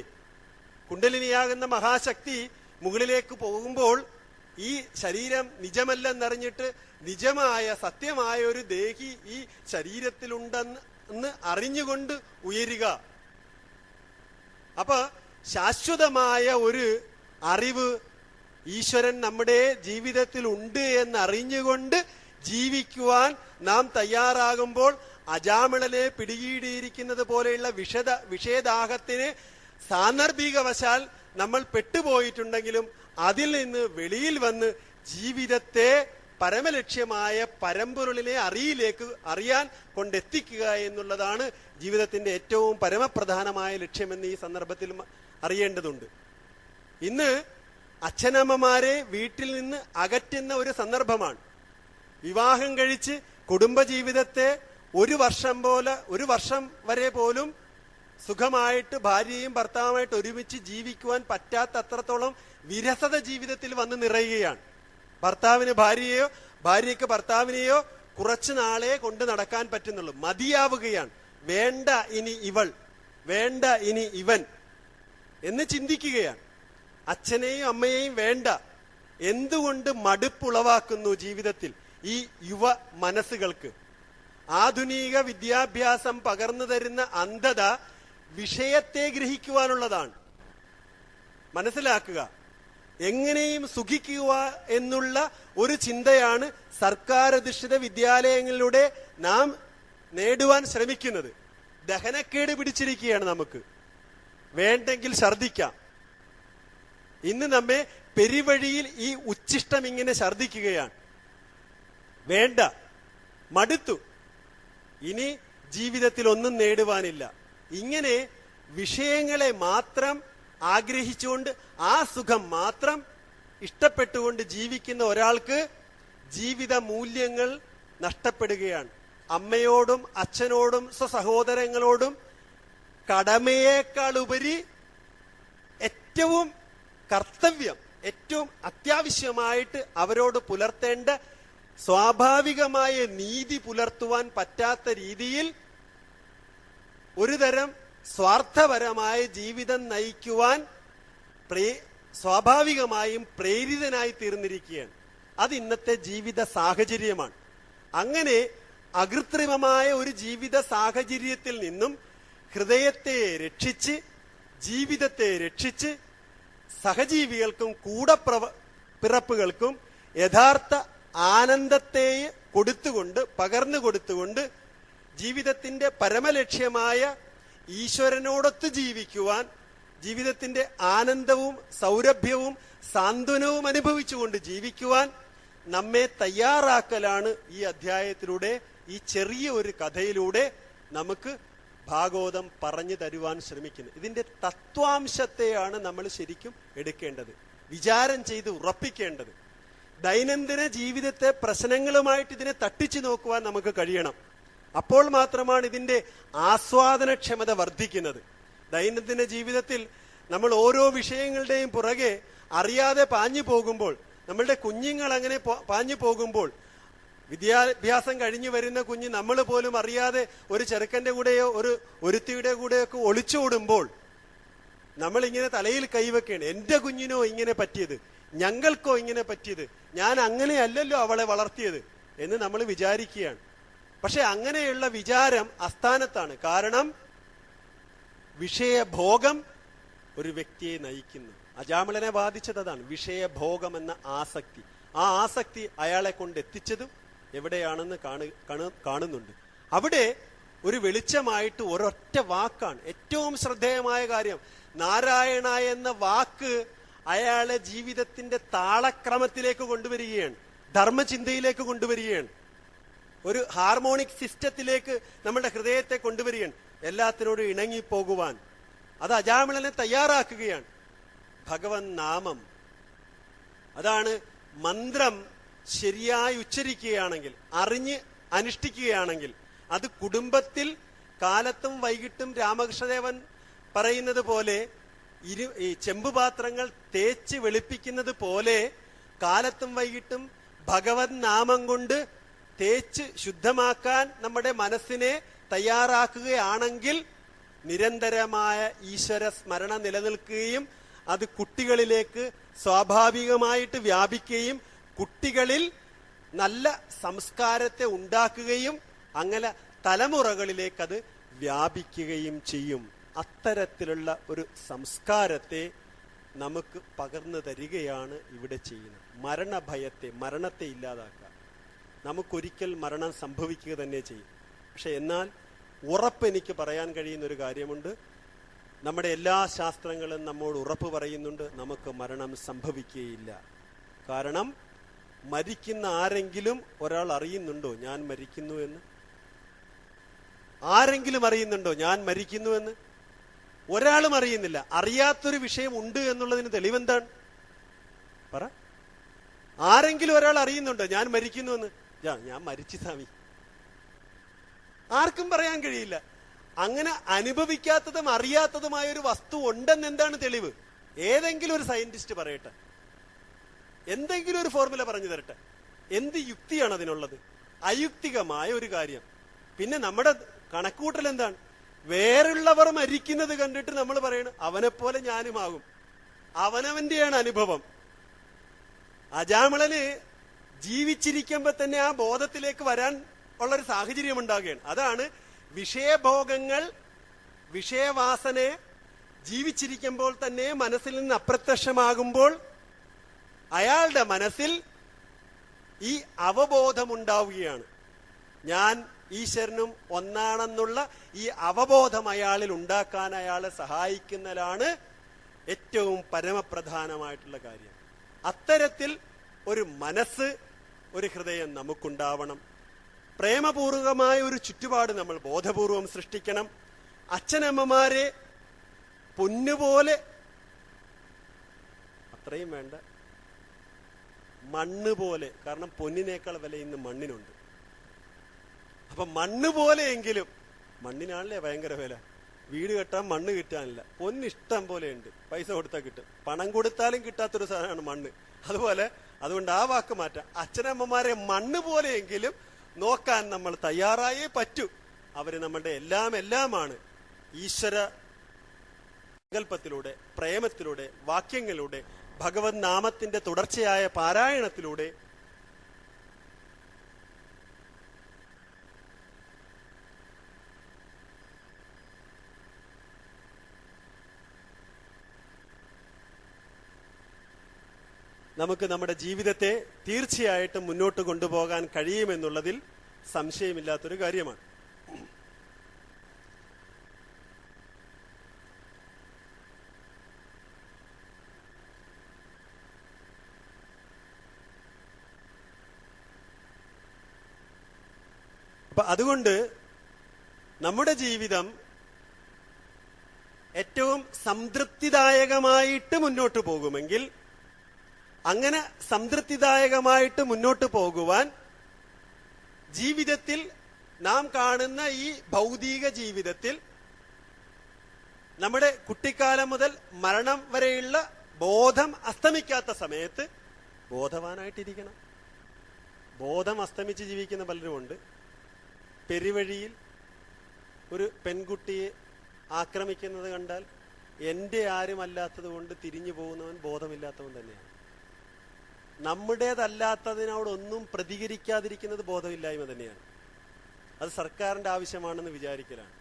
കുണ്ടലിനിയാകുന്ന മഹാശക്തി മുകളിലേക്ക് പോകുമ്പോൾ ഈ ശരീരം നിജമല്ലെന്നറിഞ്ഞിട്ട് നിജമായ സത്യമായ ഒരു ദേഹി ഈ ശരീരത്തിലുണ്ടെന്ന് അറിഞ്ഞുകൊണ്ട് ഉയരുക. അപ്പൊ ശാശ്വതമായ ഒരു അറിവ് ഈശ്വരൻ നമ്മുടെ ജീവിതത്തിൽ ഉണ്ട് എന്നറിഞ്ഞുകൊണ്ട് ജീവിക്കുവാൻ നാം തയ്യാറാകുമ്പോൾ അജാമിളനെ പിടികൂടിയിരിക്കുന്നത് പോലെയുള്ള വിഷയദാഹത്തിന് സാന്ദർഭികവശാൽ നമ്മൾ പെട്ടുപോയിട്ടുണ്ടെങ്കിലും അതിൽ നിന്ന് വെളിയിൽ വന്ന് ജീവിതത്തെ പരമലക്ഷ്യമായ പരമ്പൊരുളിനെ അറിയാൻ കൊണ്ടെത്തിക്കുക എന്നുള്ളതാണ് ജീവിതത്തിന്റെ ഏറ്റവും പരമപ്രധാനമായ ലക്ഷ്യമെന്ന് ഈ സന്ദർഭത്തിൽ അറിയേണ്ടതുണ്ട്. ഇന്ന് അച്ഛനമ്മമാരെ വീട്ടിൽ നിന്ന് അകറ്റുന്ന ഒരു സന്ദർഭമാണ്. വിവാഹം കഴിച്ച് കുടുംബജീവിതത്തെ ഒരു വർഷം വരെ പോലും സുഖമായിട്ട് ഭാര്യയും ഭർത്താവുമായിട്ട് ഒരുമിച്ച് ജീവിക്കുവാൻ പറ്റാത്ത അത്രത്തോളം വിരസത ജീവിതത്തിൽ വന്ന് നിറയുകയാണ്. ഭർത്താവിന് ഭാര്യയെയോ ഭാര്യയ്ക്ക് ഭർത്താവിനെയോ കുറച്ചു നാളെ കൊണ്ട് നടക്കാൻ പറ്റുന്നുള്ളൂ. മതിയാവുകയാണ്. വേണ്ട ഇനി ഇവൾ, വേണ്ട ഇനി ഇവൻ എന്ന് ചിന്തിക്കുകയാണ്. അച്ഛനെയും അമ്മയെയും വേണ്ട. എന്തുകൊണ്ട് മടുപ്പുളവാക്കുന്നു ജീവിതത്തിൽ ഈ യുവ മനസ്സുകൾക്ക്? ആധുനിക വിദ്യാഭ്യാസം പകർന്നു തരുന്ന അന്ധത വിഷയത്തെ ഗ്രഹിക്കുവാനുള്ളതാണ്. മനസ്സിലാക്കുക. എങ്ങനെയും സുഖിക്കുക എന്നുള്ള ഒരു ചിന്തയാണ് സർക്കാർ അധിഷ്ഠിത വിദ്യാലയങ്ങളിലൂടെ നാം നേടുവാൻ ശ്രമിക്കുന്നത്. ദഹനക്കേട് പിടിച്ചിരിക്കുകയാണ് നമുക്ക്. വേണ്ടെങ്കിൽ ഛർദിക്കാം. ഇന്ന് നമ്മെ പെരുവഴിയിൽ ഈ ഉച്ഛിഷ്ടം ഇങ്ങനെ ഛർദിക്കുകയാണ്. വേണ്ട, മടുത്തു, ഇനി ജീവിതത്തിൽ ഒന്നും നേടുവാനില്ല. ഇങ്ങനെ വിഷയങ്ങളെ മാത്രം ആഗ്രഹിച്ചുകൊണ്ട് ആ സുഖം മാത്രം ഇഷ്ടപ്പെട്ടുകൊണ്ട് ജീവിക്കുന്ന ഒരാൾക്ക് ജീവിത മൂല്യങ്ങൾ നഷ്ടപ്പെടുകയാണ്. അമ്മയോടും അച്ഛനോടും സഹോദരങ്ങളോടും കടമയേക്കാൾ ഉപരി ഏറ്റവും കർത്തവ്യം, ഏറ്റവും അത്യാവശ്യമായിട്ട് അവരോട് പുലർത്തേണ്ട സ്വാഭാവികമായ നീതി പുലർത്തുവാൻ പറ്റാത്ത രീതിയിൽ ഒരു തരം സ്വാർത്ഥപരമായ ജീവിതം നയിക്കുവാൻ സ്വാഭാവികമായും പ്രേരിതനായി തീർന്നിരിക്കുകയാണ്. അത് ഇന്നത്തെ ജീവിത സാഹചര്യമാണ്. അങ്ങനെ അകൃത്രിമമായ ഒരു ജീവിത സാഹചര്യത്തിൽ നിന്നും ഹൃദയത്തെ രക്ഷിച്ച്, ജീവിതത്തെ രക്ഷിച്ച്, സഹജീവികൾക്കും കൂടപ്പിറപ്പുകൾക്കും യഥാർത്ഥ ആനന്ദത്തെ പകർന്നു കൊടുത്തുകൊണ്ട് ജീവിതത്തിന്റെ പരമലക്ഷ്യമായ ഈശ്വരനോടൊത്ത് ജീവിക്കുവാൻ, ജീവിതത്തിന്റെ ആനന്ദവും സൗരഭ്യവും സാന്ത്വനവും അനുഭവിച്ചുകൊണ്ട് ജീവിക്കുവാൻ നമ്മെ തയ്യാറാക്കലാണ് ഈ അധ്യായത്തിലൂടെ, ഈ ചെറിയ ഒരു കഥയിലൂടെ നമുക്ക് ഭാഗവതം പറഞ്ഞു തരുവാൻ ശ്രമിക്കുന്നത്. ഇതിന്റെ തത്വാംശത്തെയാണ് നമ്മൾ ശരിക്കും എടുക്കേണ്ടത്, വിചാരം ചെയ്ത് ഉറപ്പിക്കേണ്ടത്. ദൈനംദിന ജീവിതത്തെ പ്രശ്നങ്ങളുമായിട്ട് ഇതിനെ തട്ടിച്ചു നോക്കുവാൻ നമുക്ക് കഴിയണം. അപ്പോൾ മാത്രമാണ് ഇതിന്റെ ആസ്വാദനക്ഷമത വർദ്ധിക്കുന്നത്. ദൈനംദിന ജീവിതത്തിൽ നമ്മൾ ഓരോ വിഷയങ്ങളുടെയും പുറകെ അറിയാതെ പാഞ്ഞു പോകുമ്പോൾ, നമ്മളുടെ കുഞ്ഞുങ്ങൾ അങ്ങനെ പാഞ്ഞു പോകുമ്പോൾ, വിദ്യാഭ്യാസം കഴിഞ്ഞു വരുന്ന കുഞ്ഞ് നമ്മൾ പോലും അറിയാതെ ഒരു ചെറുക്കന്റെ കൂടെയോ ഒരുത്തിയുടെ കൂടെയൊക്കെ ഒളിച്ചോടുമ്പോൾ നമ്മളിങ്ങനെ തലയിൽ കൈവെക്കുകയാണ്. എന്റെ കുഞ്ഞിനോ ഇങ്ങനെ പറ്റിയത്, ഞങ്ങൾക്കോ ഇങ്ങനെ പറ്റിയത്, ഞാൻ അങ്ങനെയല്ലല്ലോ അവളെ വളർത്തിയത് എന്ന് നമ്മൾ വിചാരിക്കുകയാണ്. പക്ഷെ അങ്ങനെയുള്ള വിചാരം അസ്ഥാനത്താണ്. കാരണം വിഷയഭോഗം ഒരു വ്യക്തിയെ നയിക്കുന്നു. അജാമിളനെ ബാധിച്ചത് അതാണ്, വിഷയഭോഗം എന്ന ആസക്തി. ആ ആസക്തി അയാളെ കൊണ്ട് എത്തിച്ചതും എവിടെയാണെന്ന് കാണുന്നുണ്ട്. അവിടെ ഒരു വെളിച്ചമായിട്ട് ഒരൊറ്റ വാക്കാണ് ഏറ്റവും ശ്രദ്ധേയമായ കാര്യം. നാരായണ എന്ന വാക്ക് അയാളെ ജീവിതത്തിന്റെ താളക്രമത്തിലേക്ക് കൊണ്ടുവരികയാണ്, ധർമ്മചിന്തയിലേക്ക് കൊണ്ടുവരികയാണ്, ഒരു ഹാർമോണിക് സിസ്റ്റത്തിലേക്ക് നമ്മുടെ ഹൃദയത്തെ കൊണ്ടുവരികയാണ്, എല്ലാത്തിനോടും ഇണങ്ങിപ്പോകുവാൻ. അത് അജാമിളനെ തയ്യാറാക്കുകയാണ്. ഭഗവൻ നാമം, അതാണ് മന്ത്രം ശരിയായി ഉച്ചരിക്കുകയാണെങ്കിൽ, അറിഞ്ഞ് അനുഷ്ഠിക്കുകയാണെങ്കിൽ, അത് കുടുംബത്തിൽ കാലത്തും വൈകിട്ടും രാമകൃഷ്ണദേവൻ പറയുന്നത് പോലെ ഈ ചെമ്പുപാത്രങ്ങൾ തേച്ച് വെളുപ്പിക്കുന്നത് പോലെ കാലത്തും വൈകിട്ടും ഭഗവത് നാമം കൊണ്ട് തേച്ച് ശുദ്ധമാക്കാൻ നമ്മുടെ മനസ്സിനെ തയ്യാറാക്കുകയാണെങ്കിൽ നിരന്തരമായ ഈശ്വര സ്മരണ നിലനിൽക്കുകയും അത് കുട്ടികളിലേക്ക് സ്വാഭാവികമായിട്ട് വ്യാപിക്കുകയും കുട്ടികളിൽ നല്ല സംസ്കാരത്തെ ഉണ്ടാക്കുകയും അങ്ങനെ തലമുറകളിലേക്ക് അത് വ്യാപിക്കുകയും ചെയ്യും. അത്തരത്തിലുള്ള ഒരു സംസ്കാരത്തെ നമുക്ക് പകർന്നു തരികയാണ് ഇവിടെ ചെയ്യുന്നത്. മരണത്തെ ഇല്ലാതാക്കുക. നമുക്കൊരിക്കൽ മരണം സംഭവിക്കുക തന്നെ ചെയ്യും. പക്ഷെ എന്നാൽ ഉറപ്പ് എനിക്ക് പറയാൻ കഴിയുന്ന ഒരു കാര്യമുണ്ട്. നമ്മുടെ എല്ലാ ശാസ്ത്രങ്ങളും നമ്മോട് ഉറപ്പ് പറയുന്നുണ്ട്, നമുക്ക് മരണം സംഭവിക്കുകയില്ല. കാരണം മരിക്കുന്ന ആരെങ്കിലും ഒരാൾ അറിയുന്നുണ്ടോ ഞാൻ മരിക്കുന്നു എന്ന്? ആരെങ്കിലും അറിയുന്നുണ്ടോ ഞാൻ മരിക്കുന്നു എന്ന്? ഒരാളും അറിയുന്നില്ല. അറിയാത്തൊരു വിഷയം ഉണ്ട് എന്നുള്ളതിന് തെളിവെന്താണ്? പറ. ആരെങ്കിലും ഒരാൾ അറിയുന്നുണ്ടോ ഞാൻ മരിക്കുന്നുവെന്ന്? ഞാൻ മരിച്ചു സ്വാമി. ആർക്കും പറയാൻ കഴിയില്ല. അങ്ങനെ അനുഭവിക്കാത്തതും അറിയാത്തതുമായ ഒരു വസ്തു ഉണ്ടെന്ന് എന്താണ് തെളിവ്? ഏതെങ്കിലും ഒരു സയന്റിസ്റ്റ് പറയട്ടെ, എന്തെങ്കിലും ഒരു ഫോർമുല പറഞ്ഞു തരട്ടെ. എന്ത് യുക്തിയാണ് അതിനുള്ളത്? അയുക്തികമായ ഒരു കാര്യം. പിന്നെ നമ്മുടെ കണക്കൂട്ടൽ എന്താണ്? വേറുള്ളവർ മരിക്കുന്നത് കണ്ടിട്ട് നമ്മൾ പറയണം അവനെപ്പോലെ ഞാനുമാകും. അവനവന്റെയാണ് അനുഭവം. അജാമിളന് ജീവിച്ചിരിക്കുമ്പോ തന്നെ ആ ബോധത്തിലേക്ക് വരാൻ ഉള്ളൊരു സാഹചര്യം ഉണ്ടാകുകയാണ്. അതാണ് വിഷയഭോഗങ്ങൾ, വിഷയവാസനയെ ജീവിച്ചിരിക്കുമ്പോൾ തന്നെ മനസ്സിൽ നിന്ന് അപ്രത്യക്ഷമാകുമ്പോൾ അയാളുടെ മനസ്സിൽ ഈ അവബോധമുണ്ടാവുകയാണ്. ഞാൻ ഈശ്വരനും ഒന്നാണെന്നുള്ള ഈ അവബോധം അയാളിൽ ഉണ്ടാക്കാൻ അയാളെ സഹായിക്കുന്നതിലാണ് ഏറ്റവും പരമപ്രധാനമായിട്ടുള്ള കാര്യം. അത്തരത്തിൽ ഒരു മനസ്സ്, ഒരു ഹൃദയം നമുക്കുണ്ടാവണം. പ്രേമപൂർവകമായ ഒരു ചുറ്റുപാട് നമ്മൾ ബോധപൂർവം സൃഷ്ടിക്കണം. അച്ഛനമ്മമാരെ പൊന്നുപോലെ, അത്രയും വേണ്ട, മണ്ണ് പോലെ. കാരണം പൊന്നിനേക്കാൾ വില ഇന്ന് മണ്ണിനുണ്ട്. അപ്പൊ മണ്ണ് പോലെയെങ്കിലും, മണ്ണിനാണല്ലേ ഭയങ്കര വില. വീട് കെട്ടാൻ മണ്ണ് കിട്ടാനില്ല. പൊന്നിഷ്ടം പോലെ ഉണ്ട്, പൈസ കൊടുത്താൽ കിട്ടും. പണം കൊടുത്താലും കിട്ടാത്തൊരു സാധനമാണ് മണ്ണ്. അതുകൊണ്ട് ആ വാക്ക് മാറ്റാം. അച്ഛനമ്മമാരെ മണ്ണ് പോലെയെങ്കിലും നോക്കാൻ നമ്മൾ തയ്യാറായേ പറ്റൂ. അവര് നമ്മളുടെ എല്ലാമാണ്. ഈശ്വര സങ്കല്പത്തിലൂടെ, പ്രേമത്തിലൂടെ, വാക്യങ്ങളിലൂടെ, ഭഗവത് നാമത്തിന്റെ തുടർച്ചയായ പാരായണത്തിലൂടെ നമുക്ക് നമ്മുടെ ജീവിതത്തെ തീർച്ചയായിട്ടും മുന്നോട്ട് കൊണ്ടുപോകാൻ കഴിയുമെന്നുള്ളതിൽ സംശയമില്ലാത്തൊരു കാര്യമാണ്. അപ്പൊ അതുകൊണ്ട് നമ്മുടെ ജീവിതം ഏറ്റവും സംതൃപ്തിദായകമായിട്ട് മുന്നോട്ട് പോകുമെങ്കിൽ, അങ്ങനെ സംതൃപ്തിദായകമായിട്ട് മുന്നോട്ട് പോകുവാൻ ജീവിതത്തിൽ, നാം കാണുന്ന ഈ ഭൗതിക ജീവിതത്തിൽ, നമ്മുടെ കുട്ടിക്കാലം മുതൽ മരണം വരെയുള്ള ബോധം അസ്തമിക്കാത്ത സമയത്ത് ബോധവാനായിട്ടിരിക്കണം. ബോധം അസ്തമിച്ച് ജീവിക്കുന്ന പലരുമുണ്ട്. പെരുവഴിയിൽ ഒരു പെൺകുട്ടിയെ ആക്രമിക്കുന്നത് കണ്ടാൽ എന്റെ ആരുമല്ലാത്തത് കൊണ്ട് തിരിഞ്ഞു പോകുന്നവൻ ബോധമില്ലാത്തവൻ തന്നെയാണ്. നമ്മുടേതല്ലാത്തതിനോടൊന്നും പ്രതികരിക്കാതിരിക്കുന്നത് ബോധമില്ലായ്മ തന്നെയാണ്. അത് സർക്കാരിന്റെ ആവശ്യമാണെന്ന് വിചാരിക്കലാണ്.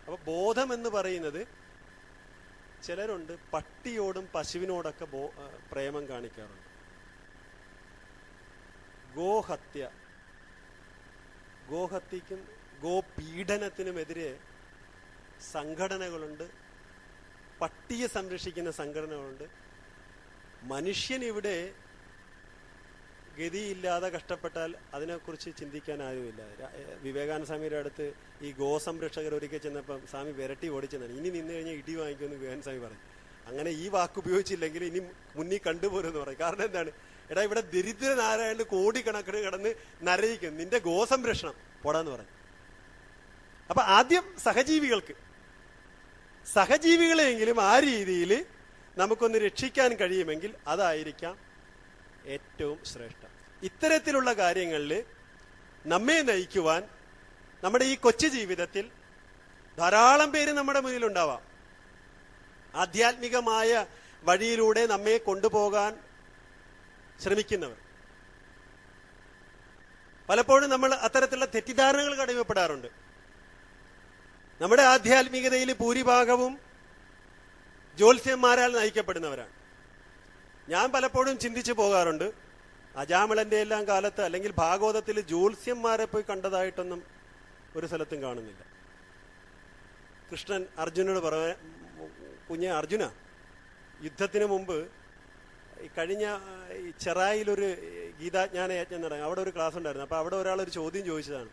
അപ്പൊ ബോധം എന്ന് പറയുന്നത്, ചിലരുണ്ട് പട്ടിയോടും പശുവിനോടൊക്കെ പ്രേമം കാണിക്കാറുണ്ട്. ഗോഹത്യക്കും ഗോപീഡനത്തിനുമെതിരെ സംഘടനകളുണ്ട്, പട്ടിയെ സംരക്ഷിക്കുന്ന സംഘടനകളുണ്ട്. മനുഷ്യൻ ഇവിടെ ഗതിയില്ലാതെ കഷ്ടപ്പെട്ടാൽ അതിനെക്കുറിച്ച് ചിന്തിക്കാൻ ആരുമില്ല. വിവേകാനന്ദ സ്വാമിയുടെ അടുത്ത് ഈ ഗോസംരക്ഷകർ ഒരിക്കൽ ചെന്നപ്പം സ്വാമി വിരട്ടി ഓടിച്ചെന്നാണ്. ഇനി നിന്ന് കഴിഞ്ഞാൽ ഇടി വാങ്ങിക്കുമെന്ന് വിവേകാനന്ദ സ്വാമി പറഞ്ഞു. അങ്ങനെ ഈ വാക്ക് ഉപയോഗിച്ചില്ലെങ്കിൽ ഇനി മുന്നിൽ കണ്ടുപോരെന്ന് പറയും. കാരണം എന്താണ്? എടാ, ഇവിടെ ദരിദ്രനാരായണ കോടിക്കണക്കിന് കിടന്ന് നരയിക്കും, നിന്റെ ഗോസംരക്ഷണം പോടാന്ന് പറഞ്ഞു. അപ്പൊ ആദ്യം സഹജീവികളെങ്കിലും ആ രീതിയിൽ നമുക്കൊന്ന് രക്ഷിക്കാൻ കഴിയുമെങ്കിൽ അതായിരിക്കാം ഏറ്റവും ശ്രേഷ്ഠം. ഇത്തരത്തിലുള്ള കാര്യങ്ങളിൽ നമ്മെ നയിക്കുവാൻ നമ്മുടെ ഈ കൊച്ചു ജീവിതത്തിൽ ധാരാളം പേര് നമ്മുടെ മുന്നിലുണ്ടാവാം. ആധ്യാത്മികമായ വഴിയിലൂടെ നമ്മെ കൊണ്ടുപോകാൻ ശ്രമിക്കുന്നവർ. പലപ്പോഴും നമ്മൾ അത്തരത്തിലുള്ള തെറ്റിദ്ധാരണകൾ അടിമപ്പെടാറുണ്ട്. നമ്മുടെ ആധ്യാത്മികതയിൽ ഭൂരിഭാഗവും ജ്യോത്സ്യന്മാരാൽ നയിക്കപ്പെടുന്നവരാണ്. ഞാൻ പലപ്പോഴും ചിന്തിച്ചു പോകാറുണ്ട്, അജാമിളന്റെ എല്ലാം കാലത്ത് അല്ലെങ്കിൽ ഭാഗവതത്തിൽ ജ്യോത്സ്യന്മാരെ പോയി കണ്ടതായിട്ടൊന്നും ഒരു സ്ഥലത്തും കാണുന്നില്ല. കൃഷ്ണൻ അർജുനോട് കുഞ്ഞെ അർജുന, യുദ്ധത്തിന് മുമ്പ് കഴിഞ്ഞ ചെറായിലൊരു ഗീതാജ്ഞാന യജ്ഞം നടന്നു. അവിടെ ഒരു ക്ലാസ് ഉണ്ടായിരുന്നു. അപ്പൊ അവിടെ ഒരാളൊരു ചോദ്യം ചോദിച്ചതാണ്,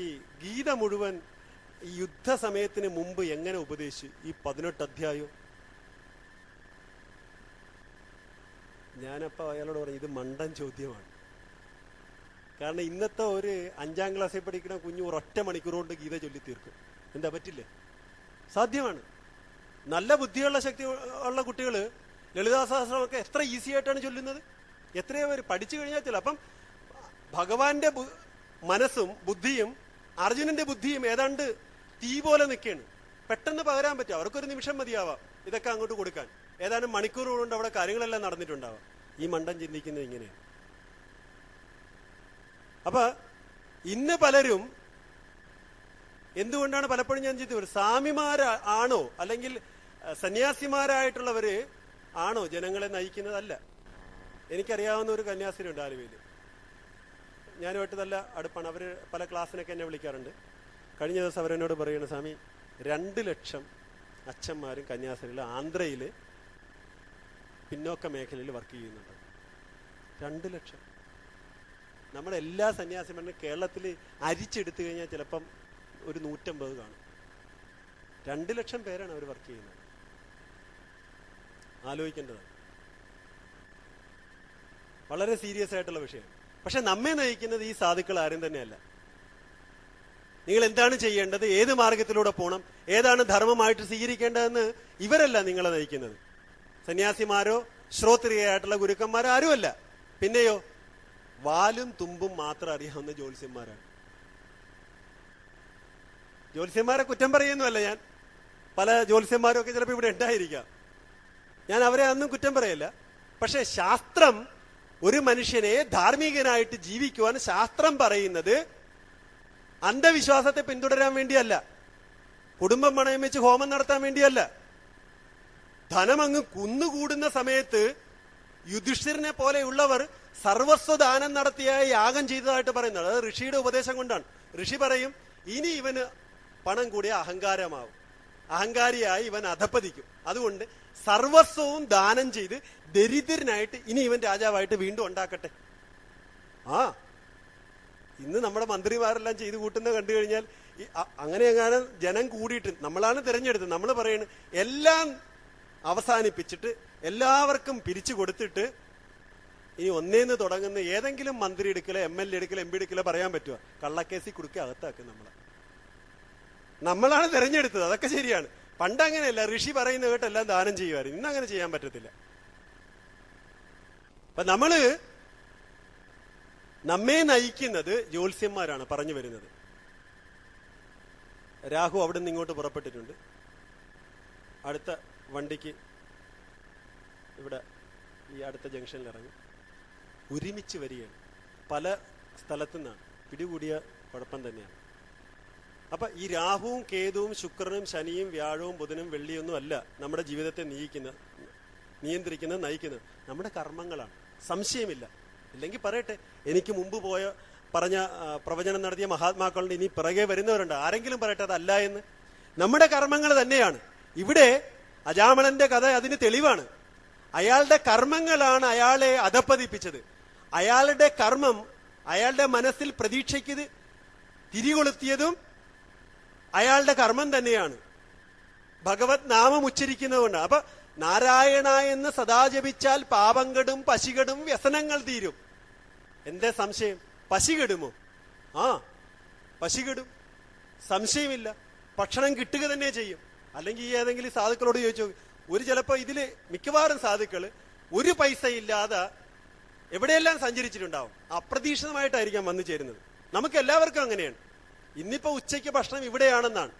ഈ ഗീത മുഴുവൻ ഈ യുദ്ധസമയത്തിന് മുമ്പ് എങ്ങനെ ഉപദേശിച്ചു ഈ 18 അധ്യായവും? ഞാനപ്പോൾ അയാളോട് പറഞ്ഞു, ഇത് മണ്ടൻ ചോദ്യമാണ്. കാരണം ഇന്നത്തെ ഒരു 5ാം ക്ലാസ്സിൽ പഠിക്കുന്ന കുഞ്ഞു ഒരൊറ്റ മണിക്കൂർ കൊണ്ട് ഗീത ചൊല്ലി തീർക്കും. എന്താ പറ്റില്ലേ? സാധ്യമാണ്. നല്ല ബുദ്ധിയുള്ള ശക്തി ഉള്ള കുട്ടികൾ ലളിതാ സഹസ്രമൊക്കെ എത്ര ഈസി ആയിട്ടാണ് ചൊല്ലുന്നത്. എത്രയോ പേര് പഠിച്ചു കഴിഞ്ഞാൽ ചില. അപ്പം ഭഗവാന്റെ മനസ്സും ബുദ്ധിയും അർജുനന്റെ ബുദ്ധിയും ഏതാണ്ട് തീ പോലെ നിൽക്കുകയാണ്. പെട്ടെന്ന് പകരാൻ പറ്റും. അവർക്കൊരു നിമിഷം മതിയാവാം ഇതൊക്കെ അങ്ങോട്ട് കൊടുക്കാൻ. ഏതാനും മണിക്കൂറുകൾ കൊണ്ട് അവിടെ കാര്യങ്ങളെല്ലാം നടന്നിട്ടുണ്ടാവാം. ഈ മണ്ടൻ ചിന്തിക്കുന്നത് ഇങ്ങനെയാണ്. അപ്പൊ ഇന്ന് പലരും എന്തുകൊണ്ടാണ് പലപ്പോഴും ഞാൻ ചിന്തിച്ചത്, സ്വാമിമാരാണോ അല്ലെങ്കിൽ സന്യാസിമാരായിട്ടുള്ളവര് ആണോ ജനങ്ങളെ നയിക്കുന്നതല്ല. എനിക്കറിയാവുന്ന ഒരു കന്യാസ്ത്രീയുണ്ട് ആലുവയിൽ. ഞാനുമായിട്ട് നല്ല അടുപ്പാണ്. അവര് പല ക്ലാസ്സിനൊക്കെ എന്നെ വിളിക്കാറുണ്ട്. കഴിഞ്ഞ ദിവസം അവരെന്നോട് പറയുന്നു, സ്വാമി 2 ലക്ഷം അച്ഛന്മാരും കന്യാസ്ത്രീകളും ആന്ധ്രയിൽ പിന്നോക്ക മേഖലയിൽ വർക്ക് ചെയ്യുന്നുണ്ട്. 2 ലക്ഷം. നമ്മുടെ എല്ലാ സന്യാസിമാരും കേരളത്തിൽ അരിച്ചെടുത്തു കഴിഞ്ഞാൽ ചിലപ്പം ഒരു 150 കാണും. 2 ലക്ഷം പേരാണ് അവർ വർക്ക് ചെയ്യുന്നത്. ആലോചിക്കേണ്ടതാണ്. വളരെ സീരിയസ് ആയിട്ടുള്ള വിഷയം. പക്ഷെ നമ്മെ നയിക്കുന്നത് ഈ സാധുക്കൾ ആരും തന്നെയല്ല. നിങ്ങൾ എന്താണ് ചെയ്യേണ്ടത്, ഏത് മാർഗത്തിലൂടെ പോകണം, ഏതാണ് ധർമ്മമായിട്ട് സ്വീകരിക്കേണ്ടതെന്ന് ഇവരല്ല നിങ്ങളെ നയിക്കുന്നത്. സന്യാസിമാരോ ശ്രോത്രിയായിട്ടുള്ള ഗുരുക്കന്മാരോ ആരുമല്ല. പിന്നെയോ വാലും തുമ്പും മാത്രം അറിയാവുന്ന ജ്യോത്സ്യന്മാരാണ്. ജ്യോത്സ്യന്മാരെ കുറ്റം പറയുന്നല്ല ഞാൻ. പല ജ്യോത്സ്യന്മാരും ഒക്കെ ചിലപ്പോൾ ഇവിടെ ഉണ്ടായിരിക്കാം. ഞാൻ അവരെ അന്നും കുറ്റം പറയല്ല. പക്ഷെ ശാസ്ത്രം ഒരു മനുഷ്യനെ ധാർമ്മികനായിട്ട് ജീവിക്കുവാൻ ശാസ്ത്രം പറയുന്നത് അന്ധവിശ്വാസത്തെ പിന്തുടരാൻ വേണ്ടിയല്ല, കുടുംബം പണയം വെച്ച് ഹോമം നടത്താൻ വേണ്ടിയല്ല. ധനം അങ്ങ് കുന്നുകൂടുന്ന സമയത്ത് യുധിഷ്ഠിരനെ പോലെയുള്ളവർ സർവസ്വദാനം നടത്തിയ യാഗം ചെയ്തതായിട്ട് പറയുന്നത്. അത് ഋഷിയുടെ ഉപദേശം കൊണ്ടാണ്. ഋഷി പറയും, ഇനി ഇവന് പണം കൂടിയ അഹങ്കാരമാവും, അഹങ്കാരിയായി ഇവൻ അധപ്പതിക്കും. അതുകൊണ്ട് സർവസ്വവും ദാനം ചെയ്ത് ദരിദ്രനായിട്ട് ഇനി ഇവൻ രാജാവായിട്ട് വീണ്ടും ഉണ്ടാക്കട്ടെ. ഇന്ന് നമ്മുടെ മന്ത്രിമാരെല്ലാം ചെയ്തു കൂട്ടുന്ന കണ്ടു കഴിഞ്ഞാൽ അങ്ങനെ എങ്ങാനും ജനം കൂടിയിട്ട് നമ്മളാണ് തിരഞ്ഞെടുത്തത്. നമ്മൾ പറയുന്നത് എല്ലാം അവസാനിപ്പിച്ചിട്ട് എല്ലാവർക്കും പിരിച്ചു കൊടുത്തിട്ട് ഇനി ഒന്നേന്ന് തുടങ്ങുന്ന ഏതെങ്കിലും മന്ത്രി എടുക്കലോ MLA എടുക്കലോ MP എടുക്കലോ പറയാൻ പറ്റുമോ? കള്ളക്കേസി കുടുക്കി അകത്താക്കും. നമ്മളാണ് തിരഞ്ഞെടുത്തത്. അതൊക്കെ ശരിയാണ്. പണ്ട് അങ്ങനെയല്ല. ഋഷി പറയുന്ന കേട്ടെല്ലാം ദാനം ചെയ്യുമായിരുന്നു. ഇന്ന് അങ്ങനെ ചെയ്യാൻ പറ്റത്തില്ല. അപ്പൊ നമ്മെ നയിക്കുന്നത് ജ്യോത്സ്യന്മാരാണ് പറഞ്ഞു വരുന്നത്. രാഹു അവിടെ നിന്ന് ഇങ്ങോട്ട് പുറപ്പെട്ടിട്ടുണ്ട്. അടുത്ത വണ്ടിക്ക് ഇവിടെ ഈ അടുത്ത ജംഗ്ഷനിൽ ഇറങ്ങി ഒരുമിച്ച് വരികയാണ്. പല സ്ഥലത്തു നിന്നാണ്. പിടികൂടിയ കുഴപ്പം തന്നെയാണ്. അപ്പൊ ഈ രാഹുവും കേതുവും ശുക്രനും ശനിയും വ്യാഴവും ബുധനും വെള്ളിയൊന്നും അല്ല നമ്മുടെ ജീവിതത്തെ നിയന്ത്രിക്കുന്നത് നയിക്കുന്നത് നമ്മുടെ കർമ്മങ്ങളാണ്. സംശയമില്ല. ഇല്ലെങ്കിൽ പറയട്ടെ, എനിക്ക് മുമ്പ് പറഞ്ഞ പ്രവചനം നടത്തിയ മഹാത്മാക്കളുടെ ഇനി പിറകെ വരുന്നവരുണ്ട്. ആരെങ്കിലും പറയട്ടെ അതല്ല എന്ന്. നമ്മുടെ കർമ്മങ്ങൾ തന്നെയാണ്. ഇവിടെ അജാമളന്റെ കഥ അതിന് തെളിവാണ്. അയാളുടെ കർമ്മങ്ങളാണ് അയാളെ അധപ്പതിപ്പിച്ചത്. അയാളുടെ കർമ്മം അയാളുടെ മനസ്സിൽ പ്രതീക്ഷയ്ക്ക് തിരികൊളുത്തിയതും അയാളുടെ കർമ്മം തന്നെയാണ്. ഭഗവത് നാമം ഉച്ചരിക്കുന്നതുകൊണ്ട്. അപ്പൊ നാരായണ എന്ന് സദാ ജപിച്ചാൽ പാപം കെടും, പശി കെടും, വ്യസനങ്ങൾ തീരും. എന്തേ സംശയം? പശി കെടുമോ? പശി കെടും, സംശയമില്ല. ഭക്ഷണം കിട്ടുക തന്നെ ചെയ്യും. അല്ലെങ്കിൽ ഏതെങ്കിലും സാധുക്കളോട് ചോദിച്ചു, ചിലപ്പോ ഇതില് മിക്കവാറും സാധുക്കള് ഒരു പൈസ ഇല്ലാതെ എവിടെയെല്ലാം സഞ്ചരിച്ചിട്ടുണ്ടാവും. അപ്രതീക്ഷിതമായിട്ടായിരിക്കാം വന്നു ചേരുന്നത്. നമുക്ക് എല്ലാവർക്കും അങ്ങനെയാണ്. ഇന്നിപ്പോ ഉച്ചയ്ക്ക് ഭക്ഷണം ഇവിടെയാണെന്നാണ്.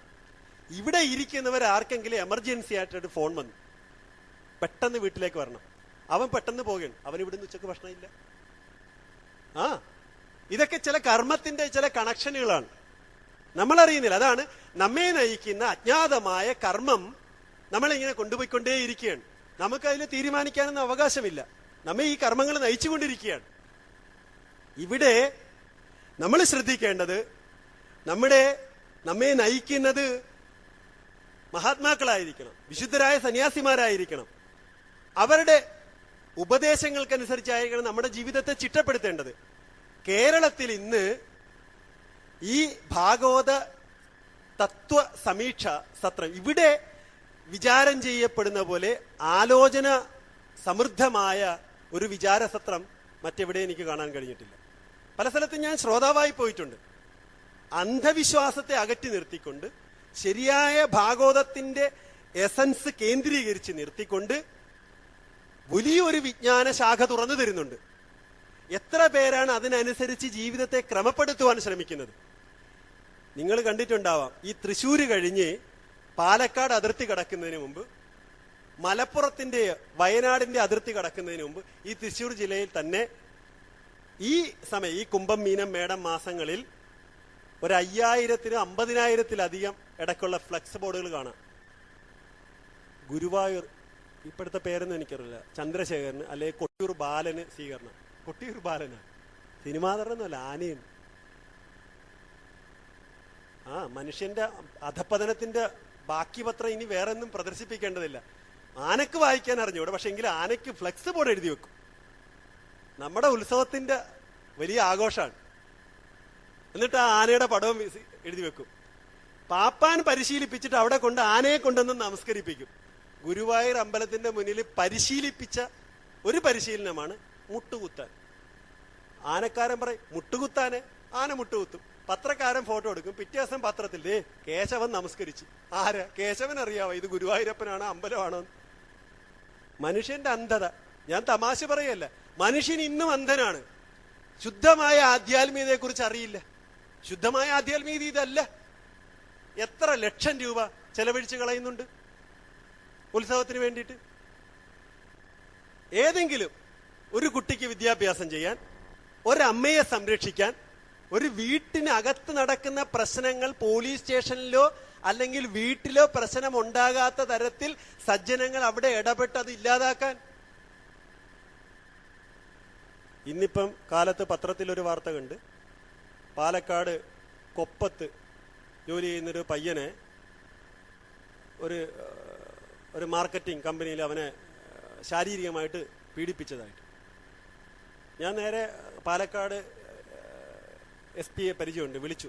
ഇവിടെ ഇരിക്കുന്നവർ ആർക്കെങ്കിലും എമർജൻസി ആയിട്ടൊരു ഫോൺ വന്നു, പെട്ടെന്ന് വീട്ടിലേക്ക് വരണം. അവൻ പെട്ടെന്ന് പോകുകയാണ്. അവൻ ഇവിടുന്ന് ഉച്ചക്ക് ഭക്ഷണം ഇല്ല. ഇതൊക്കെ ചില കർമ്മത്തിന്റെ ചില കണക്ഷനുകളാണ്, നമ്മളറിയുന്നില്ല. അതാണ് നമ്മെ നയിക്കുന്ന അജ്ഞാതമായ കർമ്മം നമ്മളിങ്ങനെ കൊണ്ടുപോയിക്കൊണ്ടേയിരിക്കുകയാണ്. നമുക്കതിൽ തീരുമാനിക്കാനൊന്നും അവകാശമില്ല. നമ്മെ ഈ കർമ്മങ്ങൾ നയിച്ചുകൊണ്ടിരിക്കുകയാണ്. ഇവിടെ നമ്മൾ ശ്രദ്ധിക്കേണ്ടത്, നമ്മെ നയിക്കുന്നത് മഹാത്മാക്കളായിരിക്കണം, വിശുദ്ധരായ സന്യാസിമാരായിരിക്കണം. അവരുടെ ഉപദേശങ്ങൾക്കനുസരിച്ചായിരിക്കണം നമ്മുടെ ജീവിതത്തെ ചിട്ടപ്പെടുത്തേണ്ടത്. കേരളത്തിൽ ഇന്ന് ഈ ഭാഗവത തത്വ സമീക്ഷ സത്രം ഇവിടെ വിചാരം ചെയ്യപ്പെടുന്ന പോലെ ആലോചന സമൃദ്ധമായ ഒരു വിചാരസത്രം മറ്റെവിടെ എനിക്ക് കാണാൻ കഴിഞ്ഞിട്ടില്ല. പല സ്ഥലത്തും ഞാൻ ശ്രോതാവായി പോയിട്ടുണ്ട്. അന്ധവിശ്വാസത്തെ അകറ്റി നിർത്തിക്കൊണ്ട് ശരിയായ ഭാഗവതത്തിന്റെ എസൻസ് കേന്ദ്രീകരിച്ച് നിർത്തിക്കൊണ്ട് വലിയൊരു വിജ്ഞാന ശാഖ തുറന്നു തരുന്നുണ്ട്. എത്ര പേരാണ് അതിനനുസരിച്ച് ജീവിതത്തെ ക്രമപ്പെടുത്തുവാൻ ശ്രമിക്കുന്നത്? നിങ്ങൾ കണ്ടിട്ടുണ്ടാവാം, ഈ തൃശ്ശൂര് കഴിഞ്ഞ് പാലക്കാട് അതിർത്തി കടക്കുന്നതിന് മുമ്പ്, മലപ്പുറത്തിന്റെ വയനാടിന്റെ അതിർത്തി കടക്കുന്നതിന് മുമ്പ് ഈ തൃശ്ശൂർ ജില്ലയിൽ തന്നെ ഈ സമയം, ഈ കുംഭം മീനം മേടം മാസങ്ങളിൽ 5000-നും 50,000-ത്തിലധികം ഇടയ്ക്കുള്ള ഫ്ലെക്സ് ബോർഡുകൾ കാണാം. ഗുരുവായൂർ, ഇപ്പോഴത്തെ പേരൊന്നും എനിക്കറിയില്ല, ചന്ദ്രശേഖരന് അല്ലെങ്കിൽ കൊട്ടിയൂർ ബാലന് സ്വീകരണം. കൊട്ടിയൂർ ബാലനാ, സിനിമാ നടനൊന്നുമല്ല, ആനയാണ്. മനുഷ്യന്റെ അധപ്പതനത്തിന്റെ ബാക്കി പത്രം ഇനി വേറെ ഒന്നും പ്രദർശിപ്പിക്കേണ്ടതില്ല. ആനക്ക് വായിക്കാൻ അറിഞ്ഞൂടെ, പക്ഷെ എങ്കിലും ആനയ്ക്ക് ഫ്ലെക്സ് ബോർഡ് എഴുതി വെക്കും. നമ്മുടെ ഉത്സവത്തിന്റെ വലിയ ആഘോഷമാണ്. എന്നിട്ട് ആ ആനയുടെ പടവും എഴുതി വെക്കും. പാപ്പാൻ പരിശീലിപ്പിച്ചിട്ട് അവിടെ കൊണ്ട് ആനയെ കൊണ്ടൊന്ന് നമസ്കരിപ്പിക്കും. ഗുരുവായൂർ അമ്പലത്തിന്റെ മുന്നിൽ പരിശീലിപ്പിച്ച ഒരു പരിശീലനമാണ് മുട്ടുകുത്താൻ. ആനക്കാരൻ പറയും മുട്ടുകുത്താനെ, ആന മുട്ടുകുത്തും. പത്രക്കാരൻ ഫോട്ടോ എടുക്കും. പിറ്റേ ദിവസം പത്രത്തിൽ കേശവൻ നമസ്കരിച്ച്. ആരാ? കേശവൻ അറിയാവോ ഇത് ഗുരുവായൂരപ്പനാണോ അമ്പലമാണോ? മനുഷ്യന്റെ അന്ധത. ഞാൻ തമാശ പറയല്ല, മനുഷ്യൻ ഇന്നും അന്ധനാണ്. ശുദ്ധമായ ആധ്യാത്മികതയെ കുറിച്ച് അറിയില്ല. ശുദ്ധമായ ആധ്യാത്മികത ഇതല്ല. എത്ര ലക്ഷം രൂപ ചെലവഴിച്ച് കളയുന്നുണ്ട് ഉത്സവത്തിന് വേണ്ടിയിട്ട്. ഏതെങ്കിലും ഒരു കുട്ടിക്ക് വിദ്യാഭ്യാസം ചെയ്യാൻ, ഒരമ്മയെ സംരക്ഷിക്കാൻ, ഒരു വീട്ടിനകത്ത് നടക്കുന്ന പ്രശ്നങ്ങൾ പോലീസ് സ്റ്റേഷനിലോ അല്ലെങ്കിൽ വീട്ടിലോ പ്രശ്നം ഉണ്ടാകാത്ത തരത്തിൽ സജ്ജനങ്ങൾ അവിടെ ഇടപെട്ട് അത് ഇല്ലാതാക്കാൻ. ഇന്നിപ്പം കാലത്ത് പത്രത്തിൽ ഒരു വാർത്ത കണ്ട്, പാലക്കാട് കൊപ്പത്ത് ജോലി ചെയ്യുന്നൊരു പയ്യനെ ഒരു മാർക്കറ്റിംഗ് കമ്പനിയിൽ അവനെ ശാരീരികമായിട്ട് പീഡിപ്പിച്ചതായിട്ട്. ഞാൻ നേരെ പാലക്കാട് SP പരിചയമുണ്ട്, വിളിച്ചു.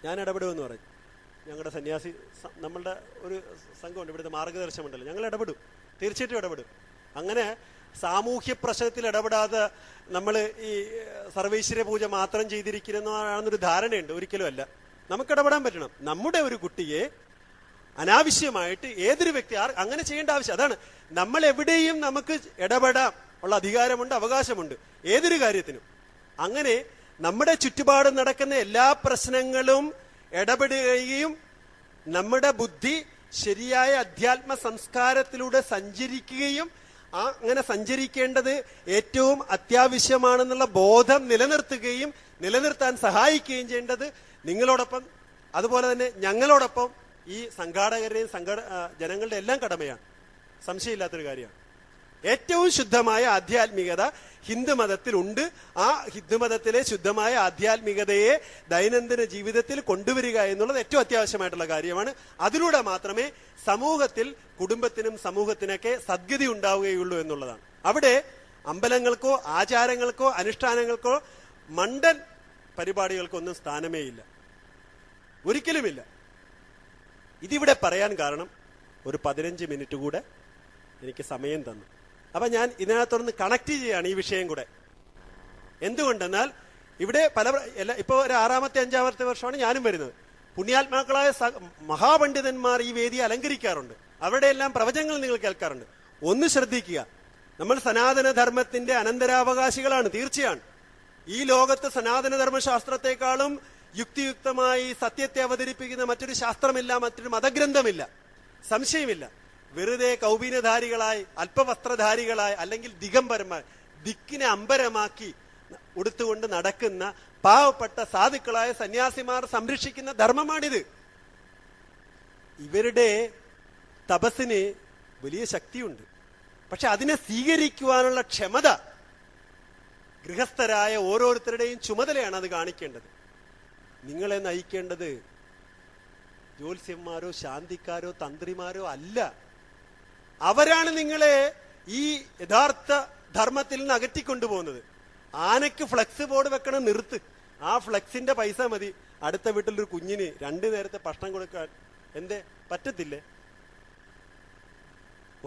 ഞാൻ ഇടപെടുമെന്ന് പറഞ്ഞു. ഞങ്ങളുടെ സന്യാസി, നമ്മളുടെ ഒരു സംഘമുണ്ട്, ഇവിടുത്തെ മാർഗദർശനമുണ്ടല്ലോ, ഞങ്ങൾ ഇടപെടും, തീർച്ചയായിട്ടും ഇടപെടും. അങ്ങനെ സാമൂഹ്യ പ്രശ്നത്തിൽ ഇടപെടാതെ നമ്മൾ ഈ സർവൈശ്വര്യ പൂജ മാത്രം ചെയ്തിരിക്കുന്നതാണെന്നൊരു ധാരണയുണ്ട്. ഒരിക്കലും അല്ല. നമുക്ക് ഇടപെടാൻ പറ്റണം. നമ്മുടെ ഒരു കുട്ടിയെ അനാവശ്യമായിട്ട് ഏതൊരു വ്യക്തി അങ്ങനെ ചെയ്യേണ്ട ആവശ്യം, അതാണ്. നമ്മൾ എവിടെയും നമുക്ക് ഇടപെടാം ഉള്ള അധികാരമുണ്ട്, അവകാശമുണ്ട്, ഏതൊരു കാര്യത്തിനും. അങ്ങനെ നമ്മുടെ ചുറ്റുപാടും നടക്കുന്ന എല്ലാ പ്രശ്നങ്ങളും ഇടപെടുകയും നമ്മുടെ ബുദ്ധി ശരിയായ അധ്യാത്മ സംസ്കാരത്തിലൂടെ സഞ്ചരിക്കുകയും അങ്ങനെ സഞ്ചരിക്കേണ്ടത് ഏറ്റവും അത്യാവശ്യമാണെന്നുള്ള ബോധം നിലനിർത്താൻ സഹായിക്കുകയും ചെയ്യേണ്ടത് നിങ്ങളോടൊപ്പം, അതുപോലെ തന്നെ ഞങ്ങളോടൊപ്പം ഈ സംഘാടകരുടെയും ജനങ്ങളുടെ എല്ലാം കടമയാണ്. സംശയമില്ലാത്തൊരു കാര്യമാണ്. ഏറ്റവും ശുദ്ധമായ ആധ്യാത്മികത ഹിന്ദുമതത്തിലുണ്ട്. ആ ഹിന്ദുമതത്തിലെ ശുദ്ധമായ ആധ്യാത്മികതയെ ദൈനംദിന ജീവിതത്തിൽ കൊണ്ടുവരിക എന്നുള്ളത് ഏറ്റവും അത്യാവശ്യമായിട്ടുള്ള കാര്യമാണ്. അതിലൂടെ മാത്രമേ സമൂഹത്തിൽ, കുടുംബത്തിനും സമൂഹത്തിനൊക്കെ സദ്ഗതി ഉണ്ടാവുകയുള്ളൂ എന്നുള്ളതാണ്. അവിടെ അമ്പലങ്ങൾക്കോ ആചാരങ്ങൾക്കോ അനുഷ്ഠാനങ്ങൾക്കോ മണ്ടൻ പരിപാടികൾക്കോ ഒന്നും സ്ഥാനമേ ഇല്ല, ഒരിക്കലുമില്ല. ഇതിവിടെ പറയാൻ കാരണം ഒരു 15 മിനിറ്റ് കൂടെ എനിക്ക് സമയം തന്നു. അപ്പൊ ഞാൻ ഇതിനകത്തൊന്ന് കണക്ട് ചെയ്യാണ് ഈ വിഷയം കൂടെ. എന്തുകൊണ്ടെന്നാൽ ഇവിടെ ഇപ്പൊ ഒരു 6ാമത്തെ 5ാമത്തെ വർഷമാണ് ഞാനും വരുന്നത്. പുണ്യാത്മാക്കളായ മഹാപണ്ഡിതന്മാർ ഈ വേദി അലങ്കരിക്കാറുണ്ട്. അവരുടെ എല്ലാം പ്രവചനങ്ങൾ നിങ്ങൾ കേൾക്കാറുണ്ട്. ഒന്ന് ശ്രദ്ധിക്കുക, നമ്മൾ സനാതനധർമ്മത്തിന്റെ അനന്തരാവകാശികളാണ്, തീർച്ചയാണ്. ഈ ലോകത്ത് സനാതനധർമ്മശാസ്ത്രത്തെക്കാളും യുക്തിയുക്തമായി സത്യത്തെ അവതരിപ്പിക്കുന്ന മറ്റൊരു ശാസ്ത്രമില്ല, മറ്റൊരു മതഗ്രന്ഥമില്ല, സംശയമില്ല. വെറുതെ കൗപീനധാരികളായി, അല്പവസ്ത്രധാരികളായി, അല്ലെങ്കിൽ ദിഗംബരന്മാർ, ദിക്കിനെ അമ്പരമാക്കി ഉടുത്തുകൊണ്ട് നടക്കുന്ന പാവപ്പെട്ട സാധുക്കളായ സന്യാസിമാർ സംരക്ഷിക്കുന്ന ധർമ്മമാണിത്. ഇവരുടെ തപസ്സിന് വലിയ ശക്തിയുണ്ട്. പക്ഷെ അതിനെ സ്വീകരിക്കുവാനുള്ള ക്ഷമത ഗൃഹസ്ഥരായ ഓരോരുത്തരുടെയും ചുമതലയാണ് അത് കാണിക്കേണ്ടത്. നിങ്ങളെ നയിക്കേണ്ടത് ജ്യോത്സ്യന്മാരോ ശാന്തിക്കാരോ തന്ത്രിമാരോ അല്ല. അവരാണ് നിങ്ങളെ ഈ യഥാർത്ഥ ധർമ്മത്തിൽ നിന്ന് അകറ്റിക്കൊണ്ടുപോകുന്നത്. ആനയ്ക്ക് ഫ്ലെക്സ് ബോർഡ് വെക്കണം, നിർത്ത്. ആ ഫ്ലെക്സിന്റെ പൈസ മതി അടുത്ത വീട്ടിലൊരു കുഞ്ഞിന് 2 നേരത്തെ ഭക്ഷണം കൊടുക്കാൻ. എന്തേ പറ്റത്തില്ലേ?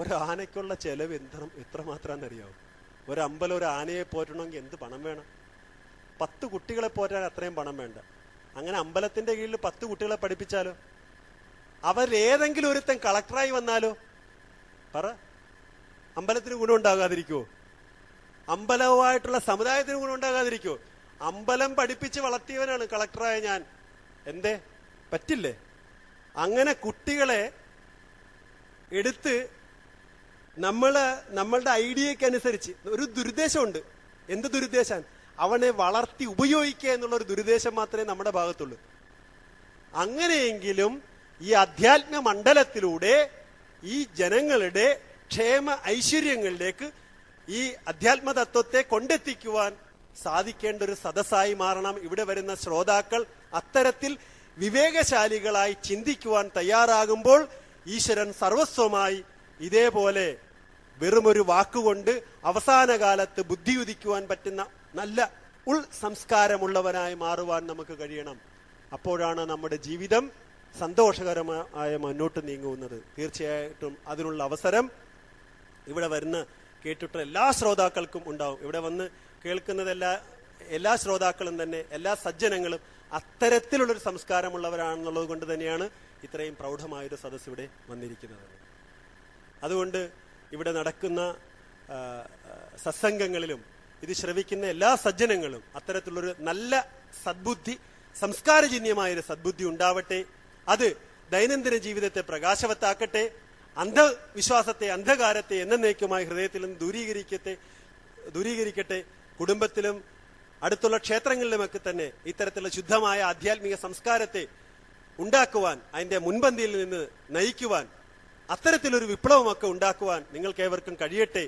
ഒരാനയ്ക്കുള്ള ചെലവ് എത്രമാത്രാന്നറിയാവും? ഒരമ്പലം ഒരു ആനയെ പോറ്റണമെങ്കിൽ എന്ത് പണം വേണം? 10 കുട്ടികളെ പോറ്റാൻ അത്രയും പണം വേണ്ട. അങ്ങനെ അമ്പലത്തിന്റെ കീഴിൽ 10 കുട്ടികളെ പഠിപ്പിച്ചാലോ? അവരേതെങ്കിലും ഒരുത്തൻ കളക്ടറായി വന്നാലോ? പറ, അമ്പലത്തിന് ഗുണമുണ്ടാകാതിരിക്കുവോ? അമ്പലവുമായിട്ടുള്ള സമുദായത്തിന് ഗുണമുണ്ടാകാതിരിക്കുവോ? അമ്പലം പഠിപ്പിച്ച് വളർത്തിയവനാണ് കളക്ടറായ ഞാൻ. എന്തേ പറ്റില്ലേ? അങ്ങനെ കുട്ടികളെ എടുത്ത് നമ്മളുടെ ഐഡിയക്കനുസരിച്ച് ഒരു ദുരുദ്ദേശമുണ്ട്. എന്ത് ദുരുദ്ദേശം? അവനെ വളർത്തി ഉപയോഗിക്കുക എന്നുള്ള ഒരു ദുരുദ്ദേശം മാത്രമേ നമ്മുടെ ഭാഗത്തുള്ളൂ. അങ്ങനെയെങ്കിലും ഈ അധ്യാത്മ മണ്ഡലത്തിലൂടെ ഈ ജനങ്ങളുടെ ക്ഷേമ ഐശ്വര്യങ്ങളിലേക്ക് ഈ അധ്യാത്മ തത്വത്തെ കൊണ്ടെത്തിക്കുവാൻ സാധിക്കേണ്ട ഒരു സദസ്സായി മാറണം. ഇവിടെ വരുന്ന ശ്രോതാക്കൾ അത്തരത്തിൽ വിവേകശാലികളായി ചിന്തിക്കുവാൻ തയ്യാറാകുമ്പോൾ ഈശ്വരൻ സർവസ്വമായി ഇതേപോലെ വെറുമൊരു വാക്കുകൊണ്ട് അവസാന കാലത്ത് ബുദ്ധിയുദിക്കുവാൻ പറ്റുന്ന നല്ല ഉൾ സംസ്കാരമുള്ളവനായി മാറുവാൻ നമുക്ക് കഴിയണം. അപ്പോഴാണ് നമ്മുടെ ജീവിതം സന്തോഷകരമായ മുന്നോട്ട് നീങ്ങുന്നത്. തീർച്ചയായിട്ടും അതിനുള്ള അവസരം ഇവിടെ വരുന്ന കേട്ടിട്ട് എല്ലാ ശ്രോതാക്കൾക്കും ഉണ്ടാവും. ഇവിടെ വന്ന് കേൾക്കുന്നത് എല്ലാ ശ്രോതാക്കളും തന്നെ, എല്ലാ സജ്ജനങ്ങളും അത്തരത്തിലുള്ളൊരു സംസ്കാരമുള്ളവരാണെന്നുള്ളത് കൊണ്ട് തന്നെയാണ് ഇത്രയും പ്രൗഢമായൊരു സദസ്സ് ഇവിടെ വന്നിരിക്കുന്നത്. അതുകൊണ്ട് ഇവിടെ നടക്കുന്ന സത്സംഗങ്ങളിലും ഇത് ശ്രവിക്കുന്ന എല്ലാ സജ്ജനങ്ങളും അത്തരത്തിലുള്ളൊരു നല്ല സദ്ബുദ്ധി, സംസ്കാരജന്യമായൊരു സദ്ബുദ്ധി ഉണ്ടാവട്ടെ. അത് ദൈനംദിന ജീവിതത്തെ പ്രകാശവത്താക്കട്ടെ. അന്ധവിശ്വാസത്തെ, അന്ധകാരത്തെ എന്നേക്കുമായി ഹൃദയത്തിൽ നിന്ന് ദൂരീകരിക്കട്ടെ. കുടുംബത്തിലും അടുത്തുള്ള ക്ഷേത്രങ്ങളിലുമൊക്കെ തന്നെ ഇത്തരത്തിലുള്ള ശുദ്ധമായ ആധ്യാത്മിക സംസ്കാരത്തെ ഉണ്ടാക്കുവാൻ, അതിന്റെ മുൻപന്തിയിൽ നിന്ന് നയിക്കുവാൻ, അത്തരത്തിലൊരു വിപ്ലവമൊക്കെ ഉണ്ടാക്കുവാൻ നിങ്ങൾക്കേവർക്കും കഴിയട്ടെ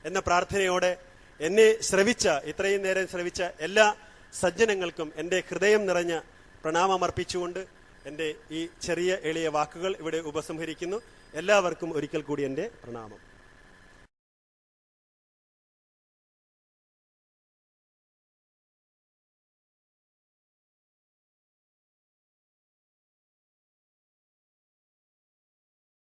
എന്ന പ്രാർത്ഥനയോടെ എന്നെ ഇത്രയും നേരം ശ്രവിച്ച എല്ലാ സജ്ജനങ്ങൾക്കും എൻ്റെ ഹൃദയം നിറഞ്ഞ പ്രണാമം അർപ്പിച്ചുകൊണ്ട് എൻ്റെ ഈ ചെറിയ എളിയ വാക്കുകൾ ഇവിടെ ഉപസംഹരിക്കുന്നു. എല്ലാവർക്കും ഒരിക്കൽ കൂടി എൻ്റെ പ്രണാമം.